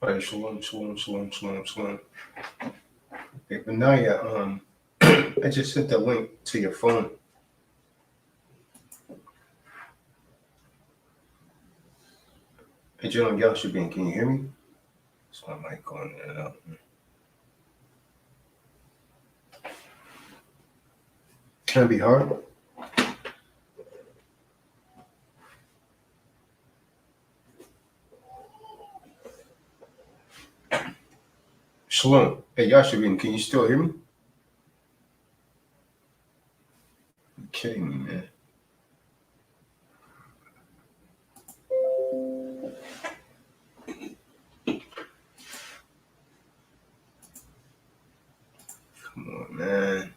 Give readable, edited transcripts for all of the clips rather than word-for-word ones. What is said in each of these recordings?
All right, shalom, shalom, shalom, shalom, shalom. Okay, but now, I just sent the link to your phone. Hey, John Yashubin, can you hear me? It's my mic on in and out. Can it be hard? Shalom. Hey, Yashubin, can you still hear me? You're kidding me, man. Come on, man.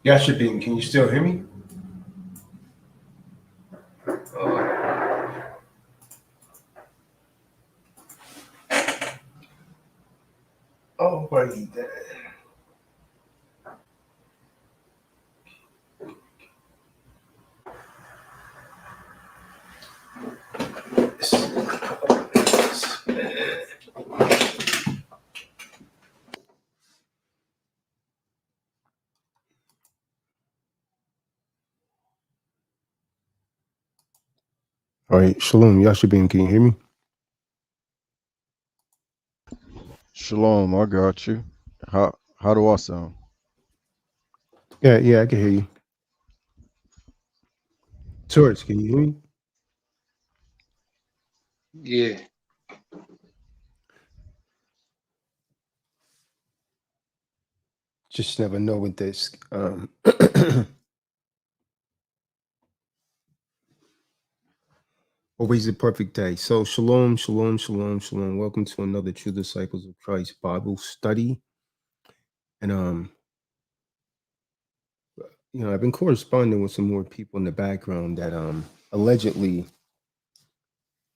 Yashubin, can you still hear me? Oh, buddy, that. All right, Shalom, Yashubin, can you hear me? Shalom, I got you. How do I sound? Yeah, I can hear you. Torch, can you hear me? Yeah. Just never know with this. Always the perfect day. So, shalom, shalom, shalom, shalom. Welcome to another True Disciples of Christ Bible study. And I've been corresponding with some more people in the background that allegedly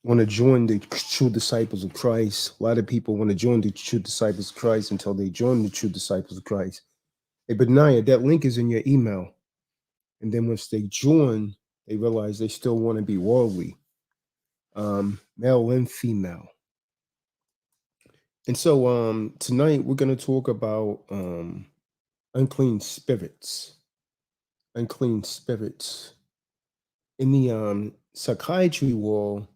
want to join the True Disciples of Christ. A lot of people want to join the True Disciples of Christ until they join the True Disciples of Christ. Hey, but Naya, that link is in your email. And then once they join, they realize they still want to be worldly, male and female. And so tonight we're going to talk about unclean spirits. Unclean spirits. In the psychiatry world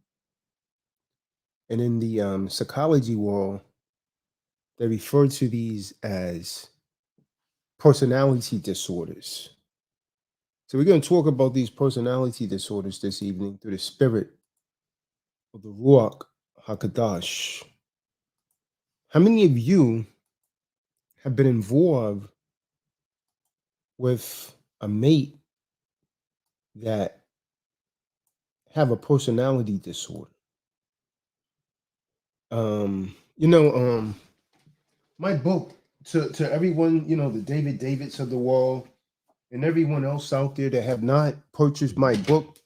and in the psychology world, they refer to these as personality disorders. So we're going to talk about these personality disorders this evening through the spirit of the Ruach HaKadosh. How many of you have been involved with a mate that have a personality disorder? My book to everyone, the David Davids of the world and everyone else out there that have not purchased my book,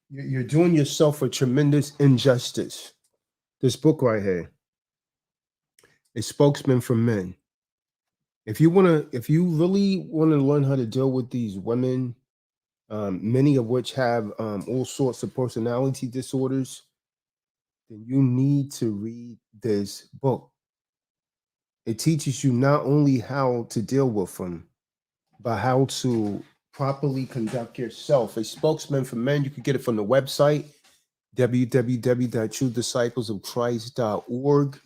you're doing yourself a tremendous injustice. This book right here, A Spokesman for Men. If you really want to learn how to deal with these women, many of which have all sorts of personality disorders, then you need to read this book. It teaches you not only how to deal with them, but how to properly conduct yourself. A Spokesman for Men, you can get it from the website, www.truedisciplesofchrist.org,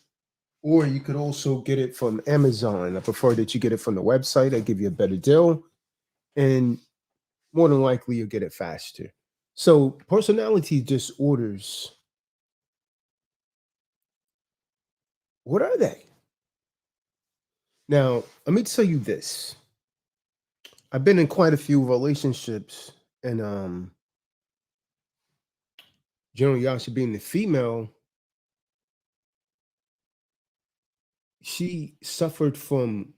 or you could also get it from Amazon. I prefer that you get it from the website. I give you a better deal, and more than likely you'll get it faster. So personality disorders, what are they? Now, let me tell you this. I've been in quite a few relationships, and General Yasha being the female, she suffered from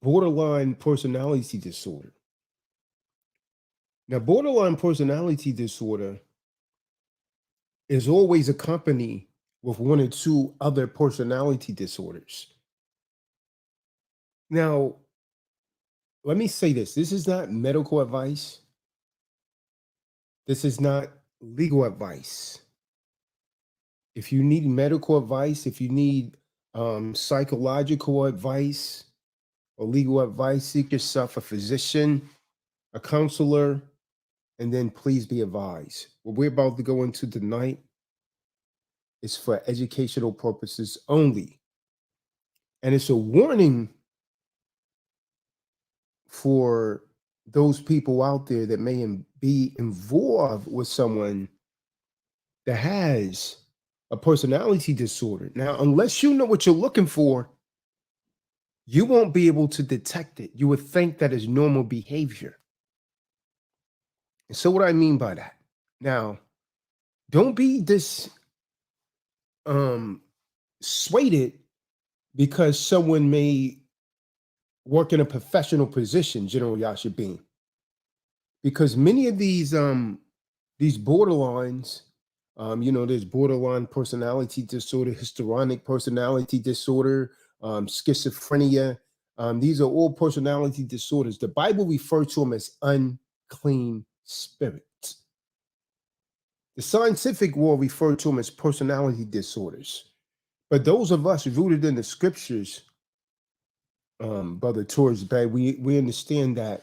borderline personality disorder. Now, borderline personality disorder is always accompanied with one or two other personality disorders. Now, let me say this. This is not medical advice. This is not legal advice. If you need medical advice, if you need psychological advice or legal advice, seek yourself a physician, a counselor, and then please be advised. What we're about to go into tonight is for educational purposes only. And it's a warning for those people out there that may be involved with someone that has a personality disorder. Now, unless you know what you're looking for, you won't be able to detect it. You would think that is normal behavior. And so what I mean by that, now, don't be swayed because someone may work in a professional position, General Yashabin. Because many of these borderlines, there's borderline personality disorder, histrionic personality disorder, schizophrenia. These are all personality disorders. The Bible refers to them as unclean spirits. The scientific world referred to them as personality disorders. But those of us rooted in the scriptures, Brother Torres Bay, we understand that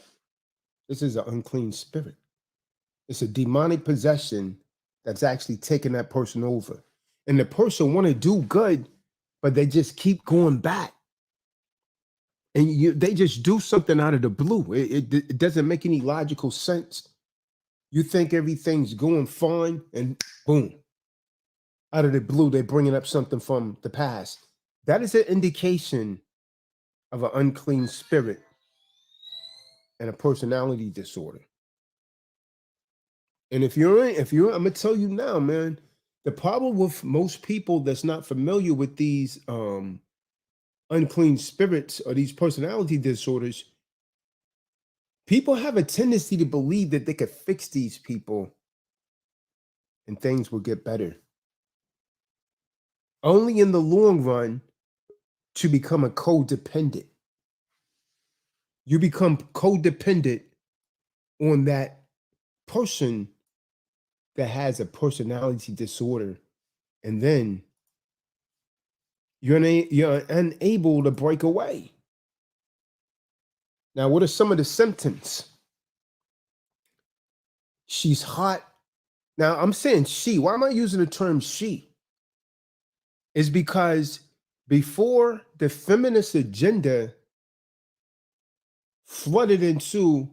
this is an unclean spirit. It's a demonic possession that's actually taking that person over. And the person want to do good, but they just keep going back. And they just do something out of the blue. It doesn't make any logical sense. You think everything's going fine, and boom, out of the blue, they're bringing up something from the past. That is an indication of an unclean spirit and a personality disorder. And if you're, I'm gonna tell you now, man, the problem with most people that's not familiar with these unclean spirits or these personality disorders, people have a tendency to believe that they could fix these people and things will get better. Only in the long run to become a codependent. You become codependent on that person that has a personality disorder, and then you're unable to break away. Now, what are some of the symptoms? She's hot. Now, I'm saying she. Why am I using the term she? Is because before the feminist agenda flooded into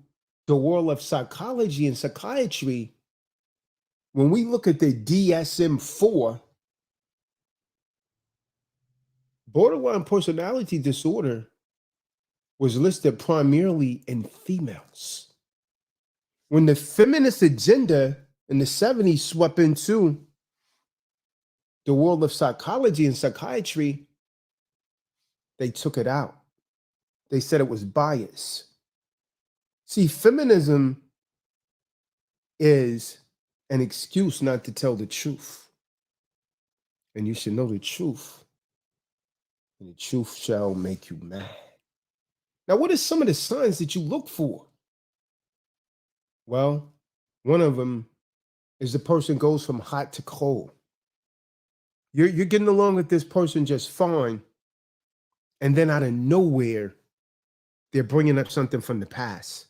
the world of psychology and psychiatry, when we look at the DSM-4, borderline personality disorder was listed primarily in females. When the feminist agenda in the 70s swept into the world of psychology and psychiatry, they took it out. They said it was bias. See, feminism is an excuse not to tell the truth. And you should know the truth, and the truth shall make you mad. Now, what are some of the signs that you look for? Well, one of them is the person goes from hot to cold. You're getting along with this person just fine, and then out of nowhere, they're bringing up something from the past.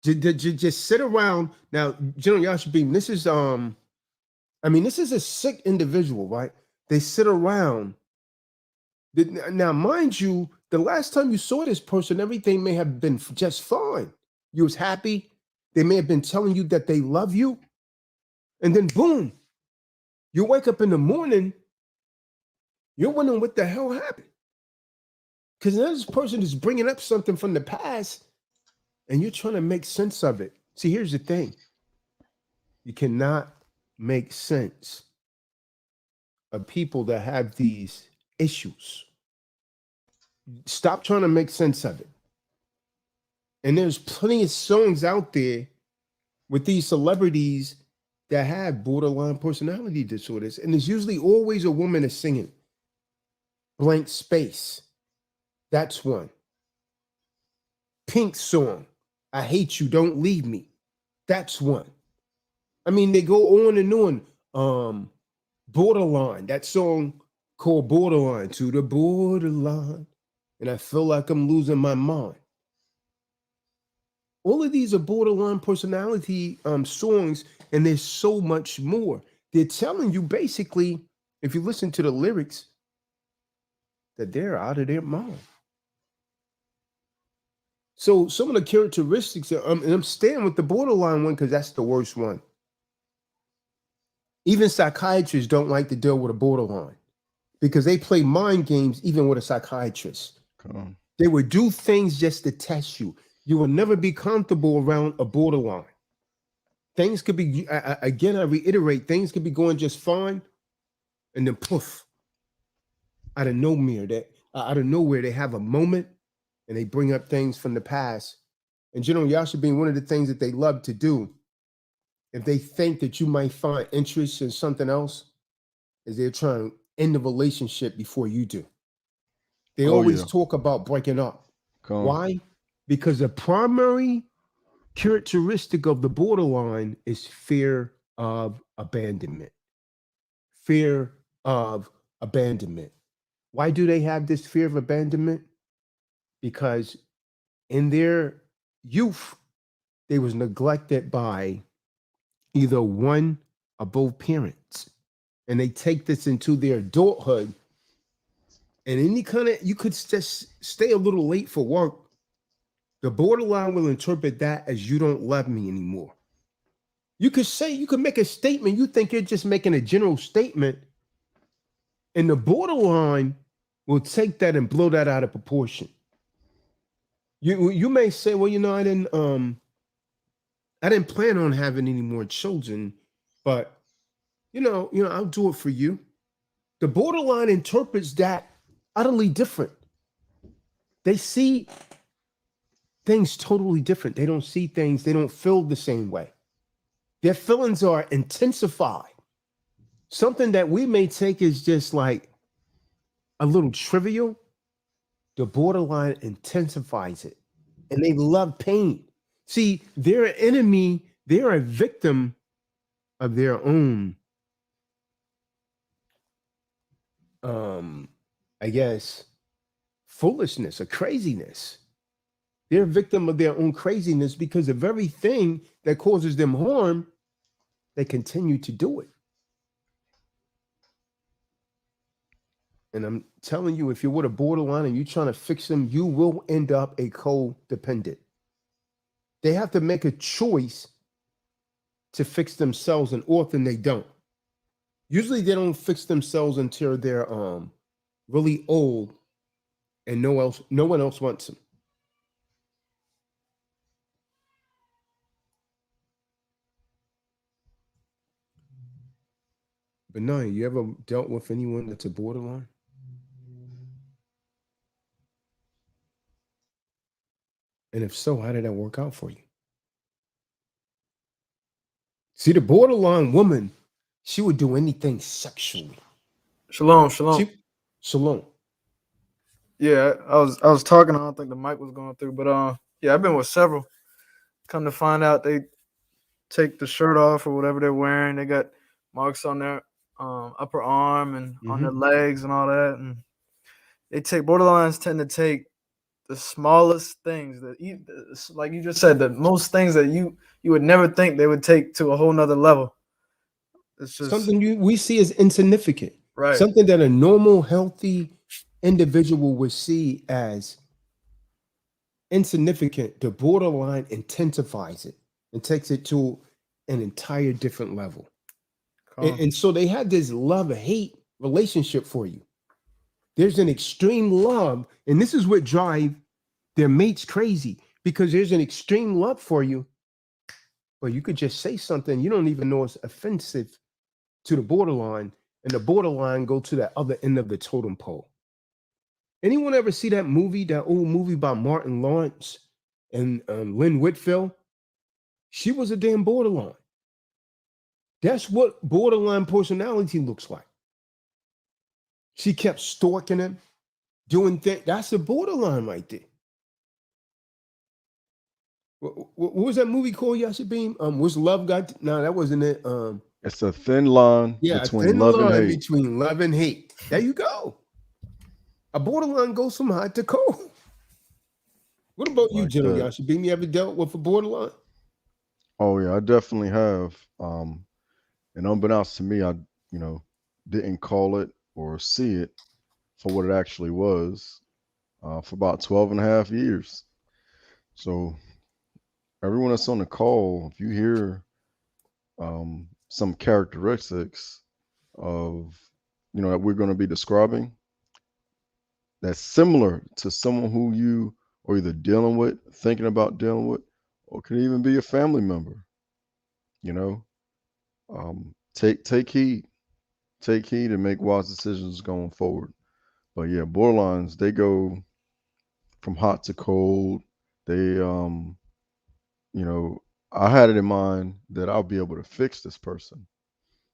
Just sit around. Now, General Yashabim, this is this is a sick individual, right? They sit around. Now, mind you, the last time you saw this person, everything may have been just fine. You was happy. They may have been telling you that they love you. And then boom, you wake up in the morning, you're wondering what the hell happened. Because now this person is bringing up something from the past and you're trying to make sense of it. See, here's the thing. You cannot make sense of people that have these issues. Stop trying to make sense of it. And there's plenty of songs out there with these celebrities that have borderline personality disorders. And there's usually always a woman that's singing. Blank Space. That's one. Pink song, I Hate You, Don't Leave Me. That's one. I mean, they go on and on. Borderline, that song called Borderline, to the borderline, and I feel like I'm losing my mind. All of these are borderline personality songs, and there's so much more. They're telling you basically, if you listen to the lyrics, that they're out of their mind. So some of the characteristics, and I'm staying with the borderline one because that's the worst one. Even psychiatrists don't like to deal with a borderline because they play mind games even with a psychiatrist. Come. They would do things just to test you. You will never be comfortable around a borderline. Things could be, again, I reiterate, things could be going just fine, and then poof, out of nowhere, they have a moment, and they bring up things from the past. And General Yasha, one of the things that they love to do, if they think that you might find interest in something else, is they're trying to end the relationship before you do. They always talk about breaking up. Come. Why? Because the primary characteristic of the borderline is fear of abandonment. Fear of abandonment. Why do they have this fear of abandonment? Because in their youth, they was neglected by either one or both parents. And they take this into their adulthood. And any kind of, you could just stay a little late for work. The borderline will interpret that as you don't love me anymore. You could make a statement. You think you're just making a general statement. And the borderline will take that and blow that out of proportion. You may say, well, I didn't plan on having any more children, but I'll do it for you. The borderline interprets that utterly different. They see things totally different. They don't see things, they don't feel the same way. Their feelings are intensified. Something that we may take as just like a little trivial, the borderline intensifies it. And they love pain. See, they're an enemy, they're a victim of their own, I guess, foolishness or craziness. They're a victim of their own craziness because the very thing that causes them harm, they continue to do it. And I'm telling you, if you're with a borderline and you're trying to fix them, you will end up a codependent. They have to make a choice to fix themselves, and often they don't. Usually they don't fix themselves until they're really old and no one else wants them. But no, you ever dealt with anyone that's a borderline? And if so, how did that work out for you? See, the borderline woman, she would do anything sexually. Shalom. Shalom. Yeah, I was talking. I don't think the mic was going through, but yeah, I've been with several. Come to find out, they take the shirt off or whatever they're wearing. They got marks on their upper arm and on their legs and all that. And borderlines tend to take the smallest things like you just said, the most things that you would never think they would take to a whole nother level. It's just something we see as insignificant, right? Something that a normal, healthy individual would see as insignificant. The borderline intensifies it and takes it to an entire different level. And so they have this love-hate relationship for you. There's an extreme love, and this is what drives their mates crazy, because there's an extreme love for you, but you could just say something you don't even know is offensive to the borderline, and the borderline go to that other end of the totem pole. Anyone ever see that old movie by Martin Lawrence and Lynn Whitfield? She was a damn borderline. That's what borderline personality looks like. She kept stalking him, doing things. That's a borderline right there. What was that movie called, Yashabim? What's Love Got? No, that wasn't it. It's a thin line Yeah, a between thin love and line hate. between love and hate. There you go. A borderline goes from hot to cold. What about you, Like General that. Yashabim? You ever dealt with a borderline? Oh yeah, I definitely have. And unbeknownst to me, I, you know, didn't call it or see it for what it actually was for about 12 and a half years. So everyone that's on the call, if you hear some characteristics of, that we're going to be describing, that's similar to someone who you are either dealing with, thinking about dealing with, or could even be a family member, you know, take heed. Take heed and make wise decisions going forward. But yeah, borderlines, they go from hot to cold. They you know, I had it in mind that I'll be able to fix this person.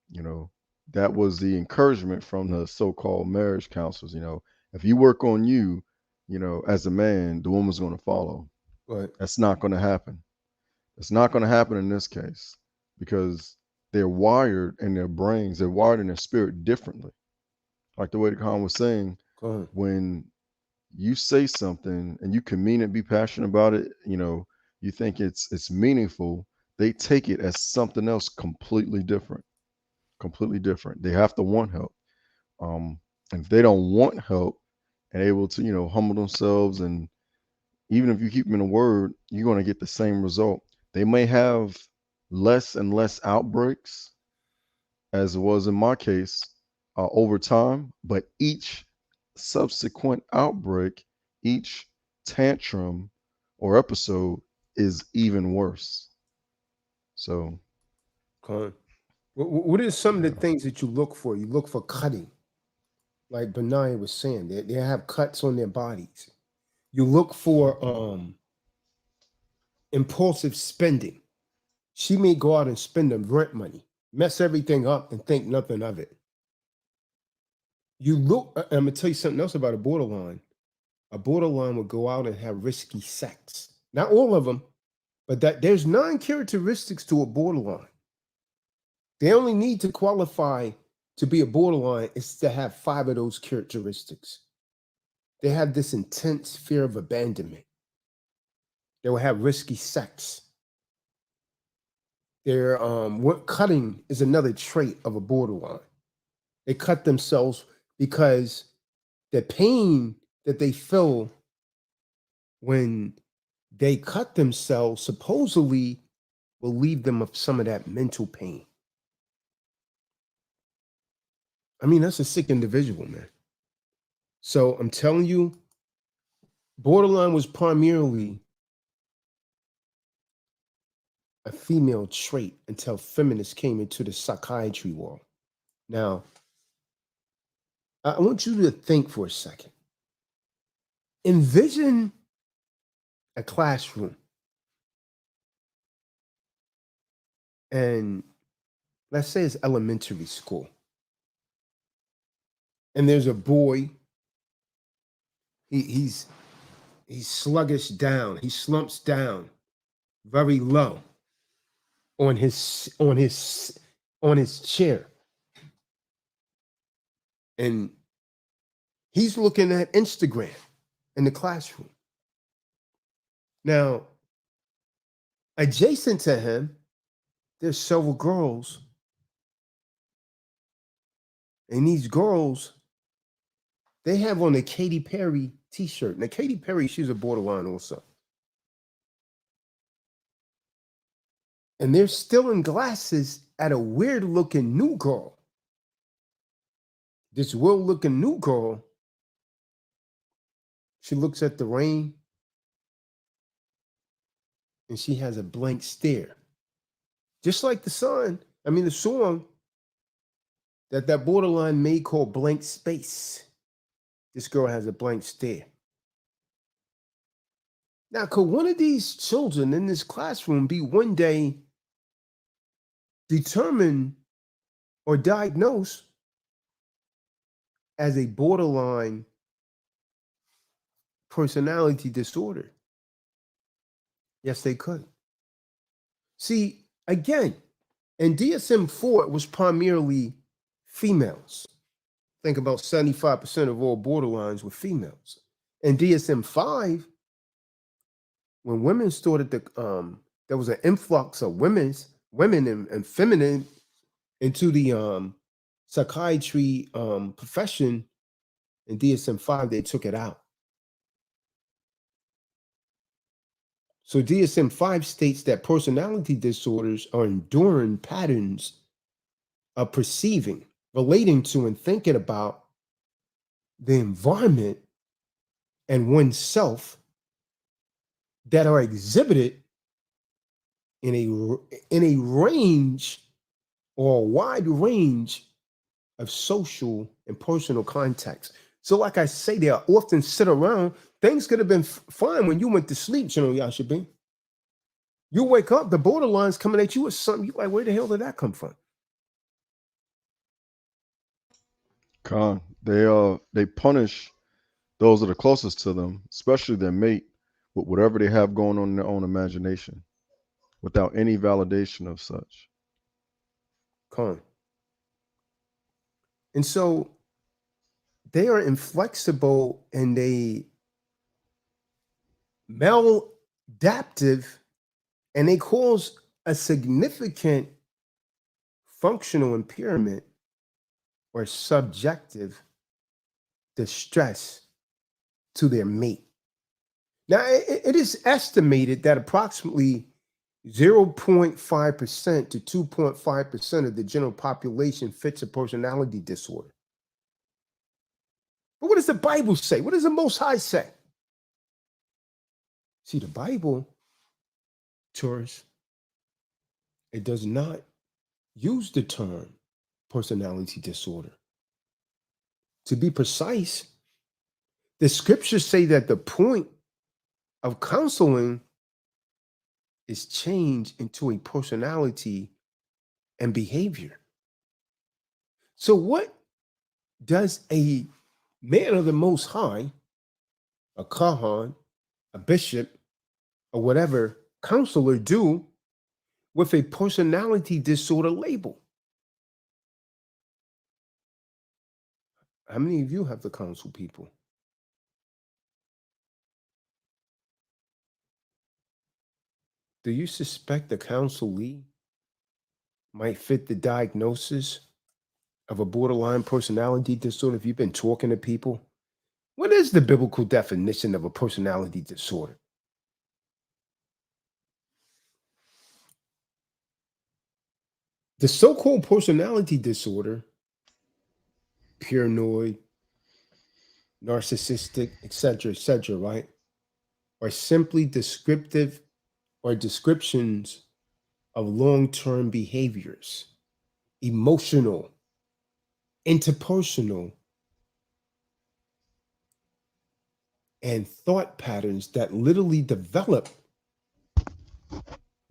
You know, that was the encouragement from the so-called marriage counselors. If you work on you, as a man, the woman's going to follow. Right. That's not going to happen. It's not going to happen in this case because they're wired in their brains, they're wired in their spirit differently. Like the way the Khan was saying, Go ahead. when you say something and you can mean it, be passionate about it, you think it's meaningful, they take it as something else completely different. Completely different. They have to want help. And if they don't want help and able to, humble themselves, and even if you keep them in a word, you're going to get the same result. They may have less and less outbreaks, as it was in my case, over time, but each subsequent outbreak, each tantrum or episode is even worse. So, Go ahead. What are some of the yeah. things that you look for? You look for cutting, like Benaiah was saying. They have cuts on their bodies. You look for impulsive spending. She may go out and spend the rent money, mess everything up, and think nothing of it. You look, I'm gonna tell you something else about a borderline. A borderline will go out and have risky sex. Not all of them, but that there's 9 characteristics to a borderline. They only need to qualify to be a borderline is to have 5 of those characteristics. They have this intense fear of abandonment. They will have risky sex. What cutting is another trait of a borderline. They cut themselves because the pain that they feel when they cut themselves supposedly will leave them of some of that mental pain. I mean, that's a sick individual, man. So I'm telling you, borderline was primarily a female trait until feminists came into the psychiatry world. Now, I want you to think for a second. Envision a classroom, and let's say it's elementary school, and there's a boy. He's sluggish down. He slumps down very low on his chair, and he's looking at Instagram in the classroom. Now, adjacent to him, there's several girls, and these girls, they have on a Katy Perry t-shirt. Now, Katy Perry, she's a borderline also. And they're stealing glasses at a weird-looking new girl. This weird-looking new girl, she looks at the rain, and she has a blank stare. Just like the song that borderline made called Blank Space. This girl has a blank stare. Now, could one of these children in this classroom be one day determined or diagnosed as a borderline personality disorder? Yes, they could. See, again, in DSM-4, it was primarily females. Think about 75% of all borderlines were females. In DSM-5, when women started to, there was an influx of women and feminine into the psychiatry profession. In DSM-5, they took it out. So DSM-5 states that personality disorders are enduring patterns of perceiving, relating to, and thinking about the environment and oneself that are exhibited in a range or a wide range of social and personal contexts. So like I say, they are often sit around. Things could have been fine when you went to sleep, General Yashabin. You wake up, the borderline's coming at you with something. You're like, where the hell did that come from? Con, they punish those that are closest to them, especially their mate, with whatever they have going on in their own imagination, without any validation of such. Con. And so they are inflexible and they maladaptive, and they cause a significant functional impairment or subjective distress to their mate. Now, it is estimated that approximately 0.5% to 2.5% of the general population fits a personality disorder. But what does the Bible say? What does the Most High say? See, the Bible, Taurus, it does not use the term personality disorder. To be precise, the scriptures say that the point of counseling is change into a personality and behavior. So what does a man of the Most High, a Kahan, a bishop, or whatever counselor do with a personality disorder label? How many of you have to counsel people? Do you suspect the counselee might fit the diagnosis of a borderline personality disorder if you've been talking to people? What is the biblical definition of a personality disorder? The so-called personality disorder, paranoid, narcissistic, etc., right, are simply descriptive or descriptions of long-term behaviors, emotional, interpersonal, and thought patterns that literally develop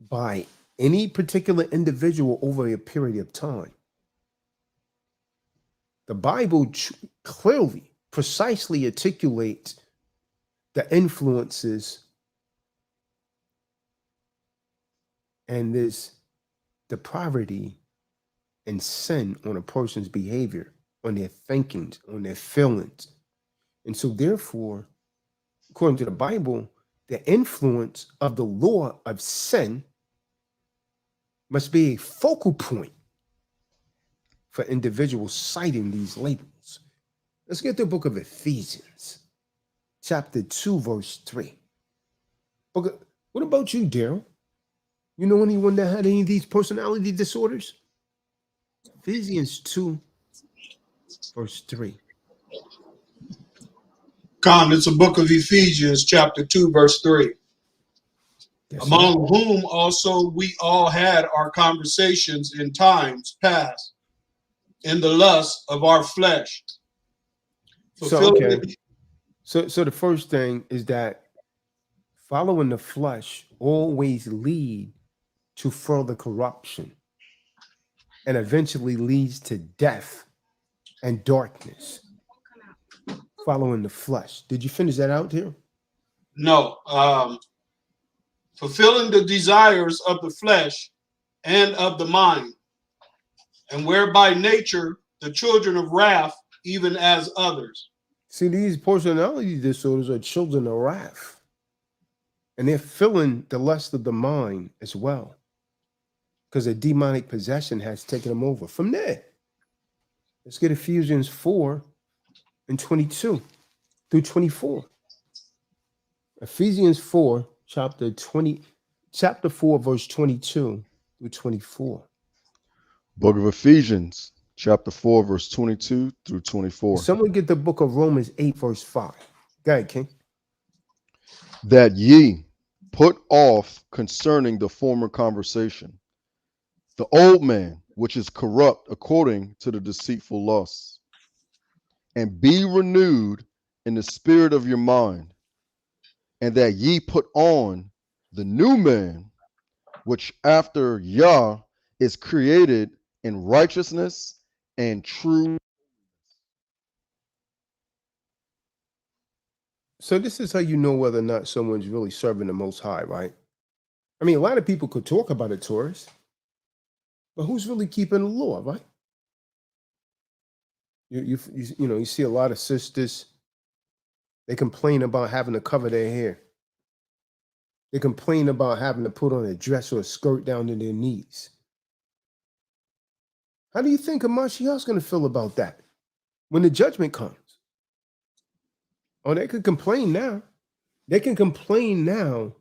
by any particular individual over a period of time. The Bible clearly, precisely articulates the influences and this depravity and sin on a person's behavior, on their thinkings, on their feelings. And so therefore, according to the Bible, the influence of the law of sin must be a focal point for individuals citing these labels. Let's get to the book of Ephesians, chapter 2, verse 3. What about you, Daryl? You know anyone that had any of these personality disorders? Ephesians 2, verse 3. Con, it's a book of Ephesians, chapter 2, verse 3. Yes, Among whom also we all had our conversations in times past, in the lust of our flesh. So the first thing is that following the flesh always lead to further corruption and eventually leads to death and darkness. Following the flesh. Did you finish that out here? No. fulfilling the desires of the flesh and of the mind, and where by nature the children of wrath, even as others. See, these personality disorders are children of wrath, and they're filling the lust of the mind as well, because a demonic possession has taken them over. From there, let's get Ephesians 4 and 22 through 24. Ephesians 4, chapter 4, verse 22 through 24. Book of Ephesians, chapter 4, verse 22 through 24. Someone get the book of Romans 8, verse 5. Go ahead, King. That ye put off concerning the former conversation, the old man, which is corrupt according to the deceitful lusts, and be renewed in the spirit of your mind, and that ye put on the new man, which after Yah is created in righteousness and true. So this is how you know whether or not someone's really serving the Most High, right? I mean, a lot of people could talk about it, Taurus, but who's really keeping the law, right? You know, you see a lot of sisters, they complain about having to cover their hair. They complain about having to put on a dress or a skirt down to their knees. How do you think Hamashiach's going to feel about that when the judgment comes? Oh, they could complain now. They can complain now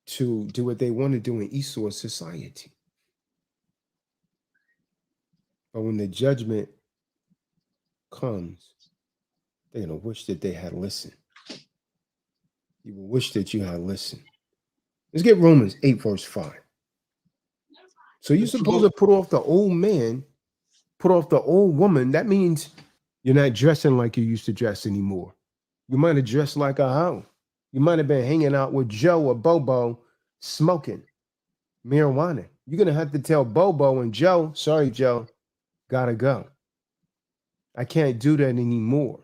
to do what they want to do in Esau society. But when the judgment comes, they're going to wish that they had listened. You will wish that you had listened. Let's get Romans 8, verse 5. So you're supposed to put off the old man, put off the old woman. That means you're not dressing like you used to dress anymore. You might have dressed like a hoe. You might have been hanging out with Joe or Bobo smoking marijuana. You're going to have to tell Bobo and Joe, sorry, Joe, gotta go. I can't do that anymore.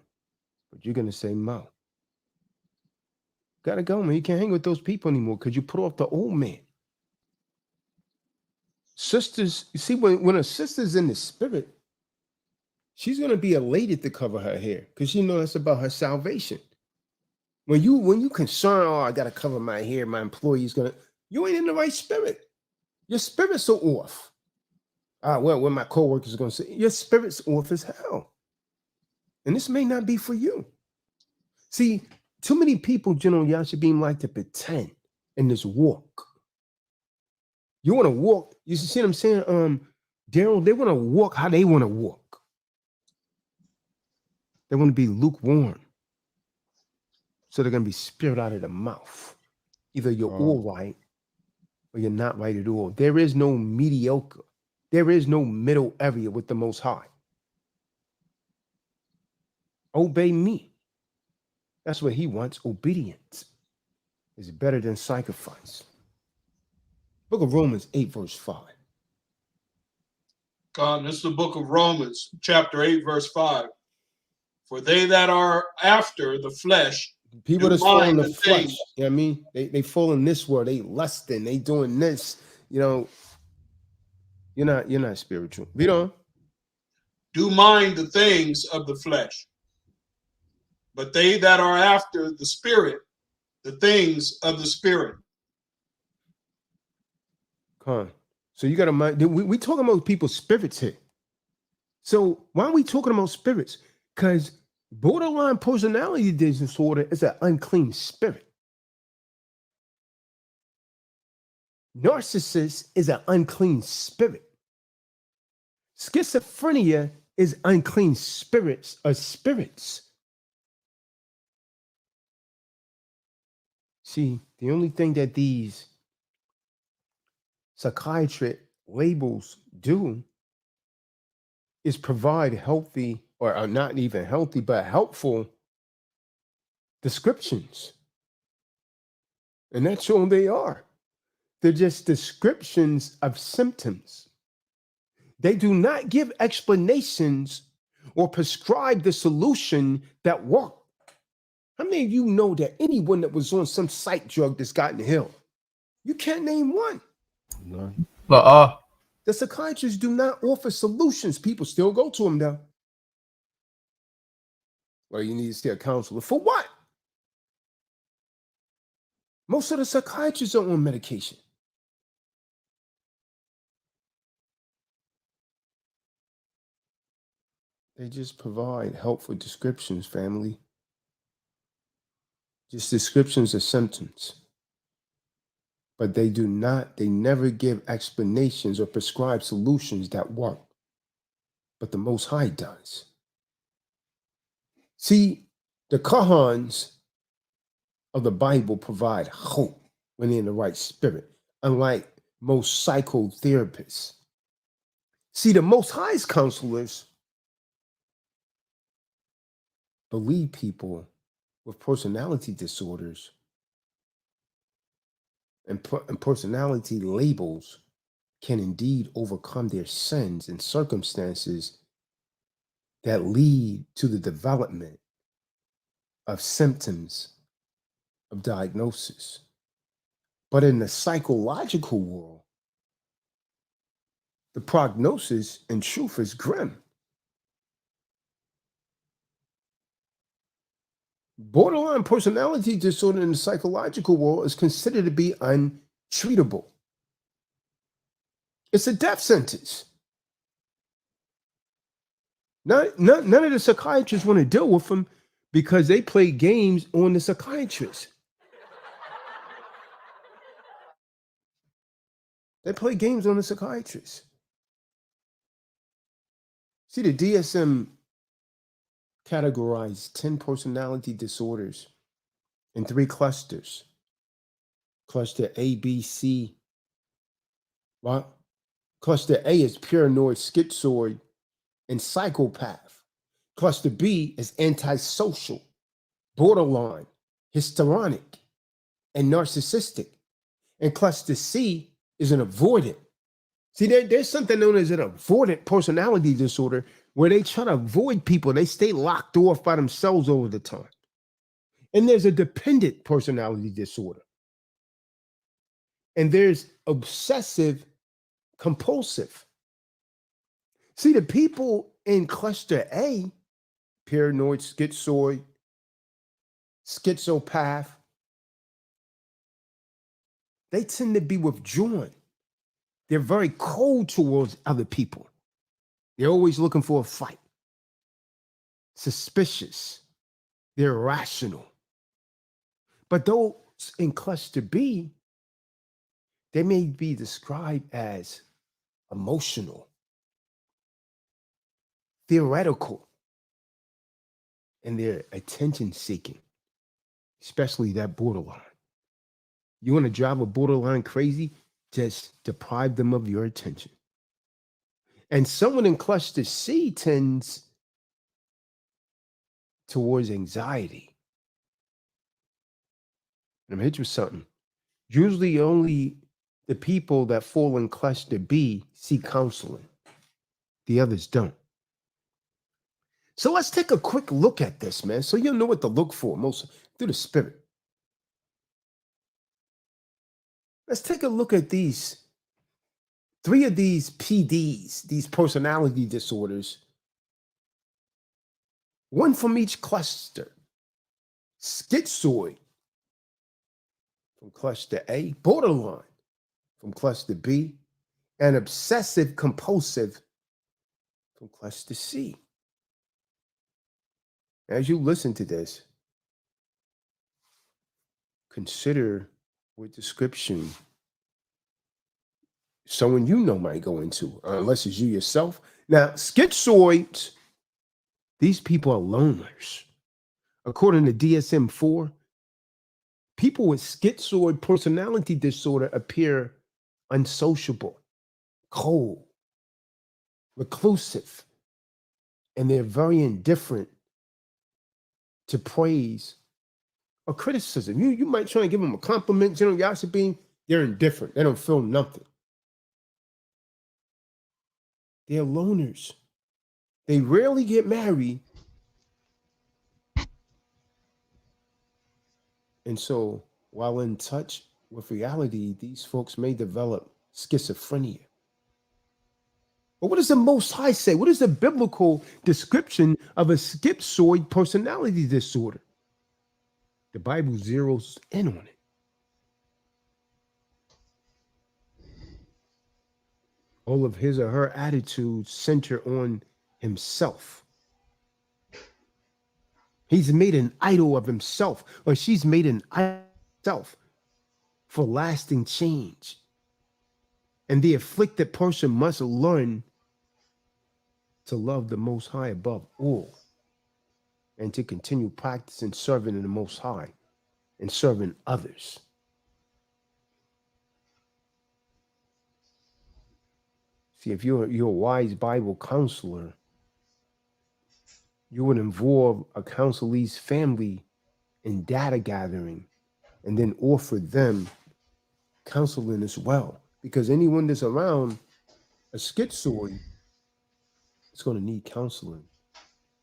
But you're going to say, Mo, gotta go, man. You can't hang with those people anymore because you put off the old man. Sisters, you see, when a sister's in the spirit, she's going to be elated to cover her hair because she knows that's about her salvation. When you concern, oh, I got to cover my hair, my employee's going to, you ain't in the right spirit. Your spirit's so off. Well, what my coworkers are going to say, your spirit's off as hell. And this may not be for you. See, too many people, General Yashabim, like to pretend in this walk. You want to walk, you see what I'm saying? Daryl, they want to walk how they want to walk. They want to be lukewarm. So they're going to be spit out of the mouth. Either you're all right or you're not right at all. There is no mediocre. There is no middle area with the Most High. Obey me. That's what he wants. Obedience is better than sacrifice. Book of Romans 8, verse 5. God, this is the book of Romans, chapter 8, verse 5. For they that are after the flesh, people that's fall in the flesh, things. you know what I mean? They fall in this world, they lusting, they doing this, you know. You're not spiritual. Read on. Do mind the things of the flesh. But they that are after the spirit, the things of the spirit. Come on. So you got to mind. We talking about people's spirits here. So why are we talking about spirits? Because borderline personality disorder is an unclean spirit. Narcissist is an unclean spirit. Schizophrenia is unclean spirits or spirits. See, the only thing that these psychiatric labels do is provide healthy, or not even healthy, but helpful descriptions. And that's all they are. They're just descriptions of symptoms. They do not give explanations or prescribe the solution that works. How many of you know that anyone that was on some psych drug that's gotten healed? You can't name one. None. But The psychiatrists do not offer solutions. People still go to them though. Well, you need to see a counselor. For what? Most of the psychiatrists are on medication. They just provide helpful descriptions, family. Just descriptions of symptoms. But they never give explanations or prescribe solutions that work. But the Most High does. See, the Kahans of the Bible provide hope when they're in the right spirit, unlike most psychotherapists. See, the Most High's counselors believe people with personality disorders and personality labels can indeed overcome their sins and circumstances that lead to the development of symptoms of diagnosis. But in the psychological world, the prognosis in truth is grim. Borderline personality disorder in the psychological world is considered to be untreatable. It's a death sentence. None of the psychiatrists want to deal with them because they play games on the psychiatrists. They play games on the psychiatrists. See, the DSM categorized 10 personality disorders in 3 clusters. Cluster A, B, C. Right? Cluster A is paranoid, schizoid, and psychopath. Cluster B is antisocial, borderline, histrionic, and narcissistic. And cluster C is an avoidant. See, there's something known as an avoidant personality disorder where they try to avoid people. They stay locked off by themselves over the time. And there's a dependent personality disorder. And there's obsessive-compulsive. See, the people in cluster A, paranoid, schizoid, schizopath, they tend to be withdrawn. They're very cold towards other people. They're always looking for a fight. Suspicious. They're irrational. But those in cluster B, they may be described as emotional, theoretical, and they're attention seeking, especially that borderline. You want to drive a borderline crazy? Just deprive them of your attention. And someone in cluster C tends towards anxiety. And I'm gonna hit you with something. Usually only the people that fall in cluster B seek counseling. The others don't. So let's take a quick look at this, man, so you'll know what to look for most through the spirit. Let's take a look at these 3 of these PDs, these personality disorders, one from each cluster. Schizoid from cluster A, borderline from cluster B, and obsessive-compulsive from cluster C. As you listen to this, consider what description someone you know might go into, unless it's you yourself. Now, schizoids, these people are loners. According to DSM-4, people with schizoid personality disorder appear unsociable, cold, reclusive, and they're very indifferent to praise or criticism. You might try and give them a compliment, General Yasipin, they're indifferent. They don't feel nothing. They're loners. They rarely get married. And so, while in touch with reality, these folks may develop schizophrenia. But what does the Most High say? What is the biblical description of a schizoid personality disorder? The Bible zeroes in on it. All of his or her attitudes center on himself. He's made an idol of himself, or she's made an idol of herself for lasting change. And the afflicted person must learn to love the Most High above all, and to continue practicing serving in the Most High and serving others. See, if you're a wise Bible counselor, you would involve a counselee's family in data gathering and then offer them counseling as well. Because anyone that's around a schizoid is going to need counseling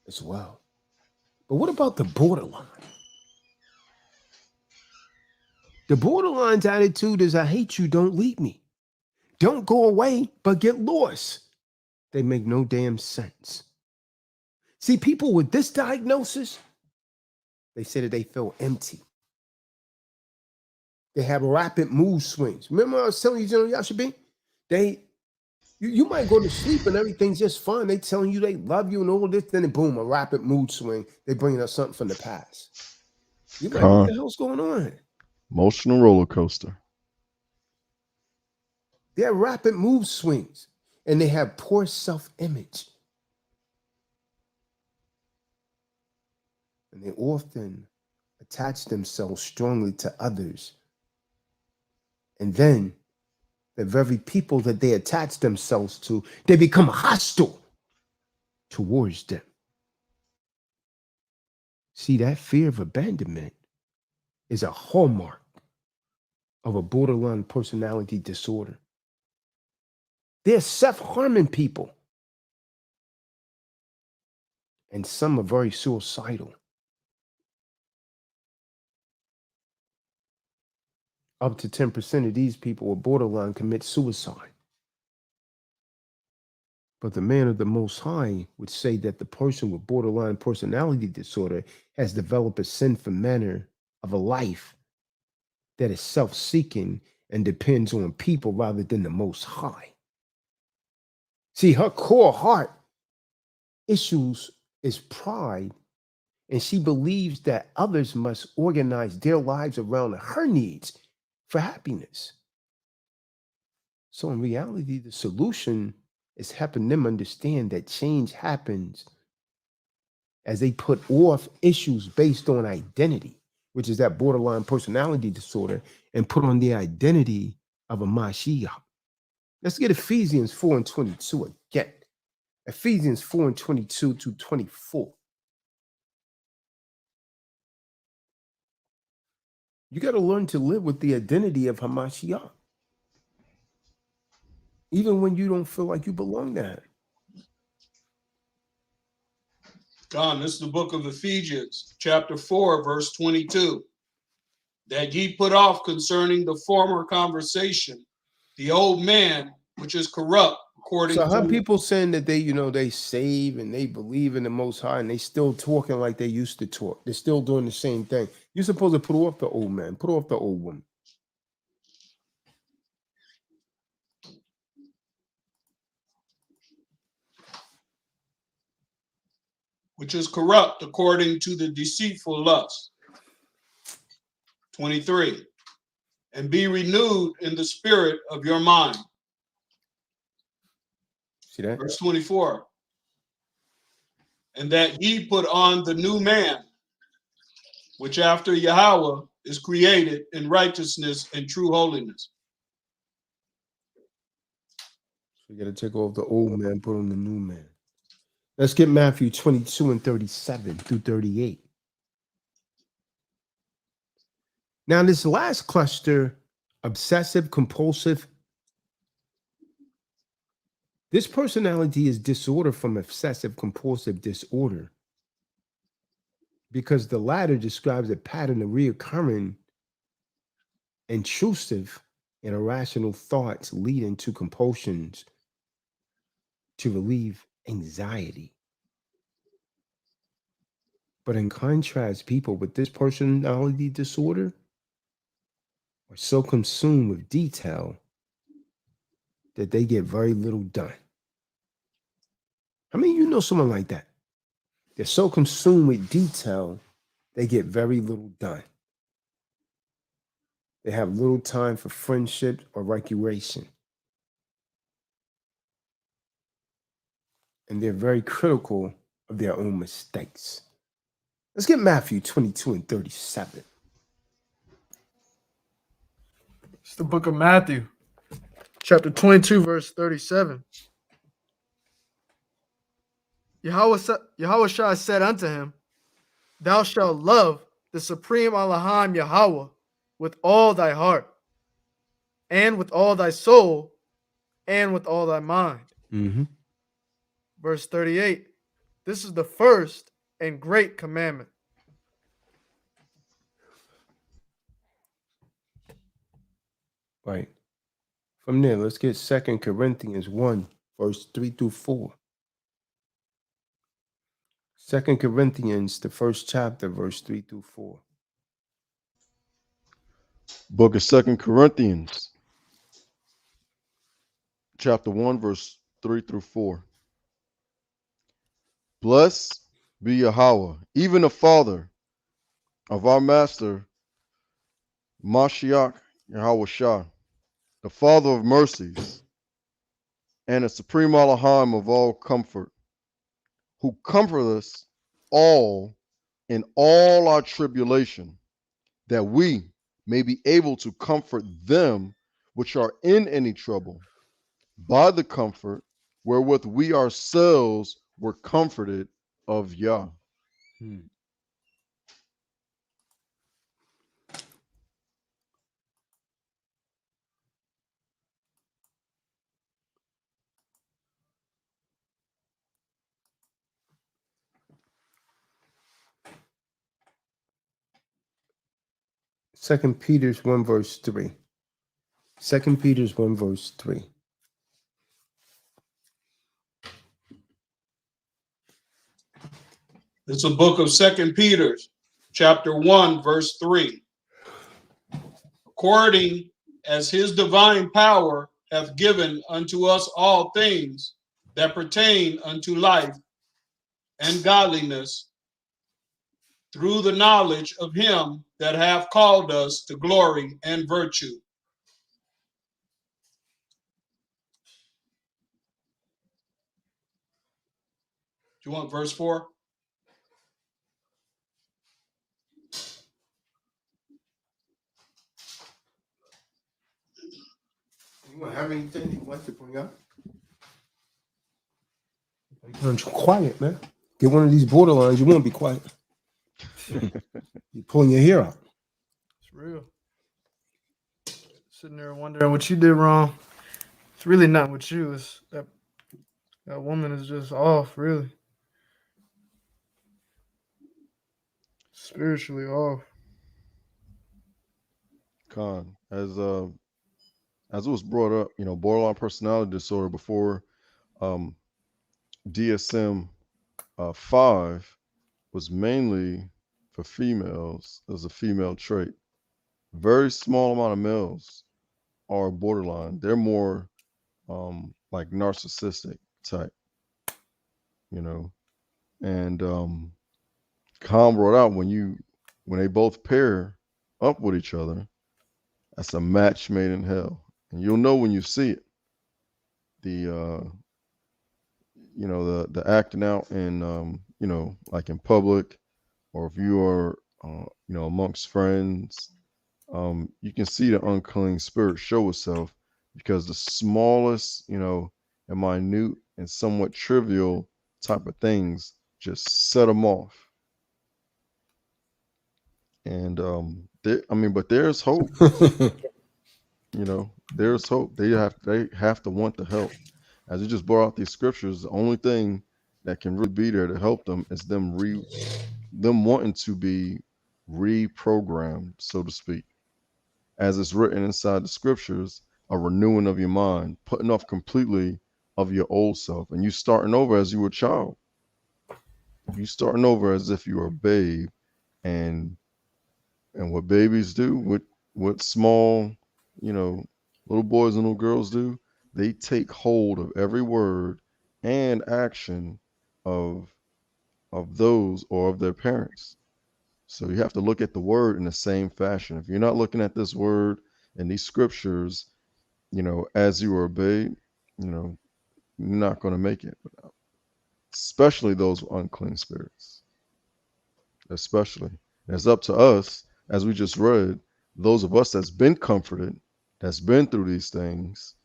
as well. But what about the borderline? The borderline's attitude is, I hate you, don't leave me. Don't go away, but get lost. They make no damn sense. See, people with this diagnosis, they say that they feel empty. They have rapid mood swings. Remember I was telling you, General Yashabi? You might go to sleep and everything's just fine. They telling you they love you and all this, then boom, a rapid mood swing. They bringing up something from the past. You like, what the hell's going on? Emotional roller coaster. They have rapid mood swings and they have poor self-image. And they often attach themselves strongly to others. And then the very people that they attach themselves to, they become hostile towards them. See, that fear of abandonment is a hallmark of a borderline personality disorder. They're self-harming people. And some are very suicidal. Up to 10% of these people with borderline commit suicide. But the man of the Most High would say that the person with borderline personality disorder has developed a sinful manner of a life that is self-seeking and depends on people rather than the Most High. See, her core heart issues is pride, and she believes that others must organize their lives around her needs for happiness. So in reality, the solution is helping them understand that change happens as they put off issues based on identity, which is that borderline personality disorder, and put on the identity of a Mashiach. Let's get Ephesians 4:22 again. Ephesians 4:22 to 24. You got to learn to live with the identity of Hamashiach, even when you don't feel like you belong to him. God, this is the book of Ephesians, chapter 4, verse 22. That ye put off concerning the former conversation, the old man, which is corrupt, according So how to people saying that they save and they believe in the Most High and they still talking like they used to talk. They're still doing the same thing. You're supposed to put off the old man, put off the old woman. which is corrupt according to the deceitful lust. 23. And be renewed in the spirit of your mind. See that? Verse 24. And that ye put on the new man, which after Yahweh is created in righteousness and true holiness. So you got to take off the old man, put on the new man. Let's get Matthew 22 and 37 through 38. Now, this last cluster, obsessive-compulsive, this personality is disorder from obsessive-compulsive disorder. because the latter describes a pattern of reoccurring, intrusive, and irrational thoughts leading to compulsions to relieve anxiety. But in contrast, people with this personality disorder are so consumed with detail that they get very little done. How many of you know someone like that? They're so consumed with detail, they get very little done. They have little time for friendship or recreation. And they're very critical of their own mistakes. Let's get Matthew 22 and 37. It's the book of Matthew, chapter 22, verse 37. Yahweh said unto him, Thou shalt love the supreme Elohim Yahweh with all thy heart, and with all thy soul, and with all thy mind. Mm-hmm. Verse 38. This is the first and great commandment. Right. From there, let's get 2 Corinthians 1, verse 3 through 4. 2 Corinthians, the first chapter, verse 3 through 4. Book of 2 Corinthians, chapter 1, verse 3 through 4. Blessed be Yahweh, even the Father of our Master, Mashiach Yahweh Shah, the Father of mercies, and the supreme Elohim of all comfort, who comfort us all in all our tribulation, that we may be able to comfort them which are in any trouble, by the comfort wherewith we ourselves were comforted of Yah. Hmm. Second Peter's 1, verse 3. 2 Peter's 1, verse 3. It's a book of 2 Peter, chapter 1, verse 3. According as his divine power hath given unto us all things that pertain unto life and godliness, through the knowledge of him that hath called us to glory and virtue. Do you want verse 4? You want to have anything you want to bring up? You're quiet, man. Get one of these borderlines, you won't be quiet. You're pulling your hair out. It's real. Sitting there wondering what you did wrong. It's really not with you. It's that woman is just off, really. Spiritually off. Khan, as it was brought up, borderline personality disorder before DSM 5 was mainly for females as a female trait. Very small amount of males are borderline. They're more like narcissistic type, and Khan brought out when they both pair up with each other, that's a match made in hell, and you'll know when you see it. The the acting out in like in public, or if you are amongst friends, you can see the unclean spirit show itself, because the smallest and minute and somewhat trivial type of things just set them off. And but there's hope. There's hope. They have to want the help. As you just brought out these scriptures, the only thing that can really be there to help them is them them wanting to be reprogrammed, so to speak, as it's written inside the scriptures, a renewing of your mind, putting off completely of your old self, and you starting over as you were a child. You starting over as if you were a babe, and what babies do, what small, little boys and little girls do, they take hold of every word and action of those or of their parents. So you have to look at the word in the same fashion. If you're not looking at this word and these scriptures, as you were a babe, you're not going to make it. Especially those unclean spirits. Especially. And it's up to us, as we just read, those of us that's been comforted, that's been through these things,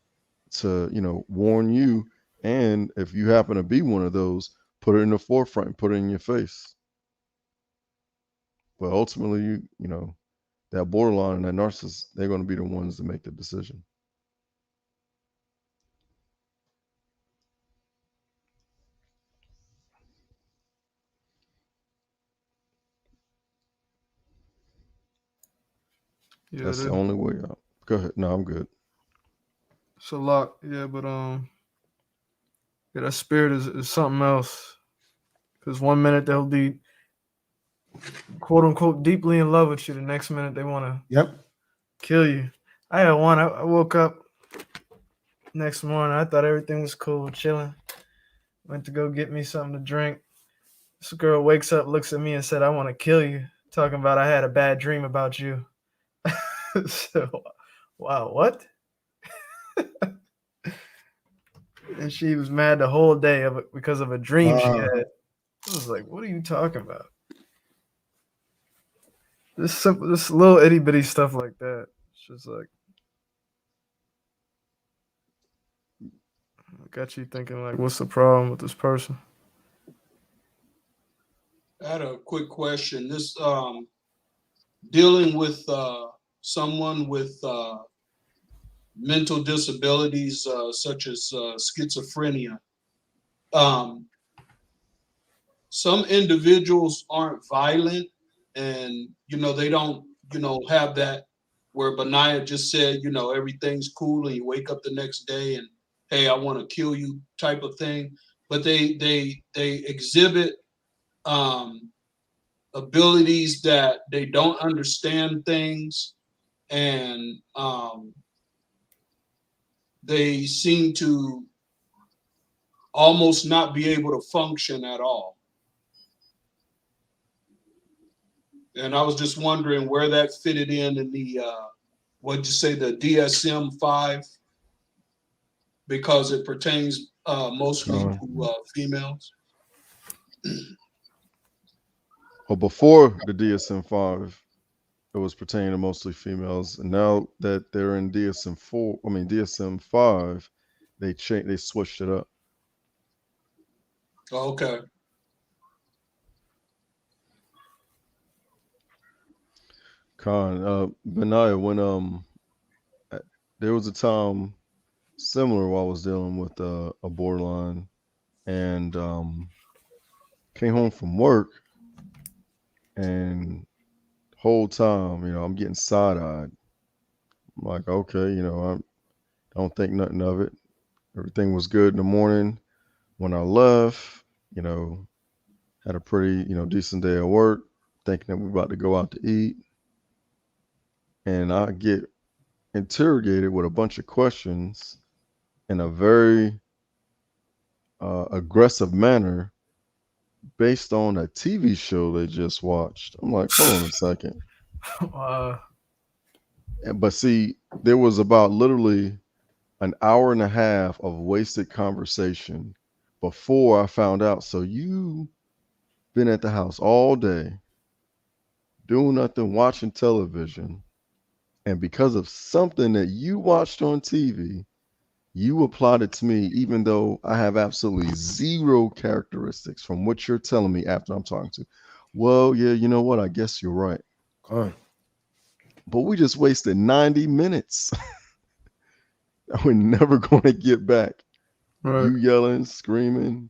to, warn you. And if you happen to be one of those, put it in the forefront and put it in your face. But ultimately, that borderline and that narcissist, they're going to be the ones to make the decision. Yeah, That's the only way out. Go ahead. No, I'm good. it's a lot. Yeah, but yeah, that spirit is something else. Because one minute they'll be quote unquote deeply in love with you, the next minute they want to Yep. kill you. I had one. I woke up next morning. I thought everything was cool, chilling. Went to go get me something to drink. This girl wakes up, looks at me, and said, "I want to kill you." Talking about I had a bad dream about you. So, wow, what? And she was mad the whole day because of a dream she had. I was like, "What are you talking about?" This little itty bitty stuff like that. It's just like got you thinking like, what's the problem with this person? I had a quick question. This dealing with someone with mental disabilities such as schizophrenia. Some individuals aren't violent, and they don't have that where Benaiah just said everything's cool, and you wake up the next day and hey, I want to kill you type of thing. But they exhibit abilities that they don't understand things, and they seem to almost not be able to function at all. And I was just wondering where that fitted in the what'd you say, the DSM-5, because it pertains mostly to females. Well, before the DSM-5, it was pertaining to mostly females, and now that they're in DSM-5, they switched it up. Okay. Benaiah, when there was a time similar while I was dealing with a borderline, and came home from work, and whole time, I'm getting side-eyed. I'm like, okay, I don't think nothing of it. Everything was good in the morning. When I left, had a pretty, decent day at work, thinking that we're about to go out to eat. And I get interrogated with a bunch of questions in a very aggressive manner based on a TV show they just watched. I'm like, hold on a second. But see, there was about literally an hour and a half of wasted conversation before I found out. So you been at the house all day, doing nothing, watching television, and because of something that you watched on TV, you applied it to me, even though I have absolutely zero characteristics from what you're telling me after I'm talking to. Well, yeah, you know what? I guess you're right. But we just wasted 90 minutes. We're never going to get back. Right. You yelling, screaming,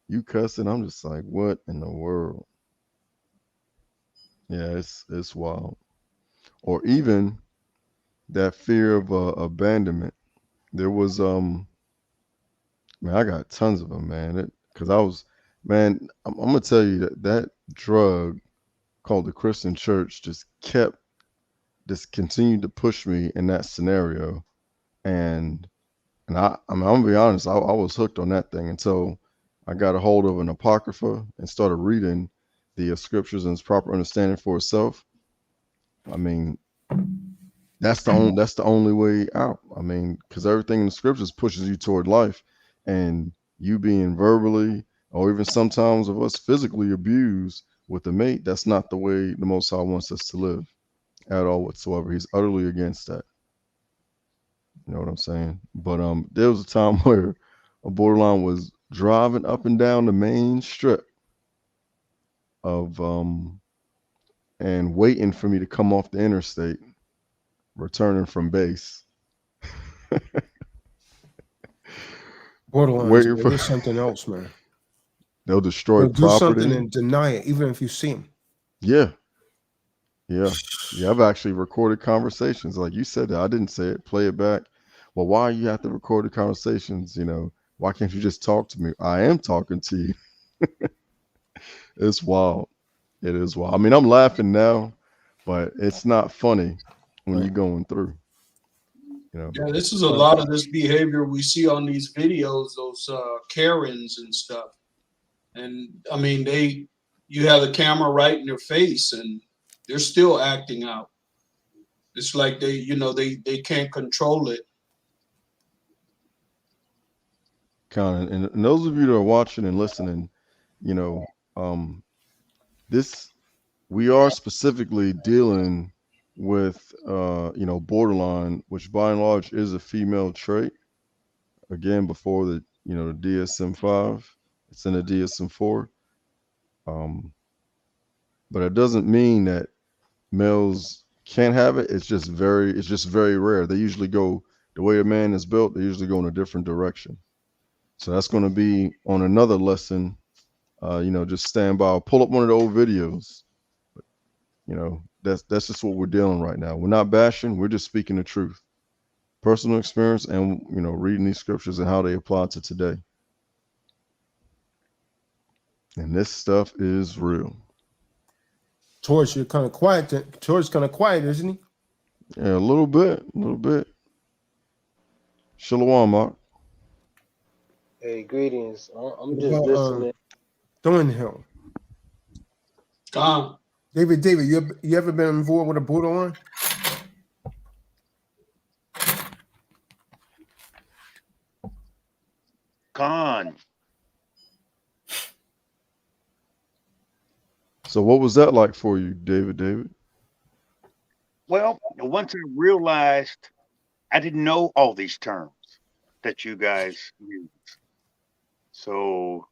you cussing. I'm just like, what in the world? Yeah, it's wild. Or even that fear of abandonment. There was man, I got tons of them, man. Because I was, man, I'm gonna tell you that drug called the Christian Church just continued to push me in that scenario, and I mean, I'm gonna be honest, I was hooked on that thing until I got a hold of an apocrypha and started reading the scriptures and its proper understanding for itself. I mean, that's the only way out. I mean, because everything in the scriptures pushes you toward life, and you being verbally or even sometimes of us physically abused with the mate, that's not the way the Most High wants us to live at all whatsoever. He's utterly against that. You know what I'm saying? But there was a time where a borderline was driving up and down the main strip of and waiting for me to come off the interstate, returning from base. Borderlines, Waiting man. for There's something else, man. they'll destroy They'll do something property. and deny it, even if you see them. Yeah, yeah, yeah. I've actually recorded conversations. Like you said that. I didn't say it. Play it back. Well, why you have to record the conversations? You know, why can't you just talk to me? I am talking to you. It's wild. It is wild. I mean, I'm laughing now, but it's not funny when Right. you're going through. You know. Yeah, this is a lot of this behavior we see on these videos, those Karens and stuff. And I mean, you have the camera right in their face, and they're still acting out. It's like they can't control it. Kind of, and those of you that are watching and listening, you know, this we are specifically dealing with, borderline, which by and large is a female trait. Again, before the DSM-5, it's in the DSM-4. Um, but it doesn't mean that males can't have it. It's just very rare. They usually go the way a man is built. They usually go in a different direction. So that's going to be on another lesson. Just stand by. I'll pull up one of the old videos. That's just what we're dealing right now. We're not bashing. We're just speaking the truth, personal experience, and reading these scriptures and how they apply to today. And this stuff is real. George, you're kind of quiet. George's kind of quiet, isn't he? Yeah, a little bit. Shalom, Mark. Hey, greetings. I'm What just about listening. Thornhill? Gone. David, you ever been involved with a borderline? Gone. So what was that like for you, David? Well, once I realized I didn't know all these terms that you guys use. So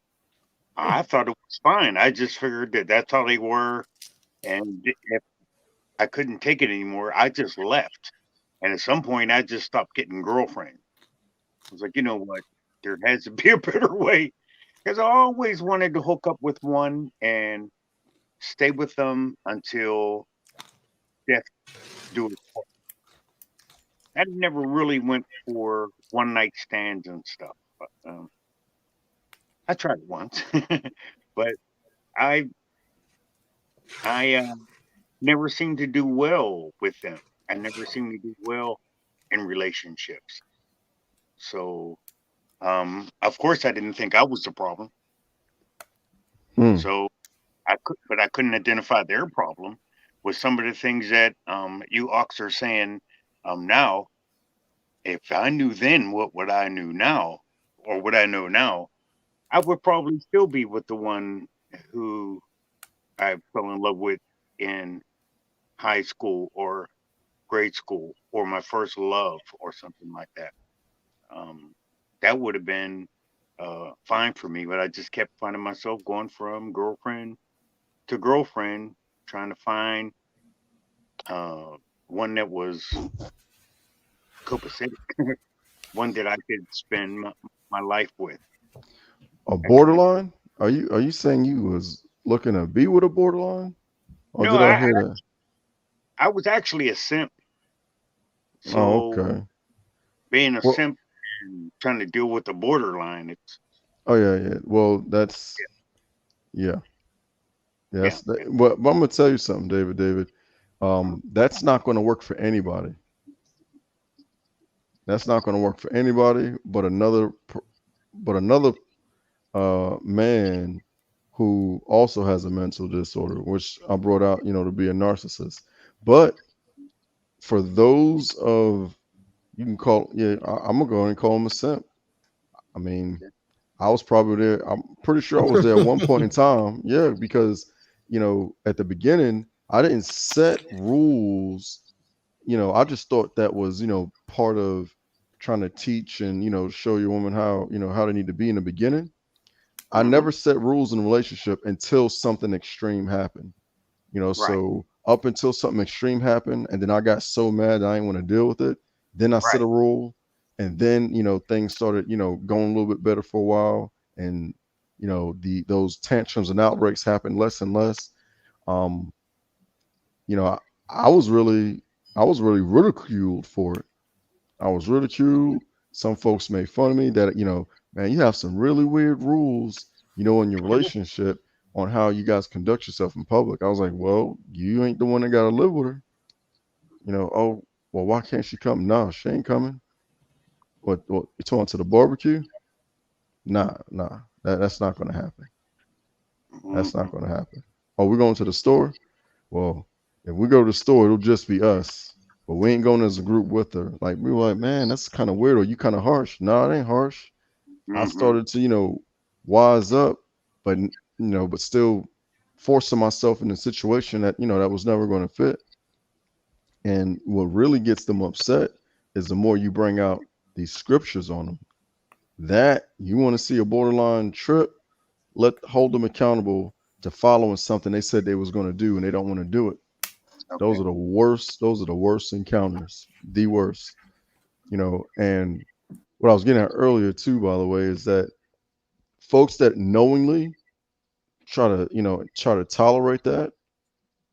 I thought it was fine. I just figured that that's how they were. And if I couldn't take it anymore, I just left. And at some point, I just stopped getting girlfriends. I was like, you know what? There has to be a better way. Because I always wanted to hook up with one and stay with them until death do it. I never really went for one night stands and stuff. But I tried it once, but I never seemed to do well with them. I never seemed to do well in relationships. So, of course, I didn't think I was the problem. So but I couldn't identify their problem with some of the things that you ox are saying now. If I knew then what I knew now, or what I know now, I would probably still be with the one who I fell in love with in high school or grade school, or my first love or something like that. That would have been fine for me, but I just kept finding myself going from girlfriend to girlfriend, trying to find one that was copacetic, one that I could spend my life with. A borderline? Are you saying you was looking to be with a borderline? Or No, did I hear that? I was actually a simp. Oh, So okay. being a Well, simp and trying to deal with the borderline, it's oh yeah. Well, that's yeah. yeah, Yes. But I'm gonna tell you something, David. That's not going to work for anybody. That's not going to work for anybody but another man who also has a mental disorder, which I brought out, to be a narcissist. But for those of you can call, yeah, I'm gonna go and call him a simp. I mean, I was probably there. I'm pretty sure I was there at one point in time. Yeah, because at the beginning, I didn't set rules. I just thought that was part of trying to teach and show your woman how they need to be in the beginning. I hmm never set rules in a relationship until something extreme happened. right, So up until something extreme happened, and then I got so mad that I didn't want to deal with it. Then I set right. a rule, and then things started going a little bit better for a while, and those tantrums and outbreaks happened less and less. Um, you know, I, I was really ridiculed for it. I was ridiculed. Some folks made fun of me that, man, you have some really weird rules, in your relationship on how you guys conduct yourself in public. I was like, well, you ain't the one that got to live with her. Oh, well, why can't she come? No, she ain't coming. What you talking to the barbecue? Nah, that's not going to happen. That's hmm not going to happen. Oh, we're going to the store? Well, if we go to the store, it'll just be us. But we ain't going as a group with her. Like, we were like, man, that's kind of weird. Or you kind of harsh. No, it ain't harsh. I hmm started to, wise up, but still forcing myself in a situation that, that was never going to fit. And what really gets them upset is the more you bring out these scriptures on them. That you want to see a borderline trip, hold them accountable to following something they said they was going to do and they don't want to do it. Those Okay. are the worst. Those are the worst encounters. The worst. And what I was getting at earlier too, by the way, is that folks that knowingly try to tolerate that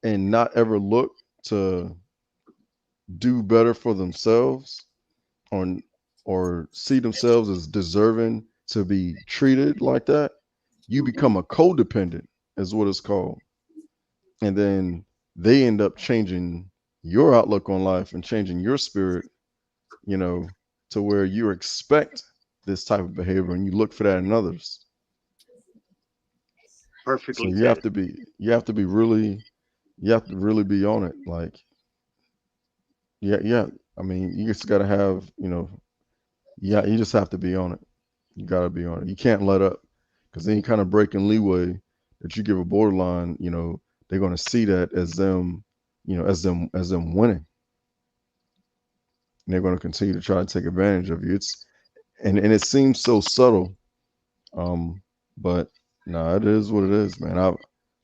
and not ever look to do better for themselves or or see themselves as deserving to be treated like that, you hmm become a codependent, is what it's called. And then they end up changing your outlook on life and changing your spirit, you know, to where you expect this type of behavior and you look for that in others. So Perfectly you said. have to be you have to be really you have to really be on it. Like, yeah. I mean, you just gotta have, yeah, you just have to be on it. You gotta be on it. You can't let up because then you kind of breaking leeway that you give a borderline, they're gonna see that as them, as them winning. And they're gonna continue to try to take advantage of you. And it seems so subtle. But no, it is what it is, man.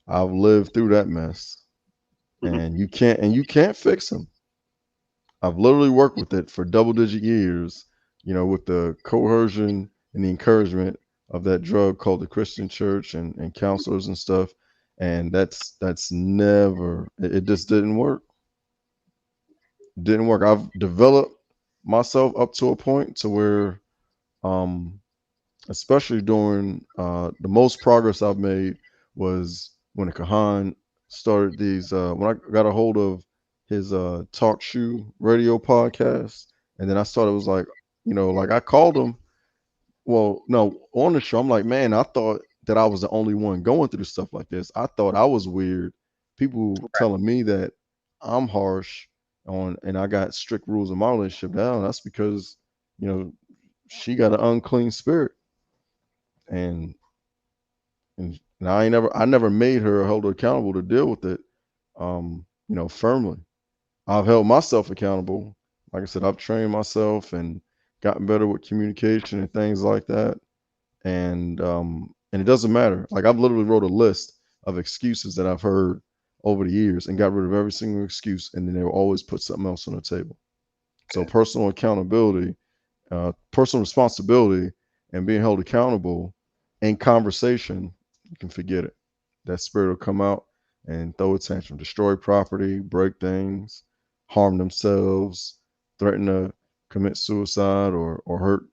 I've lived through that mess. hmm And you can't fix them. I've literally worked with it for double digit years, with the coercion and the encouragement of that drug called the Christian church and counselors and stuff. And that's never it just didn't work. Didn't work. I've developed myself up to a point to where um especially during the most progress I've made was when Kahan started these when I got a hold of his talk shoe radio podcast, and then I started was like, like I called him. Well, no, on the show, I'm like, man, I thought that I was the only one going through stuff like this. I thought I was weird. People telling me that I'm harsh and I got strict rules in my relationship now. That's because, you know, she got an unclean spirit. And I never made her or held her accountable to deal with it firmly. I've held myself accountable. Like I said, I've trained myself and gotten better with communication and things like that. And it doesn't matter. Like, I've literally wrote a list of excuses that I've heard over the years and got rid of every single excuse, and then they will always put something else on the table. So personal accountability, personal responsibility, and being held accountable in conversation, you can forget it. That spirit will come out, and throw a tantrum, destroy property, break things, harm themselves, threaten to commit suicide or hurt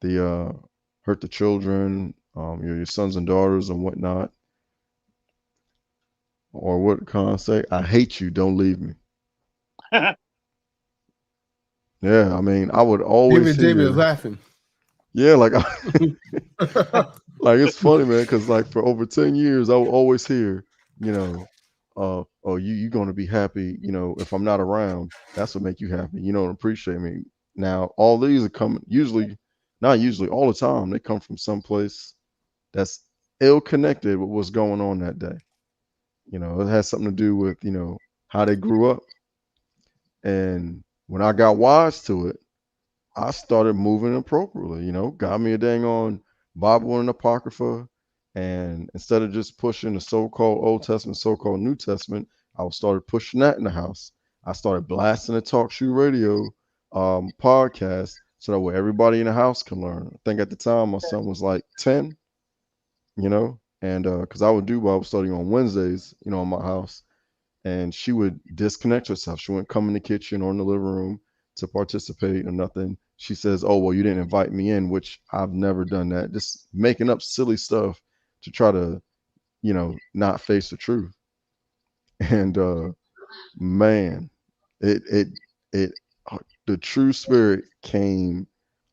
the children, your sons and daughters and whatnot. Or what Khan say? I hate you. Don't leave me. Yeah, I mean, I would always David hear. laughing. Yeah, like like it's funny, man, because like for over 10 years, I would always hear, you know, oh, you're gonna be happy, if I'm not around. That's what make you happy. You don't appreciate me. Now, all these are coming usually, not usually, all the time. They come from someplace that's ill connected with what's going on that day. It has something to do with, how they grew up. And when I got wise to it, I started moving appropriately, got me a dang on Bible and Apocrypha. And instead of just pushing the so-called Old Testament, so-called New Testament, I started pushing that in the house. I started blasting the talk shoe radio podcast so that way everybody in the house can learn. I think at the time my son was like 10, and because I would do Bible study on Wednesdays, in my house, and she would disconnect herself. She wouldn't come in the kitchen or in the living room to participate or nothing. She says, "Oh, well, you didn't invite me in," which I've never done that. Just making up silly stuff to try to, not face the truth. And man, it it it the true spirit came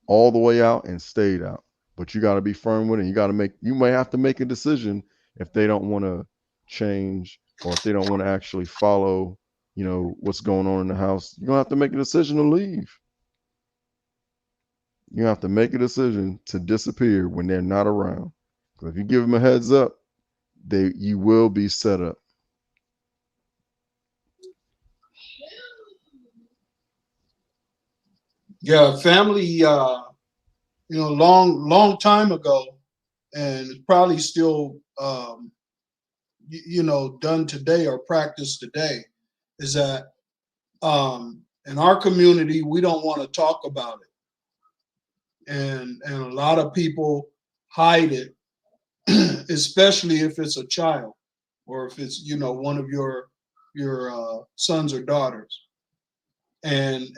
all the way out and stayed out. But you got to be firm with it. You may have to make a decision if they don't want to change or if they don't want to actually follow, what's going on in the house. You're going to have to make a decision to leave. You have to make a decision to disappear when they're not around. Because if you give them a heads up, you will be set up. Yeah, family, long time ago, and it's probably still, done today or practiced today, is that in our community, we don't want to talk about it. And a lot of people hide it, especially if it's a child or if it's, one of your sons or daughters. And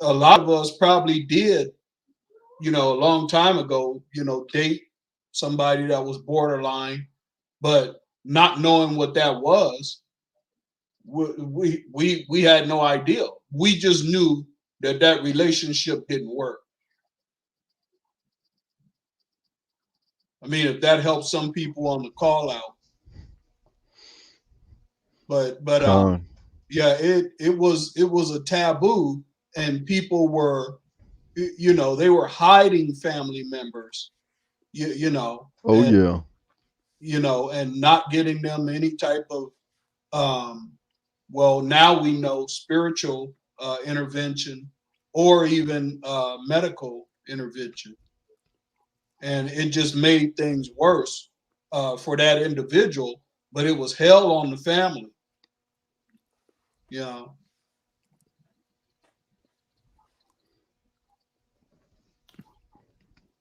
a lot of us probably did, a long time ago, date somebody that was borderline, but not knowing what that was, we had no idea. We just knew that relationship didn't work. I mean, if that helps some people on the call out, but Con. yeah, it was a taboo, and people were, they were hiding family members, Oh, and yeah. and not getting them any type of well, now we know spiritual intervention or even medical intervention, and it just made things worse for that individual. But it was hell on the family. Yeah.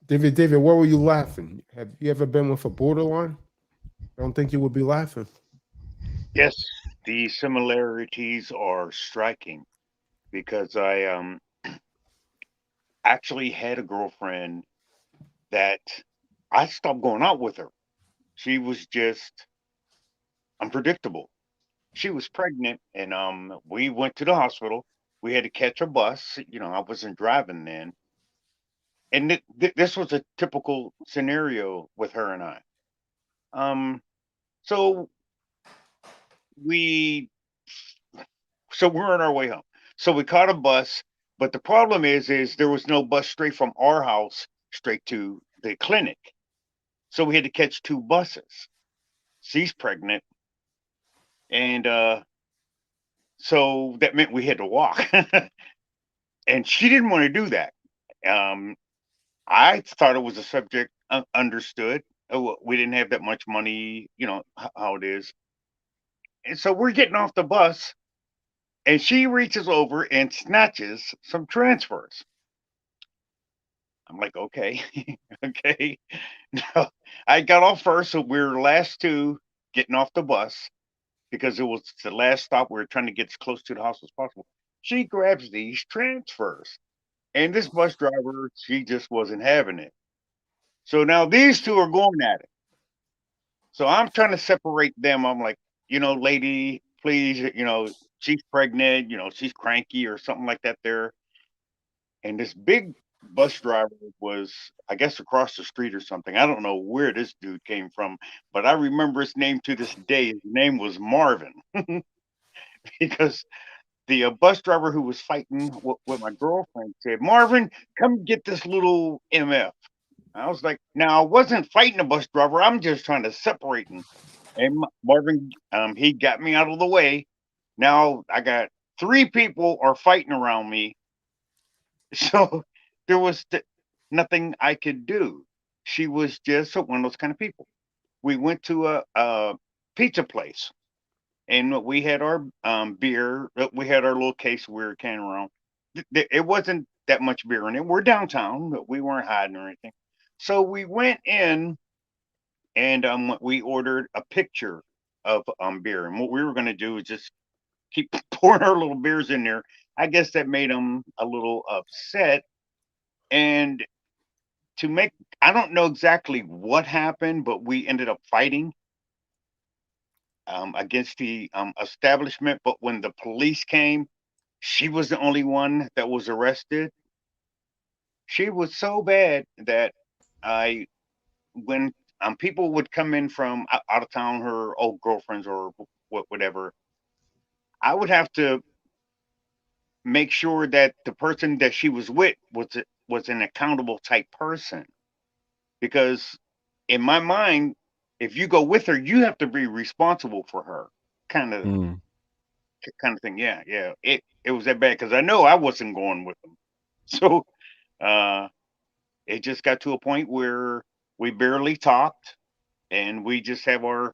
David, why were you laughing? Have you ever been with a borderline? I don't think you would be laughing. Yes, the similarities are striking because I actually had a girlfriend that I stopped going out with her. She was just unpredictable. She was pregnant, and we went to the hospital. We had to catch a bus. I wasn't driving then, and this was a typical scenario with her and I. So we we're on our way home. So we caught a bus, but the problem is there was no bus straight from our house straight to the clinic. So we had to catch two buses. She's pregnant, and so that meant we had to walk. And she didn't want to do that. Um, I thought it was a subject understood. We didn't have that much money, how it is. And so we're getting off the bus, and she reaches over and snatches some transfers. I'm like, okay, okay. Now, I got off first, so we were last two getting off the bus because it was the last stop. We were trying to get as close to the house as possible. She grabs these transfers, and this bus driver, she just wasn't having it. So now these two are going at it. So I'm trying to separate them. I'm like, lady, please, she's pregnant, she's cranky or something like that there. And this big bus driver was, I guess, across the street or something. I don't know where this dude came from, but I remember his name to this day. His name was Marvin because the bus driver who was fighting with my girlfriend said, Marvin, come get this little MF. I was like, now I wasn't fighting the bus driver. I'm just trying to separate him. And Marvin, he got me out of the way. Now I got 3 people are fighting around me. So there was nothing I could do. She was just one of those kind of people. We went to a pizza place and we had our beer. We had our little case we were carrying around. It wasn't that much beer in it. We're downtown, but we weren't hiding or anything. So we went in and we ordered a picture of beer. And what we were going to do is just keep pouring our little beers in there. I guess that made them a little upset. And I don't know exactly what happened, but we ended up fighting against the establishment. But when the police came, she was the only one that was arrested. She was so bad that when people would come in from out of town, her old girlfriends or whatever, I would have to make sure that the person that she was with was an accountable type person, because in my mind, if you go with her, you have to be responsible for her, kind of thing. Yeah, it was that bad because I know I wasn't going with them. So it just got to a point where we barely talked, and we just have our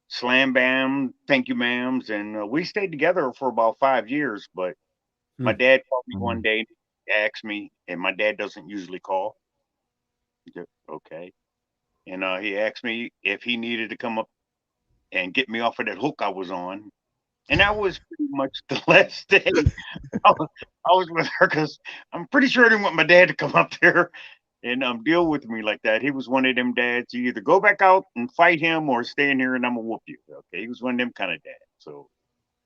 slam bam, thank you, ma'ams, and we stayed together for about 5 years. But my dad called me one day, asked me, and my dad doesn't usually call. Okay. And he asked me if he needed to come up and get me off of that hook I was on. And that was pretty much the last day I was with her, because I'm pretty sure I didn't want my dad to come up there and deal with me like that. He was one of them dads. You either go back out and fight him or stay in here and I'm going to whoop you. Okay. He was one of them kind of dads. So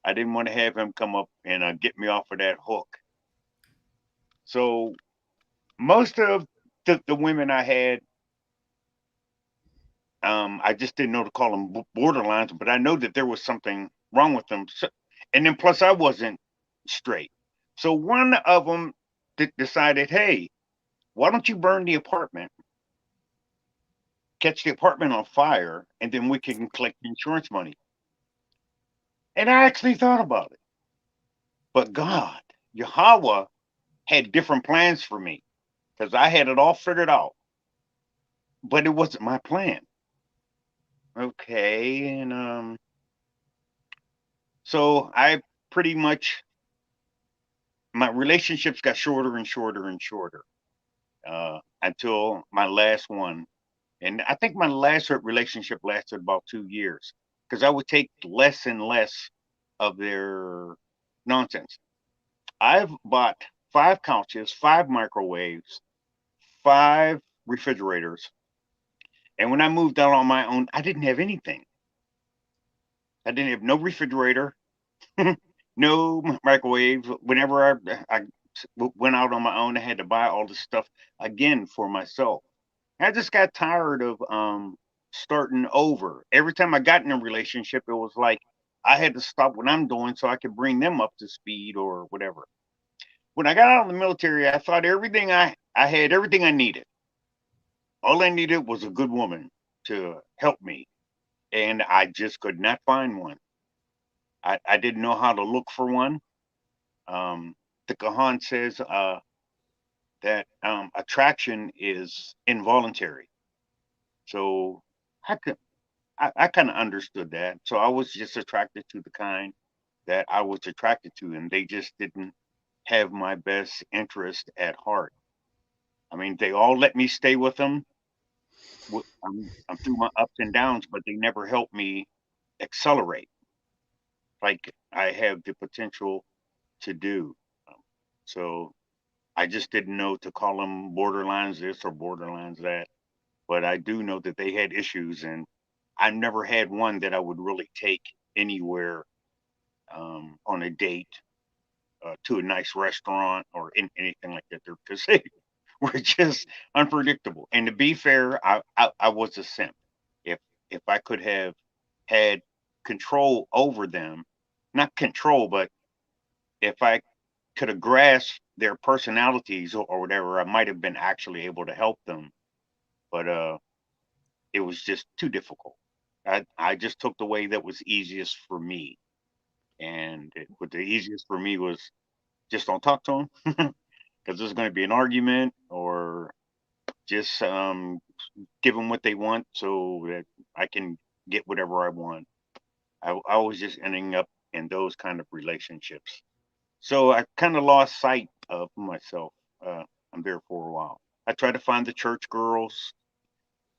I didn't want to have him come up and get me off of that hook. So most of the women I had, I just didn't know to call them borderlines, but I know that there was something wrong with them. So, and then plus I wasn't straight. So one of them decided, hey, why don't you burn the apartment, catch the apartment on fire, and then we can collect the insurance money. And I actually thought about it. But God, Yahweh, had different plans for me, because I had it all figured out. But it wasn't my plan. Okay, and so I pretty much, my relationships got shorter and shorter and shorter until my last one. And I think my last relationship lasted about 2 years, because I would take less and less of their nonsense. I've bought 5 couches, 5 microwaves, 5 refrigerators. And when I moved out on my own, I didn't have anything. I didn't have no refrigerator, no microwave. Whenever I went out on my own, I had to buy all this stuff again for myself. I just got tired of starting over. Every time I got in a relationship, it was like I had to stop what I'm doing so I could bring them up to speed or whatever. When I got out of the military, I thought everything I had everything I needed. All I needed was a good woman to help me, and I just could not find one. I didn't know how to look for one. The Quran says that attraction is involuntary. So I kind of understood that. So I was just attracted to the kind that I was attracted to, and they just didn't have my best interest at heart. I mean, they all let me stay with them. I'm through my ups and downs, but they never helped me accelerate like I have the potential to do. So I just didn't know to call them borderlines this or borderlines that. But I do know that they had issues, and I never had one that I would really take anywhere on a date to a nice restaurant or anything like that. Because they were just unpredictable. And to be fair, I was a simp. If I could have had control over them, not control, but if I could have grasped their personalities or whatever, I might have been actually able to help them. But it was just too difficult. I just took the way that was easiest for me. And what the easiest for me was just don't talk to them because there's going to be an argument, or just give them what they want so that I can get whatever I want. I was just ending up in those kind of relationships. So I kind of lost sight of myself. I'm there for a while. I tried to find the church girls,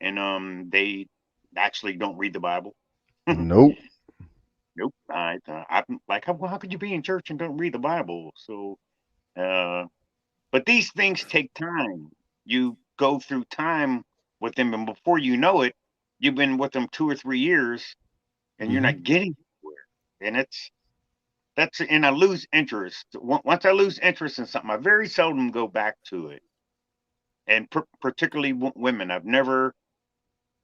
and they actually don't read the Bible. Nope. Nope. I'm like, how could you be in church and don't read the Bible? So, but these things take time. You go through time with them, and before you know it, you've been with them 2 or 3 years, and you're not getting anywhere. And and I lose interest. Once I lose interest in something, I very seldom go back to it. And particularly women, I've never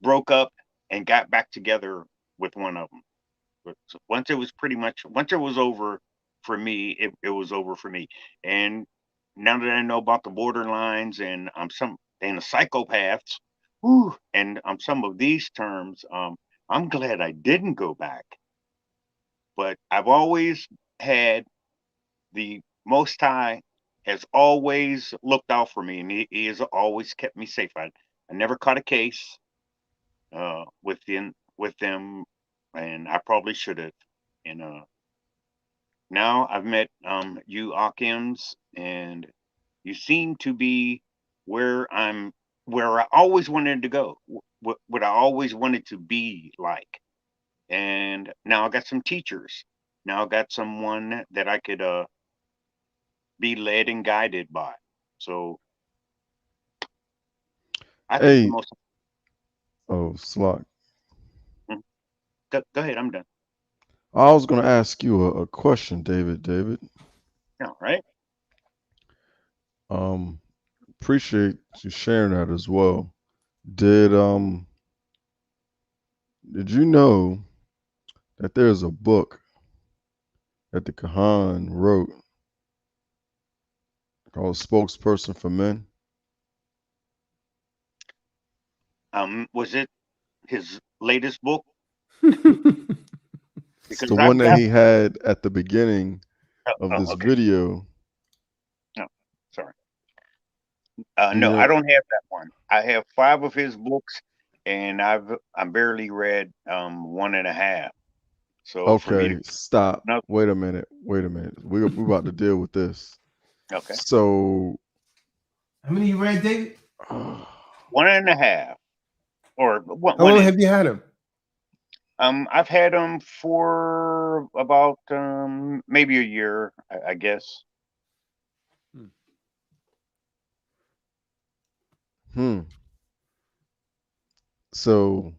broke up and got back together with one of them. But once it was over for me, it was over for me. And now that I know about the borderlines and the psychopaths, and some of these terms, I'm glad I didn't go back. But I've always had the Most High has always looked out for me, and he has always kept me safe. I never caught a case with them, and I probably should have. And now I've met you Akims, and you seem to be where I always wanted to go, what I always wanted to be like. And now I got some teachers. Now I got someone that I could be led and guided by. So I think the Hey, most. oh, Slock. Go ahead, I'm done. I was going to ask you a question, David. All right. Appreciate you sharing that as well. Did you know that there's a book that the Kahan wrote called Spokesperson for Men? Was it his latest book? It's Because the I've one that got. he had at the beginning of this Okay. video. No, sorry. Do No, I you? don't have that one. I have 5 of his books, and I barely read 1.5. So for me to. Okay, stop. No. Wait a minute. We're about to deal with this. Okay. So, How many you read, David? 1.5 or one. How long have you had him? I've had them for about maybe a year, I guess. So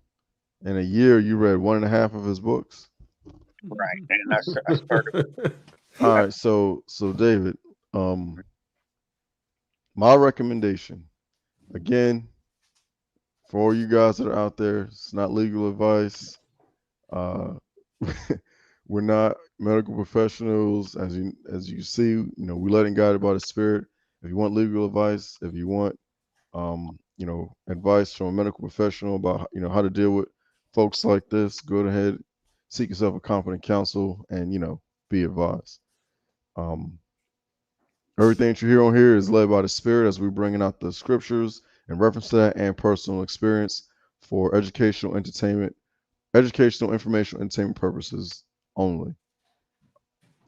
in a year, you read 1.5 of his books. Right, and I started. All right. So David, my recommendation, again, for all you guys that are out there, it's not legal advice. We're not medical professionals, as you see. You know, we're letting guided by the Spirit. If you want legal advice, if you want, advice from a medical professional about how to deal with folks like this, go ahead, seek yourself a competent counsel, and be advised. Everything that you hear on here is led by the Spirit as we're bringing out the scriptures in reference to that and personal experience for educational, informational, entertainment purposes only.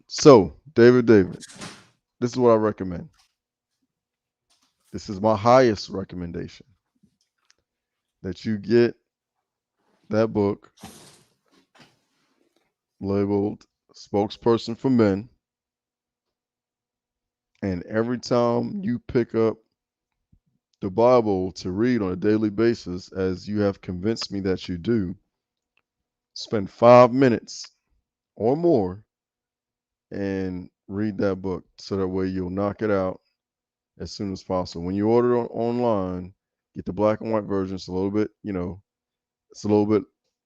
So, David, this is what I recommend. This is my highest recommendation, that you get that book labeled spokesperson for men. And every time you pick up the Bible to read on a daily basis, as you have convinced me that you do, spend 5 minutes or more and read that book so that way you'll knock it out as soon as possible. When you order online, get the black and white version. It's a little bit, it's a little bit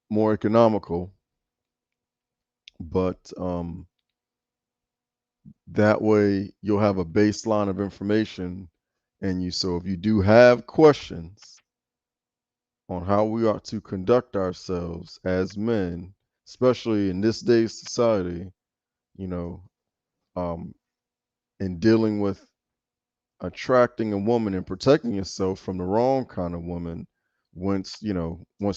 more economical, but that way you'll have a baseline of information. And so if you do have questions on how we are to conduct ourselves as men, especially in this day's society, you know, in dealing with attracting a woman and protecting yourself from the wrong kind of woman once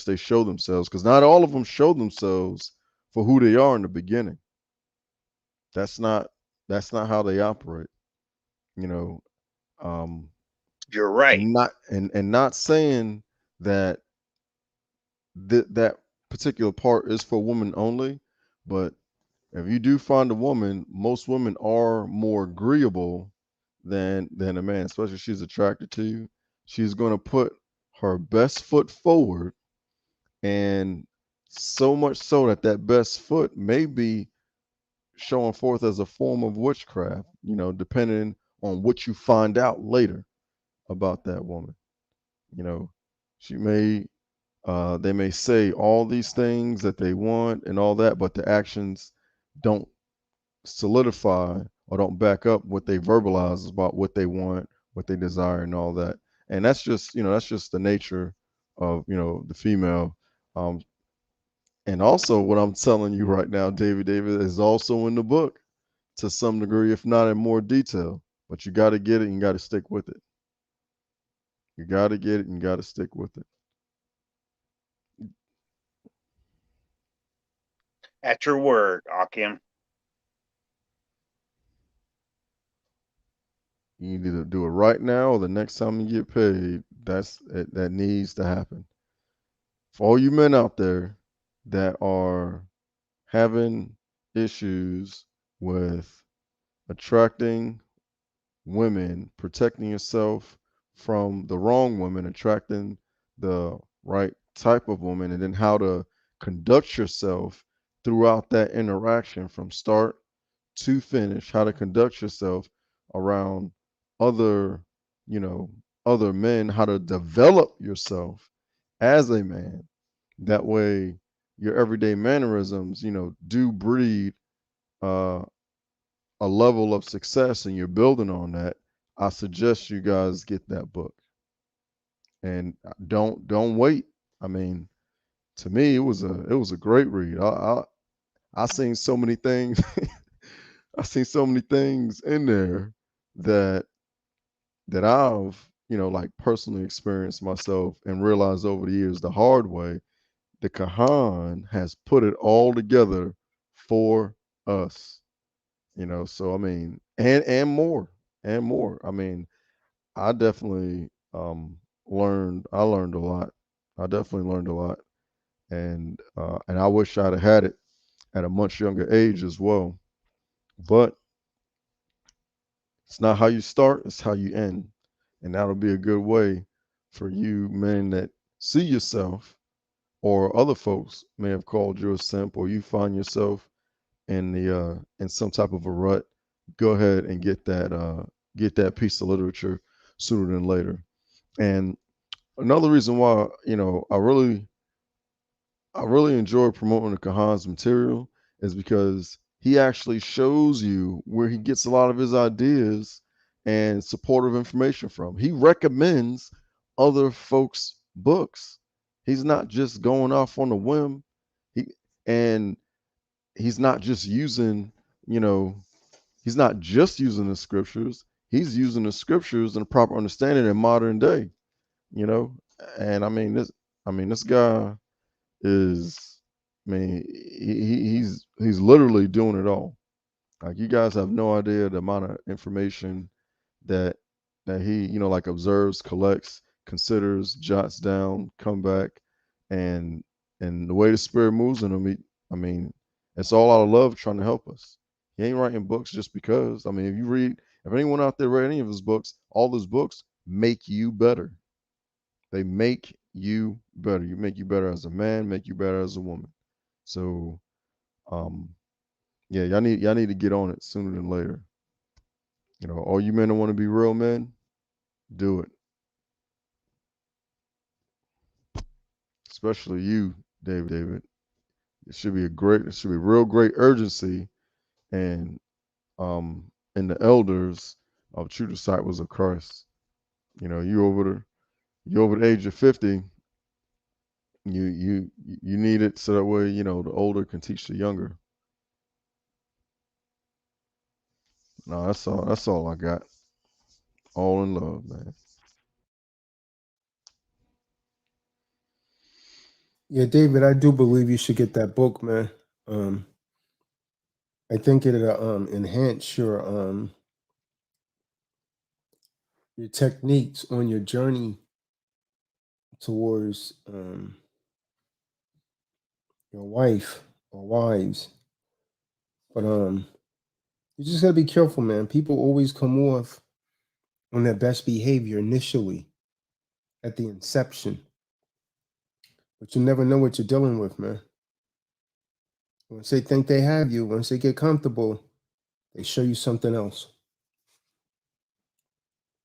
they show themselves, because not all of them show themselves for who they are in the beginning. That's not how they operate, you know. You're right. Not saying that that particular part is for women only, but if you do find a woman, most women are more agreeable than a man, especially if she's attracted to you. She's going to put her best foot forward, and so much so that that best foot may be showing forth as a form of witchcraft, depending on what you find out later about that woman. You know, she may they may say all these things that they want and all that, but the actions don't solidify or don't back up what they verbalize about what they want, what they desire, and all that. And that's just the nature of the female. Um, and also, what I'm telling you right now, David, is also in the book to some degree, if not in more detail. But you got to get it and you got to stick with it. You got to get it and you got to stick with it. At your word, Akim. You need to do it right now or the next time you get paid. That needs to happen. For all you men out there that are having issues with attracting women, protecting yourself from the wrong woman, attracting the right type of woman, and then how to conduct yourself throughout that interaction from start to finish, how to conduct yourself around other, other men, how to develop yourself as a man. That way, your everyday mannerisms, do breed uh, a level of success, and you're building on that. I suggest you guys get that book, and don't wait. I mean, to me, it was a great read. I seen so many things. I seen so many things in there that I've like personally experienced myself and realized over the years the hard way. The Kahan has put it all together for us, So I mean, and more and more. I mean, I definitely learned. I learned a lot. I definitely learned a lot, and I wish I'd have had it at a much younger age as well. But it's not how you start; it's how you end, and that'll be a good way for you men that see yourself, or other folks may have called you a simp, or you find yourself in some type of a rut. Go ahead and get that piece of literature sooner than later. And another reason why I really enjoy promoting the Kahan's material is because he actually shows you where he gets a lot of his ideas and supportive information from. He recommends other folks' books. He's not just going off on a whim. He and he's not just using, you know, he's not just using the scriptures. He's using the scriptures in a proper understanding in modern day, you know. And this guy is, he's literally doing it all. Like, you guys have no idea the amount of information that he, like, observes, collects, considers, jots down, come back, and the way the spirit moves in him. I mean, It's all out of love, trying to help us. He ain't writing books just because. I mean, if anyone out there read any of his books, all his books make you better. They make you better. You make you better as a man, make you better as a woman. So, yeah, y'all need to get on it sooner than later. You know, all you men that want to be real men, do it. Especially you, David. It should be real great urgency and in the elders of true disciples of Christ. You know, you over the age of 50, you need it so that way, you know, the older can teach the younger. No, that's all I got. All in love, man. Yeah, David, I do believe you should get that book, man. I think it'll enhance your techniques on your journey towards your wife or wives. But you just gotta be careful, man. People always come off on their best behavior initially at the inception. But you never know what you're dealing with, man. Once they think they have you, once they get comfortable, they show you something else.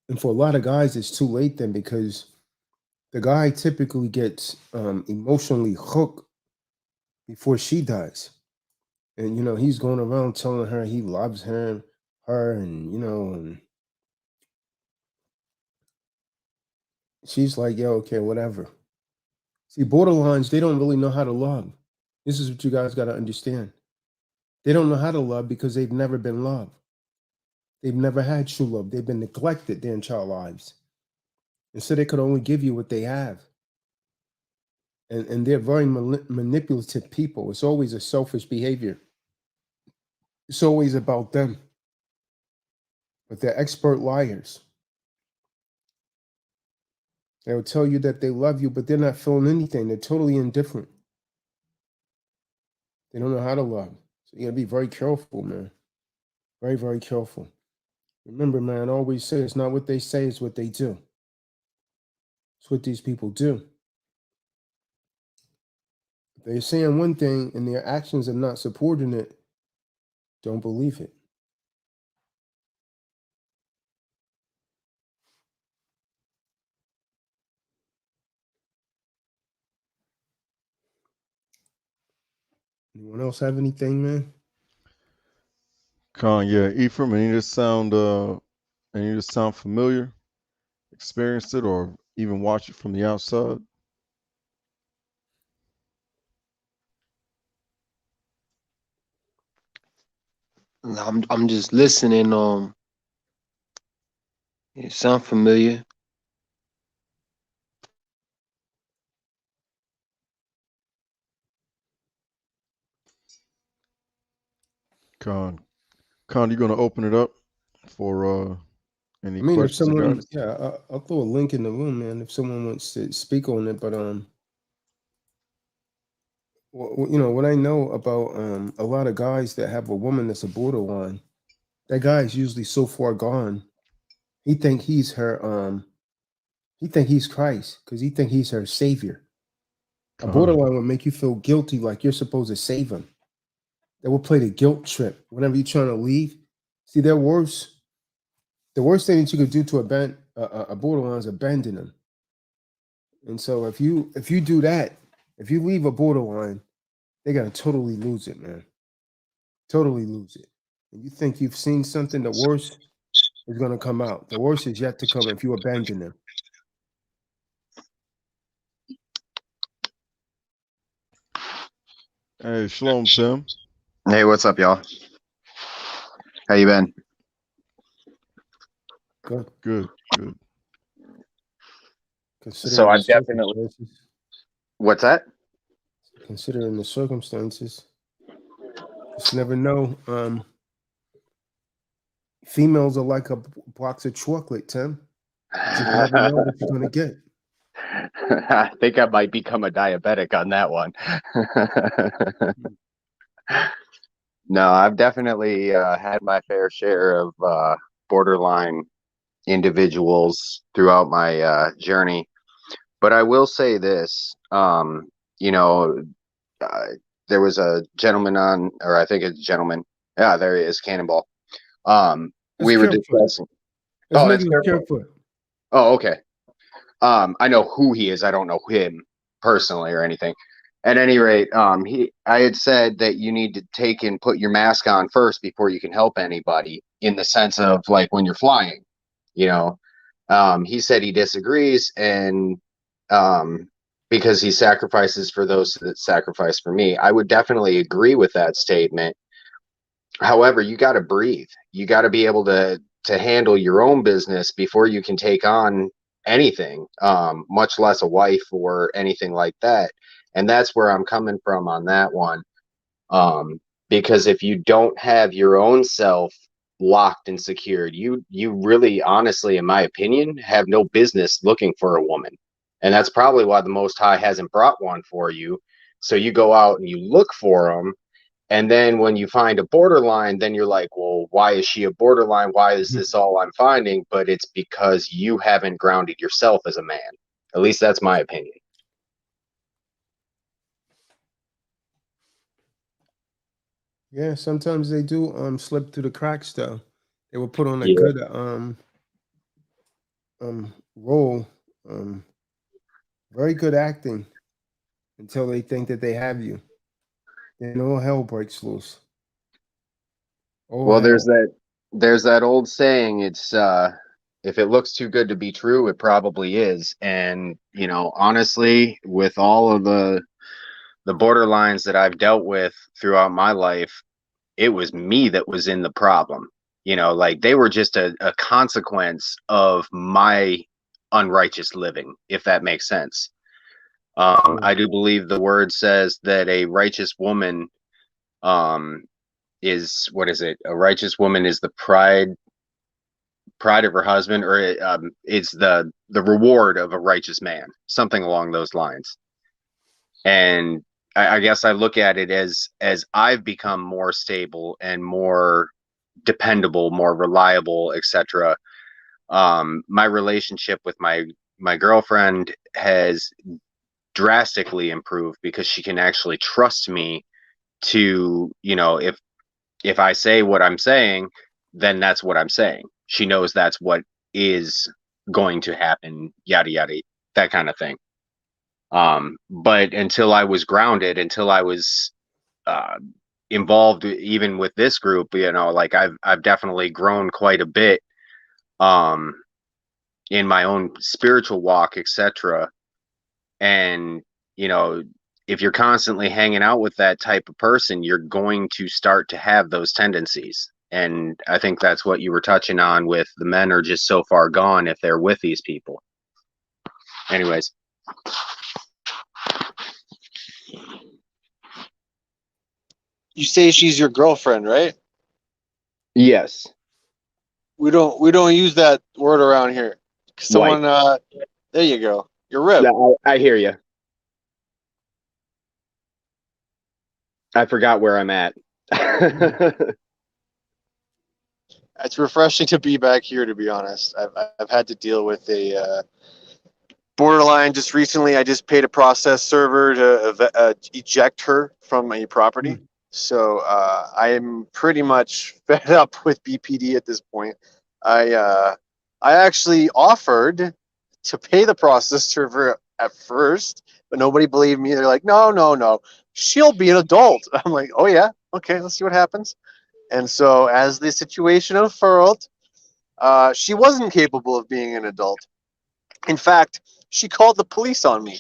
And for a lot of guys, it's too late then, because the guy typically gets emotionally hooked before she does. And, you know, he's going around telling her he loves her, and, you know, and she's like, yeah, okay, whatever. See, borderlines, they don't really know how to love. This is what you guys got to understand. They don't know how to love because they've never been loved. They've never had true love. They've been neglected their entire lives. And so they could only give you what they have. And they're very manipulative people. It's always a selfish behavior. It's always about them. But they're expert liars. They'll tell you that they love you, but they're not feeling anything. They're totally indifferent. They don't know how to love. So you gotta be very careful, man. Very, very careful. Remember, man, I always say it's not what they say, it's what they do. It's what these people do. If they're saying one thing and their actions are not supporting it, don't believe it. Anyone else have anything, man? Yeah, Ephraim, any of this sound familiar? Experienced it or even watch it from the outside? I'm just listening. It sound familiar. Con, you gonna open it up for any I mean, if questions or someone, guys? yeah, I'll throw a link in the room, man, if someone wants to speak on it. But you know what I know about a lot of guys that have a woman that's a borderline. That guy is usually so far gone. He think he's her. He think he's Christ because he think he's her savior. A borderline would make you feel guilty, like you're supposed to save him. They will play the guilt trip whenever you're trying to leave. See, they're worse. The worst thing that you could do to a borderline is abandon them. And so if you do that, if you leave a borderline, they're gonna totally lose it, man. Totally lose it. And you think you've seen something, the worst is gonna come out. The worst is yet to come if you abandon them. Hey, Shalom, Tim. Hey, what's up, y'all? How you been? Good. Good. So I The definitely. circumstances, What's that? considering the circumstances, just never know. Females are like a box of chocolate, Tim. You just never know what you're gonna get. I think I might become a diabetic on that one. No, I've definitely had my fair share of borderline individuals throughout my journey. But I will say this, you know, uh, there was a gentleman on, or I think it's a gentleman. Yeah, there he is, Cannonball. It's We were Kerfoot. discussing. His Oh, name that's is terrible. Kerfoot. Oh, okay. I know who he is. I don't know him personally or anything. At any rate, I had said that you need to take and put your mask on first before you can help anybody, in the sense of like when you're flying, you know. He said he disagrees, and because he sacrifices for those that sacrifice for me. I would definitely agree with that statement. However, you got to breathe. You got to be able to handle your own business before you can take on anything, much less a wife or anything like that. And that's where I'm coming from on that one. Because if you don't have your own self locked and secured, you really, honestly, in my opinion, have no business looking for a woman. And that's probably why the Most High hasn't brought one for you. So you go out and you look for them, and then when you find a borderline, then you're like, well, why is she a borderline? Why is this all I'm finding? But it's because you haven't grounded yourself as a man. At least that's my opinion. Yeah, sometimes they do slip through the cracks though. They will put on a Yeah. good role, very good acting until they think that they have you. Then all hell breaks loose. All Well, hell. there's that old saying, it's if it looks too good to be true, it probably is. And, you know, honestly, with all of the borderlines that I've dealt with throughout my life, it was me that was in the problem. You know, like they were just a consequence of my unrighteous living, if that makes sense. I do believe the word says that a righteous woman is, what is it? A righteous woman is the pride of her husband, or it's the reward of a righteous man, something along those lines. And I guess I look at it as I've become more stable and more dependable, more reliable, etc. My relationship with my girlfriend has drastically improved because she can actually trust me to, you know, if I say what I'm saying, then that's what I'm saying. She knows that's what is going to happen, yada yada, that kind of thing. But until I was grounded, until I was involved even with this group, you know, like I've definitely grown quite a bit in my own spiritual walk, etc. And, you know, if you're constantly hanging out with that type of person, you're going to start to have those tendencies. And I think that's what you were touching on with the men are just so far gone if they're with these people. Anyways. You say she's your girlfriend, right? Yes. We don't use that word around here. Someone, there you go. Your rib. No, I hear you. I forgot where I'm at. It's refreshing to be back here, to be honest. I've had to deal with a borderline just recently. I just paid a process server to eject her from a property. So I'm pretty much fed up with BPD at this point. I actually offered to pay the process server at first, but nobody believed me. They're like, no, she'll be an adult. I'm like, oh yeah, okay, let's see what happens. And so as the situation unfurled, she wasn't capable of being an adult. In fact, she called the police on me,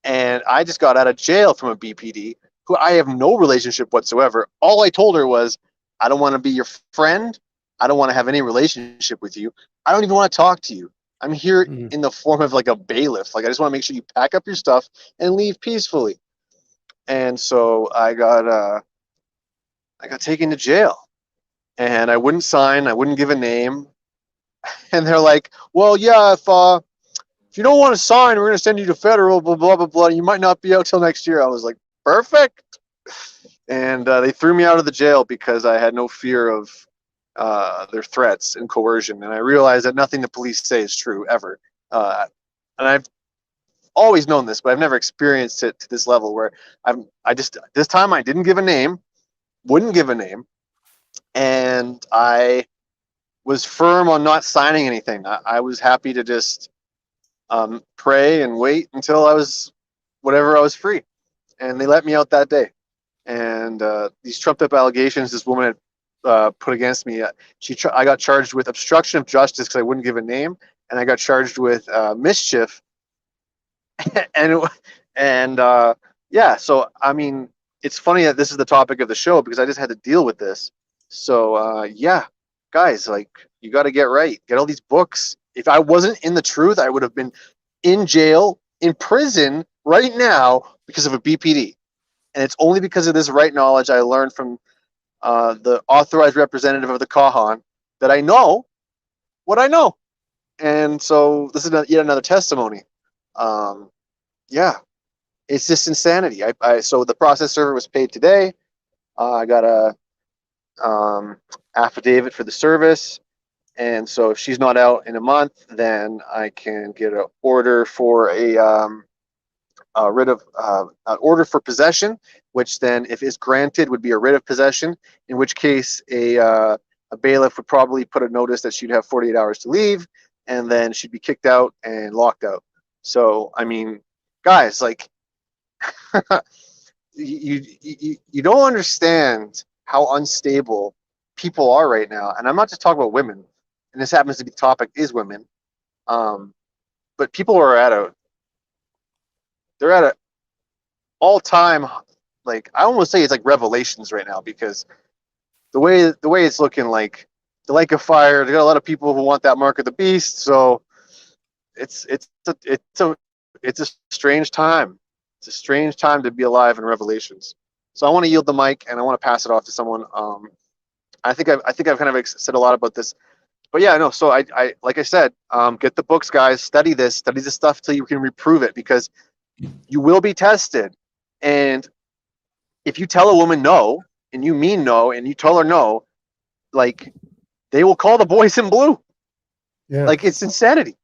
and I just got out of jail from a BPD who I have no relationship whatsoever. All I told her was, I don't want to be your friend. I don't want to have any relationship with you. I don't even want to talk to you. I'm here in the form of like a bailiff. Like, I just want to make sure you pack up your stuff and leave peacefully. And so I got taken to jail, and I wouldn't sign. I wouldn't give a name. And they're like, well, yeah, if you don't want to sign, we're going to send you to federal, blah, blah, blah, blah. You might not be out till next year. I was like, perfect. And they threw me out of the jail because I had no fear of their threats and coercion. And I realized that nothing the police say is true ever. And I've always known this, but I've never experienced it to this level where this time I didn't give a name, wouldn't give a name, and I was firm on not signing anything. I was happy to just pray and wait until I was free, and they let me out that day. And these trumped up allegations this woman had put against me, I got charged with obstruction of justice because I wouldn't give a name, and I got charged with mischief. and yeah, so I mean, it's funny that this is the topic of the show because I just had to deal with this. So yeah, guys, like, you got to get right, get all these books. If I wasn't in the truth, I would have been in jail, in prison right now because of a BPD. And it's only because of this right knowledge I learned from the authorized representative of the Kahan that I know what I know. And so this is yet another testimony. Yeah, it's just insanity. So the process server was paid today. I got a affidavit for the service. And so if she's not out in a month, then I can get an order for an order for possession, which then, if it's granted, would be a writ of possession. In which case, a bailiff would probably put a notice that she'd have 48 hours to leave, and then she'd be kicked out and locked out. So, I mean, guys, like, you don't understand how unstable people are right now. And I'm not just talking about women, and this happens to be the topic is women. But people are they're at a all-time, like, I almost say it's like revelations right now, because the way it's looking, like the lake of fire, they got a lot of people who want that mark of the beast. So it's a strange time. It's a strange time to be alive in Revelations. So I want to yield the mic and I want to pass it off to someone. I think I've kind of said a lot about this, but yeah, no. So I like I said, get the books, guys. Study this stuff till you can reprove it, because you will be tested. And if you tell a woman no, and you mean no, and you tell her no, like, they will call the boys in blue. Yeah. Like, it's insanity.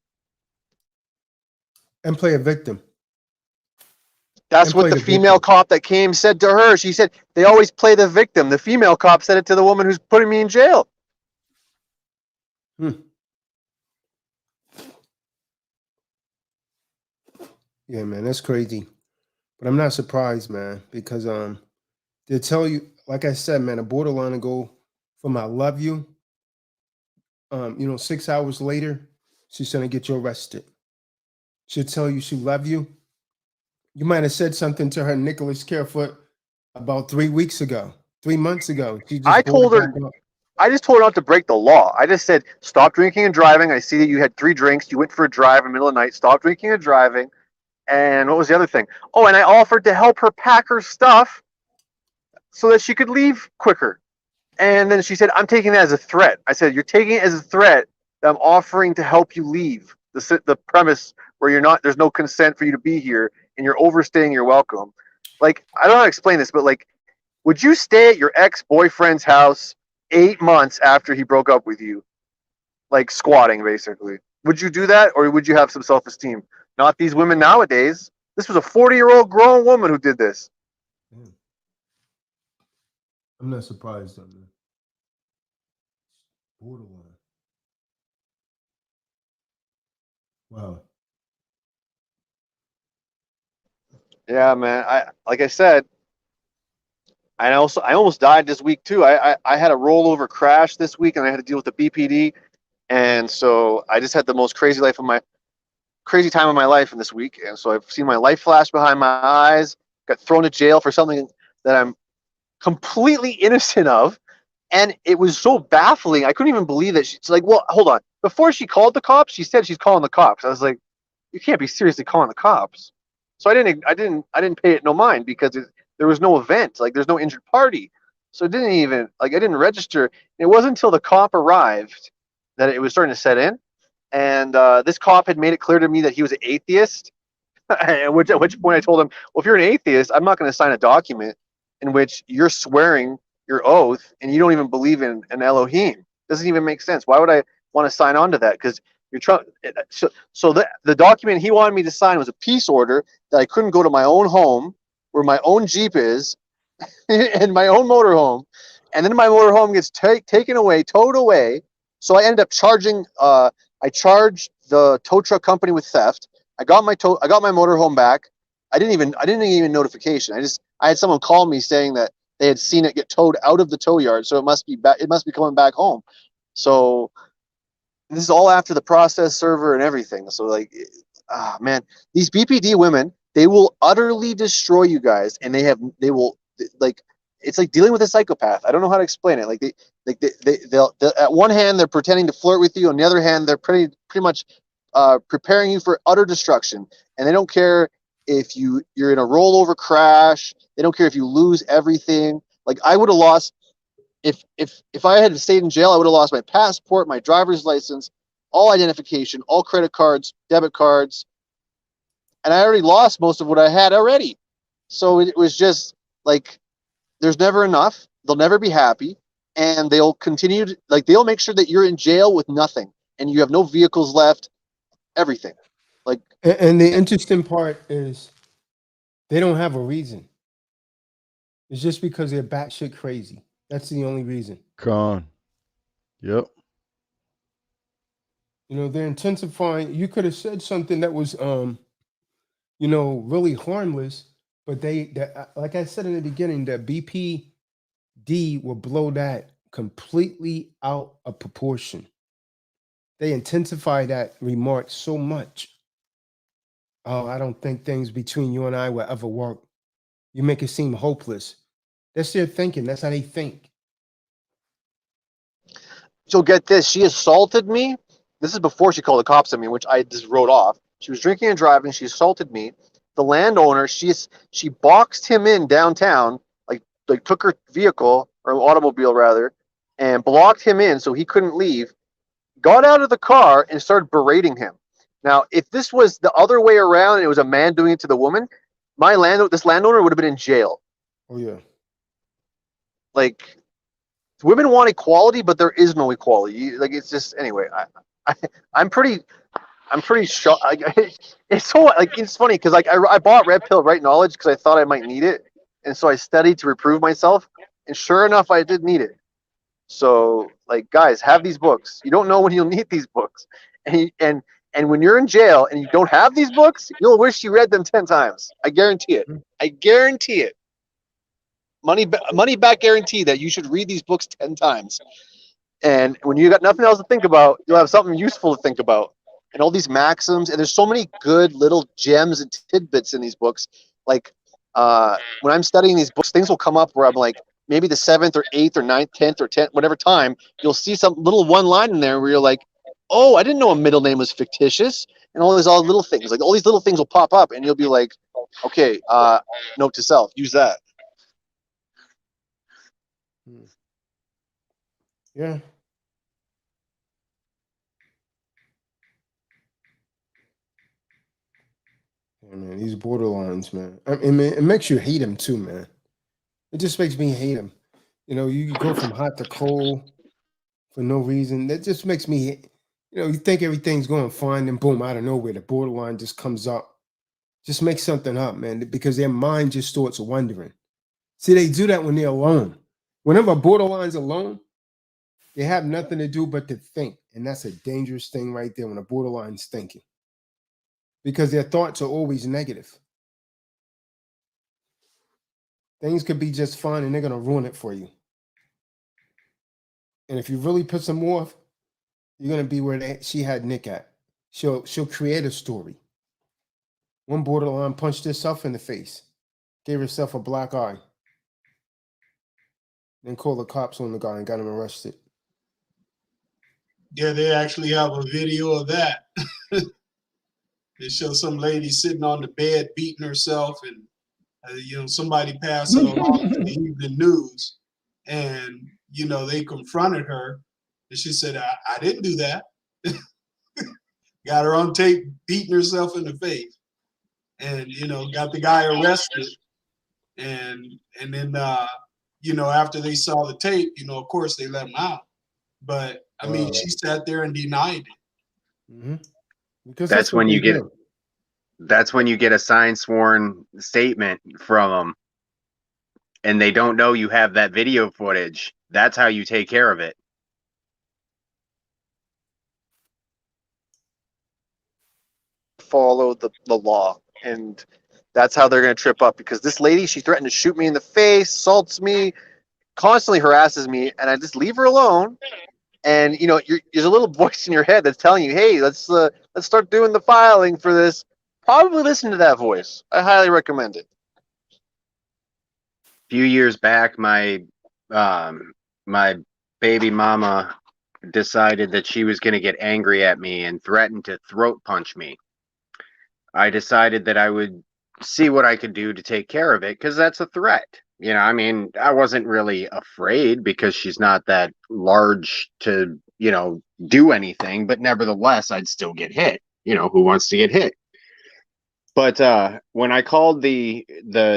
And play a victim. That's And what play the the female victim. cop that came said to her. She said, they always play the victim. The female cop said it to the woman who's putting me in jail. Yeah, man, that's crazy. But I'm not surprised, man, because they tell you, like I said, man, a borderline to go from I love you, 6 hours later, she's gonna get you arrested. She'll tell you she love you. You might have said something to her, Nicholas Carefoot, about 3 weeks ago, 3 months ago. She just I told her, back up. I just told her not to break the law. I just said, stop drinking and driving. I see that you had 3 drinks. You went for a drive in the middle of the night. Stop drinking and driving. And what was the other thing? Oh, and I offered to help her pack her stuff so that she could leave quicker. And then she said, I'm taking that as a threat. I said, you're taking it as a threat that I'm offering to help you leave the premise where you're not, there's no consent for you to be here, and you're overstaying your welcome. Like, I don't know how to explain this, but like, would you stay at your ex-boyfriend's house 8 months after he broke up with you? Like, squatting, basically. Would you do that, or would you have some self-esteem? Not these women nowadays. This was a 40-year-old grown woman who did this. I'm not surprised on that. Borderline. Wow. Yeah, man. Like I said, I almost died this week too. I had a rollover crash this week, and I had to deal with the BPD, and so I just had the most crazy time of my life in this week. And so I've seen my life flash behind my eyes. Got thrown to jail for something that I'm completely innocent of, and it was so baffling. I couldn't even believe that. She's like, well, hold on. Before she called the cops, she said she's calling the cops. I was like, you can't be seriously calling the cops. So I didn't pay it no mind, because there was no event. Like, there's no injured party. So it didn't even, like, I didn't register. It wasn't until the cop arrived that it was starting to set in. And this cop had made it clear to me that he was an atheist. At which point I told him, well, if you're an atheist, I'm not going to sign a document in which you're swearing your oath and you don't even believe in an Elohim. Doesn't even make sense. Why would I want to sign on to that? Because you're trying. So the document he wanted me to sign was a peace order that I couldn't go to my own home where my own Jeep is and my own motorhome, and then my motorhome gets taken away, towed away. So I ended up charging. I charged the tow truck company with theft. I got my motorhome back. I didn't even notification. I had someone call me saying that they had seen it get towed out of the tow yard, so it must be back. It must be coming back home. So this is all after the process server and everything. So like, man, these BPD women, they will utterly destroy you guys, and they will like, it's like dealing with a psychopath. I don't know how to explain it. Like they'll at one hand they're pretending to flirt with you, on the other hand they're pretty much preparing you for utter destruction, and they don't care if you're in a rollover crash. They don't care if you lose everything. Like I would have lost if I had stayed in jail, I would have lost my passport, my driver's license, all identification, all credit cards, debit cards, and I already lost most of what I had already. So it was just like, there's never enough. They'll never be happy, and they'll continue to, like, they'll make sure that you're in jail with nothing and you have no vehicles left, everything. Like, And the interesting part is they don't have a reason. It's just because they're batshit crazy. That's the only reason. Con. Yep. You know, they're intensifying. You could have said something that was, you know, really harmless, but like I said in the beginning, that BPD will blow that completely out of proportion. They intensify that remark so much. Oh, I don't think things between you and I will ever work. You make it seem hopeless. That's their thinking. That's how they think. so get this, she assaulted me. This is before she called the cops on me, which I just wrote off. She was drinking and driving. She assaulted me. The landowner, she boxed him in downtown, like took her vehicle, or automobile rather, and blocked him in so he couldn't leave. Got out of the car and started berating him. Now, if this was the other way around and it was a man doing it to the woman, this landowner would have been in jail. Oh yeah. Like, women want equality, but there is no equality. Like, it's just, anyway. I'm pretty shocked. It's so, like, it's funny because like I bought Red Pill Right Knowledge because I thought I might need it, and so I studied to reprove myself, and sure enough, I did need it. So, like, guys, have these books. You don't know when you'll need these books, and when you're in jail and you don't have these books, you'll wish you read them 10 times. I guarantee it. I guarantee it. Money back guarantee that you should read these books 10 times. And when you got nothing else to think about, you'll have something useful to think about. And all these maxims, and there's so many good little gems and tidbits in these books. Like, when I'm studying these books, things will come up where I'm like, maybe the 7th or 8th or 9th, 10th or 10th, whatever time, you'll see some little one line in there where you're like, oh, I didn't know a middle name was fictitious. And all these little things, like all these little things will pop up, and you'll be like, okay, note to self, use that. Yeah. Yeah, man, these borderlines, man. I mean, it makes you hate them too, man. It just makes me hate them. You know, you go from hot to cold for no reason. That just makes me, you know, you think everything's going fine, and boom, out of nowhere, the borderline just comes up. Just make something up, man, because their mind just starts wondering. See, they do that when they're alone. Whenever a borderline's alone, they have nothing to do but to think. And that's a dangerous thing right there when a borderline's thinking. Because their thoughts are always negative. Things could be just fine and they're going to ruin it for you. And if you really piss them off, you're going to be where she had Nick at. She'll create a story. One borderline punched herself in the face, gave herself a black eye, then called the cops on the guy and got him arrested. Yeah, they actually have a video of that. They show some lady sitting on the bed beating herself, and you know, somebody passed it along to the evening news, and you know, they confronted her, and she said, "I didn't do that." Got her on tape beating herself in the face, and you know, got the guy arrested. and then you know, after they saw the tape, you know, of course they let him out. But I mean, she sat there and denied it. Mm-hmm. Because That's what when they you get do. that's when you get a signed sworn statement from them, and they don't know you have that video footage. That's how you take care of it. Follow the law, and that's how they're going to trip up, because this lady, she threatened to shoot me in the face, assaults me, constantly harasses me, and I just leave her alone. And you know, there's a little voice in your head that's telling you, hey, let's start doing the filing for this. Probably listen to that voice. I highly recommend it. A few years back, my baby mama decided that she was going to get angry at me and threatened to throat punch me. I decided that I would see what I could do to take care of it, because that's a threat. You know, I mean, I wasn't really afraid because she's not that large to, you know, do anything, but nevertheless, I'd still get hit. You know, who wants to get hit? But when I called the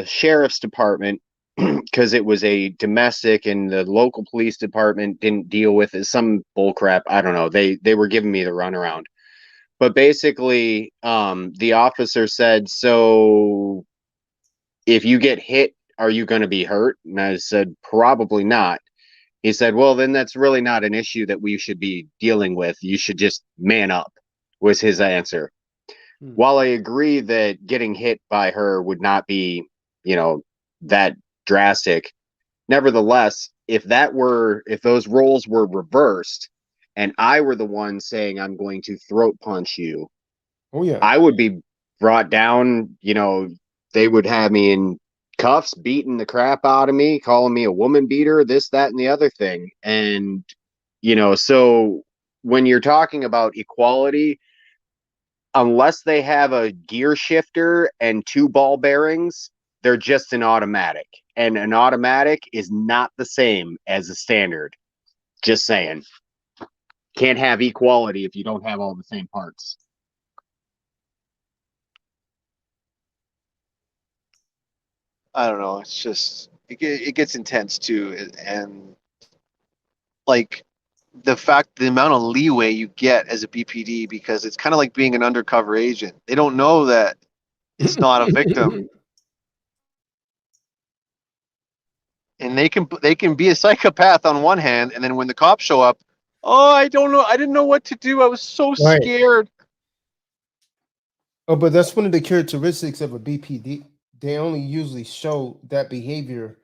sheriff's department, because it was a domestic and the local police department didn't deal with it, some bullcrap, I don't know. They were giving me the runaround. But basically, the officer said, so if you get hit, are you going to be hurt? And I said, probably not. He said, well, then that's really not an issue that we should be dealing with. You should just man up, was his answer. While I agree that getting hit by her would not be, you know, that drastic, nevertheless, if those roles were reversed and I were the one saying I'm going to throat punch you, Oh yeah. I would be brought down. You know, they would have me in cuffs, beating the crap out of me, calling me a woman beater, this, that, and the other thing. And, you know, so when you're talking about equality, unless they have a gear shifter and 2 ball bearings, they're just an automatic. And an automatic is not the same as a standard. Just saying. Can't have equality if you don't have all the same parts. I don't know. It's just it gets intense too, and like the amount of leeway you get as a BPD, because it's kind of like being an undercover agent. They don't know that it's not a victim, and they can be a psychopath on one hand, and then when the cops show up, oh, I don't know, I didn't know what to do. I was so Right. scared. Oh, but that's one of the characteristics of a BPD. They only usually show that behavior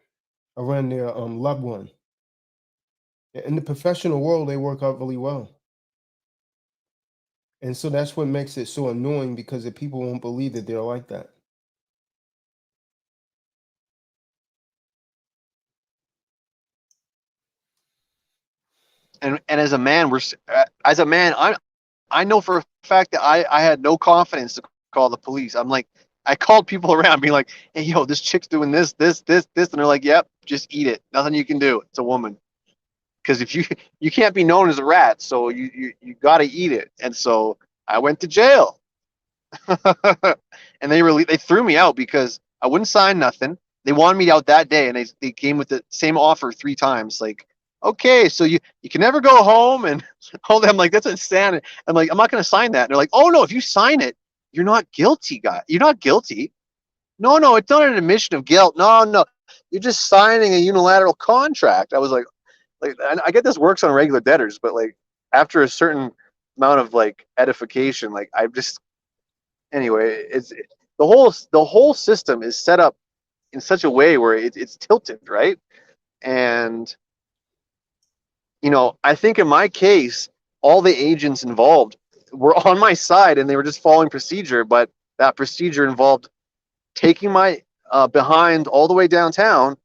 around their loved one. In the professional world, they work out really well. And so that's what makes it so annoying, because the people won't believe that they're like that. And as a man, I know for a fact that I had no confidence to call the police. I'm like, I called people around being like, hey, yo, this chick's doing this. And they're like, yep, just eat it. Nothing you can do. It's a woman. Because if you can't be known as a rat, so you got to eat it. And so I went to jail. And they threw me out because I wouldn't sign nothing. They wanted me out that day, and they came with the same offer 3 times. Like, okay, so you can never go home, and all that. I'm like, that's insanity. I'm like, I'm not going to sign that. And they're like, oh no, if you sign it, you're not guilty, guy. You're not guilty. No, it's not an admission of guilt. No, you're just signing a unilateral contract. I was like I get this works on regular debtors, but like after a certain amount of like edification, like I just anyway, the whole system is set up in such a way where it's tilted, right? And you know, I think in my case, all the agents involved were on my side, and they were just following procedure. But that procedure involved taking my behind all the way downtown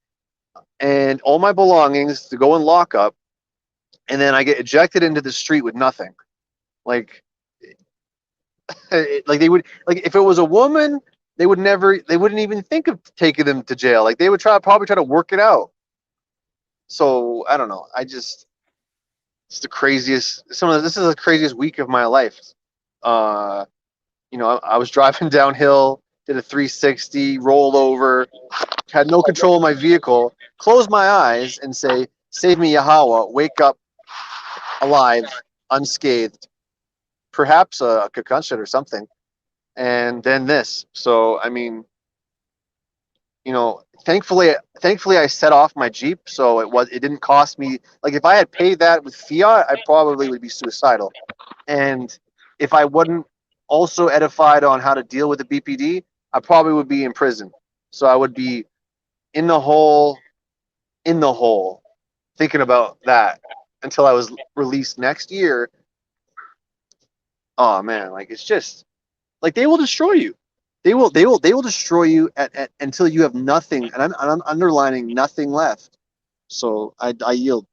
and all my belongings to go and lock up, and then I get ejected into the street with nothing. Like, like they would, like if it was a woman, they wouldn't even think of taking them to jail. Like they would probably try to work it out. So I don't know. It's the craziest. This is the craziest week of my life. You know, I was driving downhill did a 360, rolled over, had no control of my vehicle, close my eyes and say, "Save me, Yahweh, wake up alive, unscathed, perhaps a concussion or something." And then this. So, I mean, you know, thankfully I set off my Jeep, so it didn't cost me. Like, if I had paid that with fiat, I probably would be suicidal. And if I wasn't also edified on how to deal with the BPD, I probably would be in prison. So I would be in the hole, thinking about that until I was released next year. Oh man, like, it's just like they will destroy you. They will destroy you at until you have nothing, and I'm underlining nothing left. So I yield.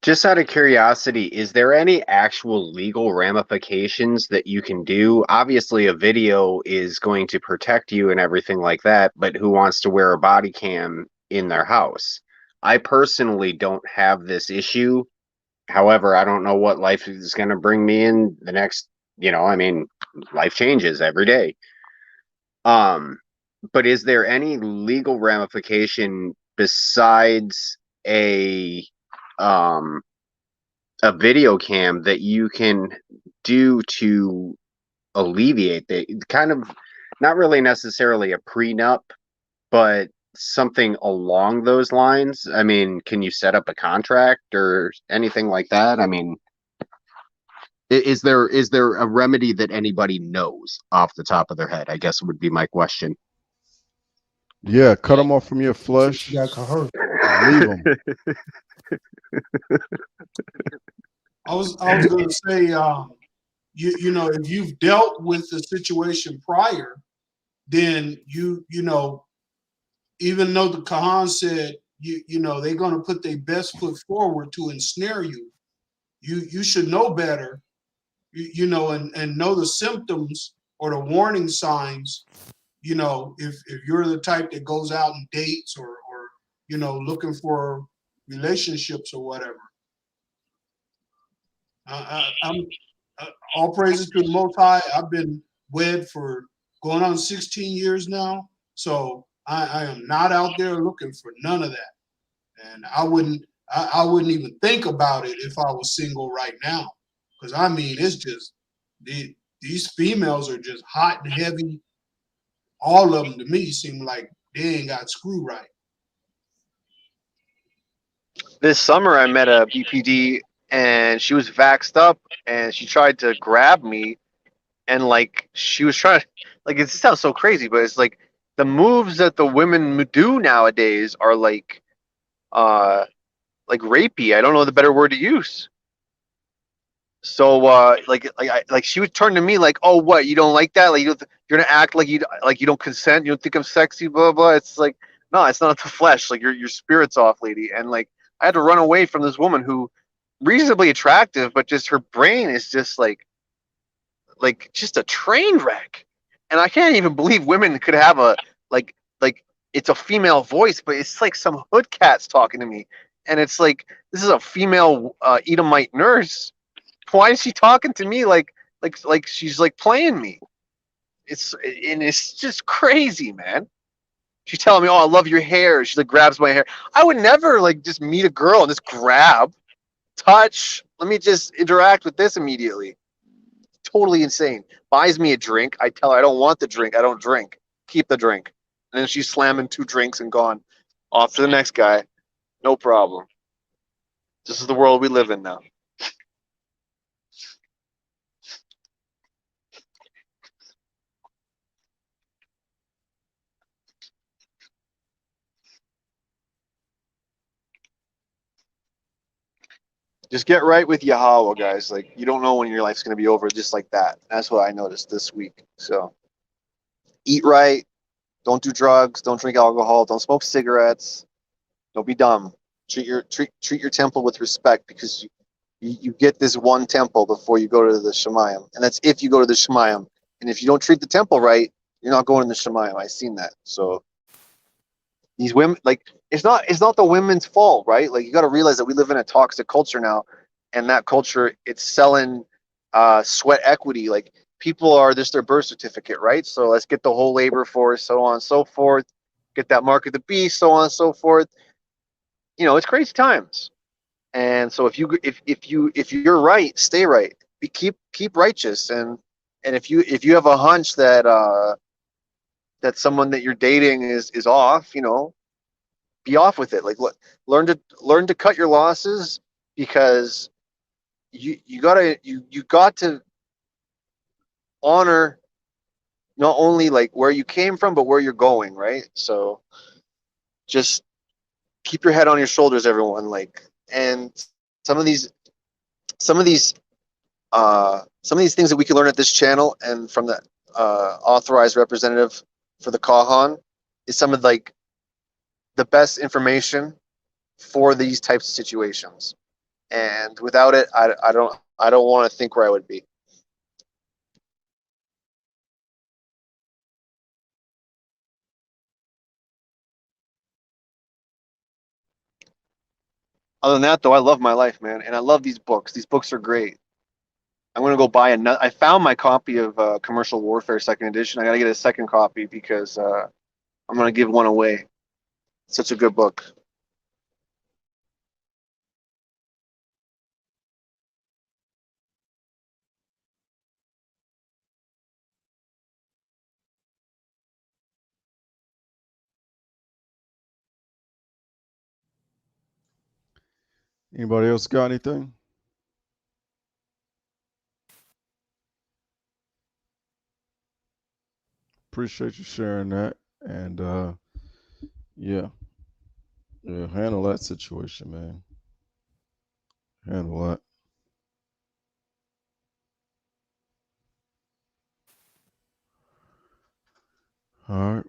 Just out of curiosity, is there any actual legal ramifications that you can do? Obviously, a video is going to protect you and everything like that, but who wants to wear a body cam in their house? I personally don't have this issue. However, I don't know what life is going to bring me in the next, I mean, life changes every day. But is there any legal ramification besides a video cam that you can do to alleviate the kind of, not really necessarily a prenup, but something along those lines? I mean, can you set up a contract or anything like that? I mean, is there a remedy that anybody knows off the top of their head? I guess would be my question. Yeah, cut them off from your flesh. You got coerced. Leave them. I was going to say, you know, if you've dealt with the situation prior, then you know, even though the Kahan said, you know, they're going to put their best foot forward to ensnare you, you should know better, you know, and know the symptoms or the warning signs. You know, if you're the type that goes out and dates or you know, looking for relationships or whatever. I'm all praises to the Most High. I've been wed for going on 16 years now, so I am not out there looking for none of that, and I wouldn't even think about it if I was single right now, because I mean, it's just these females are just hot and heavy. All of them to me seem like they ain't got screw right. This summer I met a BPD and she was vaxxed up and she tried to grab me, and like she was trying to, like, it sounds so crazy, but it's like the moves that the women do nowadays are like rapey. I don't know the better word to use. So like she would turn to me like, "Oh, what, you don't like that? Like, you're gonna act like you don't consent, you don't think I'm sexy, blah blah." It's like, no, it's not the flesh. Like, your spirit's off, lady. And like, I had to run away from this woman who reasonably attractive, but just her brain is just like just a train wreck. And I can't even believe women could have a like it's a female voice, but it's like some hood cats talking to me, and it's like, this is a female Edomite nurse. Why is she talking to me like she's like playing me? It's just crazy, man. She's telling me, "Oh, I love your hair." She like grabs my hair. I would never like just meet a girl and just grab, touch. Let me just interact with this immediately. Totally insane. Buys me a drink. I tell her I don't want the drink. I don't drink. Keep the drink. And then she's slamming 2 drinks and gone. Off to the next guy. No problem. This is the world we live in now. Just get right with Yahweh, guys. Like, you don't know when your life's going to be over just like that. That's what I noticed this week. So eat right. Don't do drugs. Don't drink alcohol. Don't smoke cigarettes. Don't be dumb. Treat your temple with respect, because you get this one temple before you go to the Shemayim. And that's if you go to the Shemayim. And if you don't treat the temple right, you're not going to the Shemayim. I've seen that. So these women, like, it's not the women's fault, right? Like, you got to realize that we live in a toxic culture now, and that culture, it's selling sweat equity. Like, people are this their birth certificate, right? So let's get the whole labor force, so on and so forth, get that mark of the beast, so on and so forth. You know, it's crazy times. And so if you're right, stay right. Keep righteous, and if you have a hunch that that someone that you're dating is off, you know, be off with it. Like learn to cut your losses, because you got to honor not only like where you came from, but where you're going, right? So just keep your head on your shoulders, everyone. Like, and some of these some of these some of these things that we can learn at this channel and from the authorized representative for the Kahan is some of like the best information for these types of situations. And without it, I don't want to think where I would be. Other than that, though, I love my life, man, and I love these books. These books are great. I'm gonna go buy another. I found my copy of Commercial Warfare Second Edition. I gotta get a second copy because I'm gonna give one away. It's such a good book. Anybody else got anything? Appreciate you sharing that. And yeah, handle that situation, man. Handle that. All right.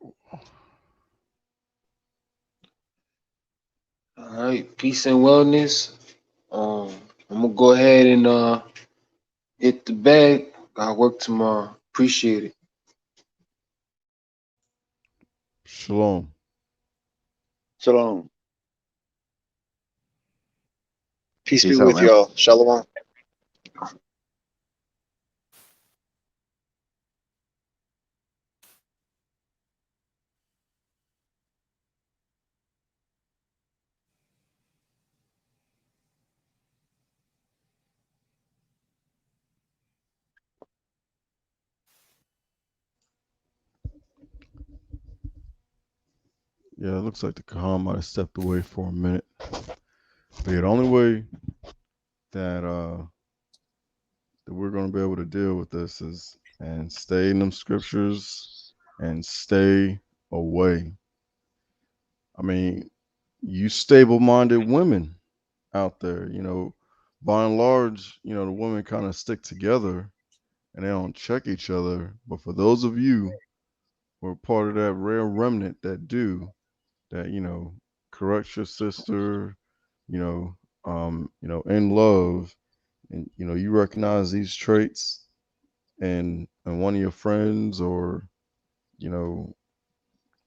All right, peace and wellness. I'm gonna go ahead and hit the bed. Got work tomorrow. Appreciate it. Shalom. Shalom. Peace be Peace out, with man. y'all. Shalom. Yeah, it looks like the Kahan might have stepped away for a minute. But yeah, the only way that that we're gonna be able to deal with this is and stay in them scriptures and stay away. I mean, you stable-minded women out there, you know, by and large, you know, the women kind of stick together and they don't check each other. But for those of you who are part of that rare remnant that do, that, you know, correct your sister, in love, and you know, you recognize these traits and one of your friends or, you know,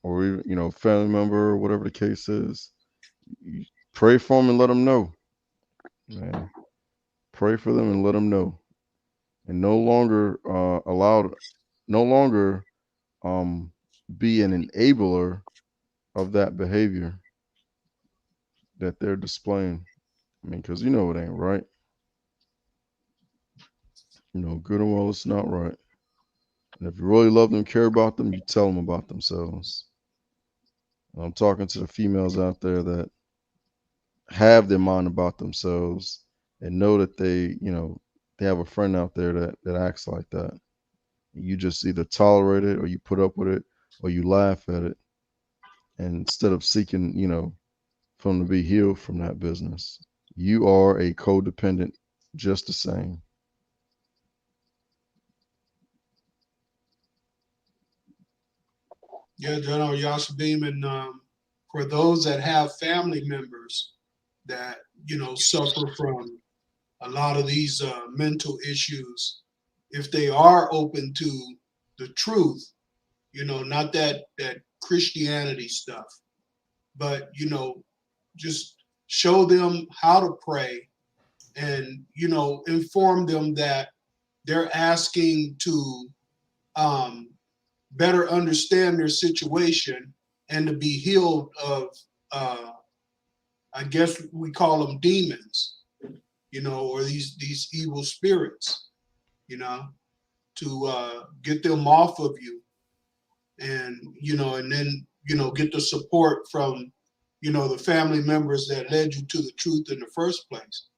or even, you know, family member or whatever the case is, you pray for them and let them know, man. Pray for them and let them know, and no longer be an enabler of that behavior that they're displaying. I mean, because you know it ain't right. You know, good and well, it's not right. And if you really love them, care about them, you tell them about themselves. And I'm talking to the females out there that have their mind about themselves and know that they have a friend out there that acts like that. You just either tolerate it or you put up with it or you laugh at it. And instead of seeking, you know, for them to be healed from that business, you are a codependent just the same. Yeah, General Yashabim, and for those that have family members that suffer from a lot of these mental issues, if they are open to the truth, not that Christianity stuff, but just show them how to pray and inform them that they're asking to better understand their situation and to be healed of, I guess we call them demons, you know, or these evil spirits, you know, to get them off of you, and you know, and then you know, get the support from, you know, the family members that led you to the truth in the first place.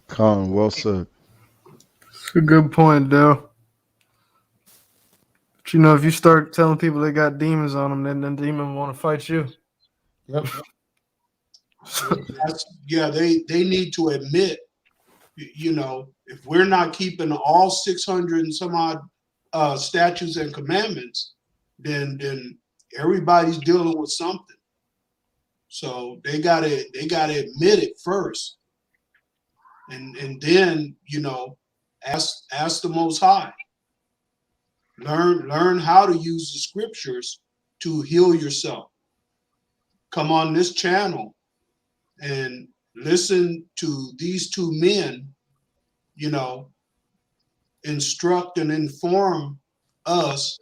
Khan, well said. It's a good point, Dale. But you know, if you start telling people they got demons on them, then the demon want to fight you. Yep. Yeah, they need to admit, you know, if we're not keeping all 600 and some odd statutes and commandments, then everybody's dealing with something. So they gotta admit it first, and then, you know, ask the Most High. Learn how to use the scriptures to heal yourself. Come on this channel and listen to these two men, you know, instruct and inform us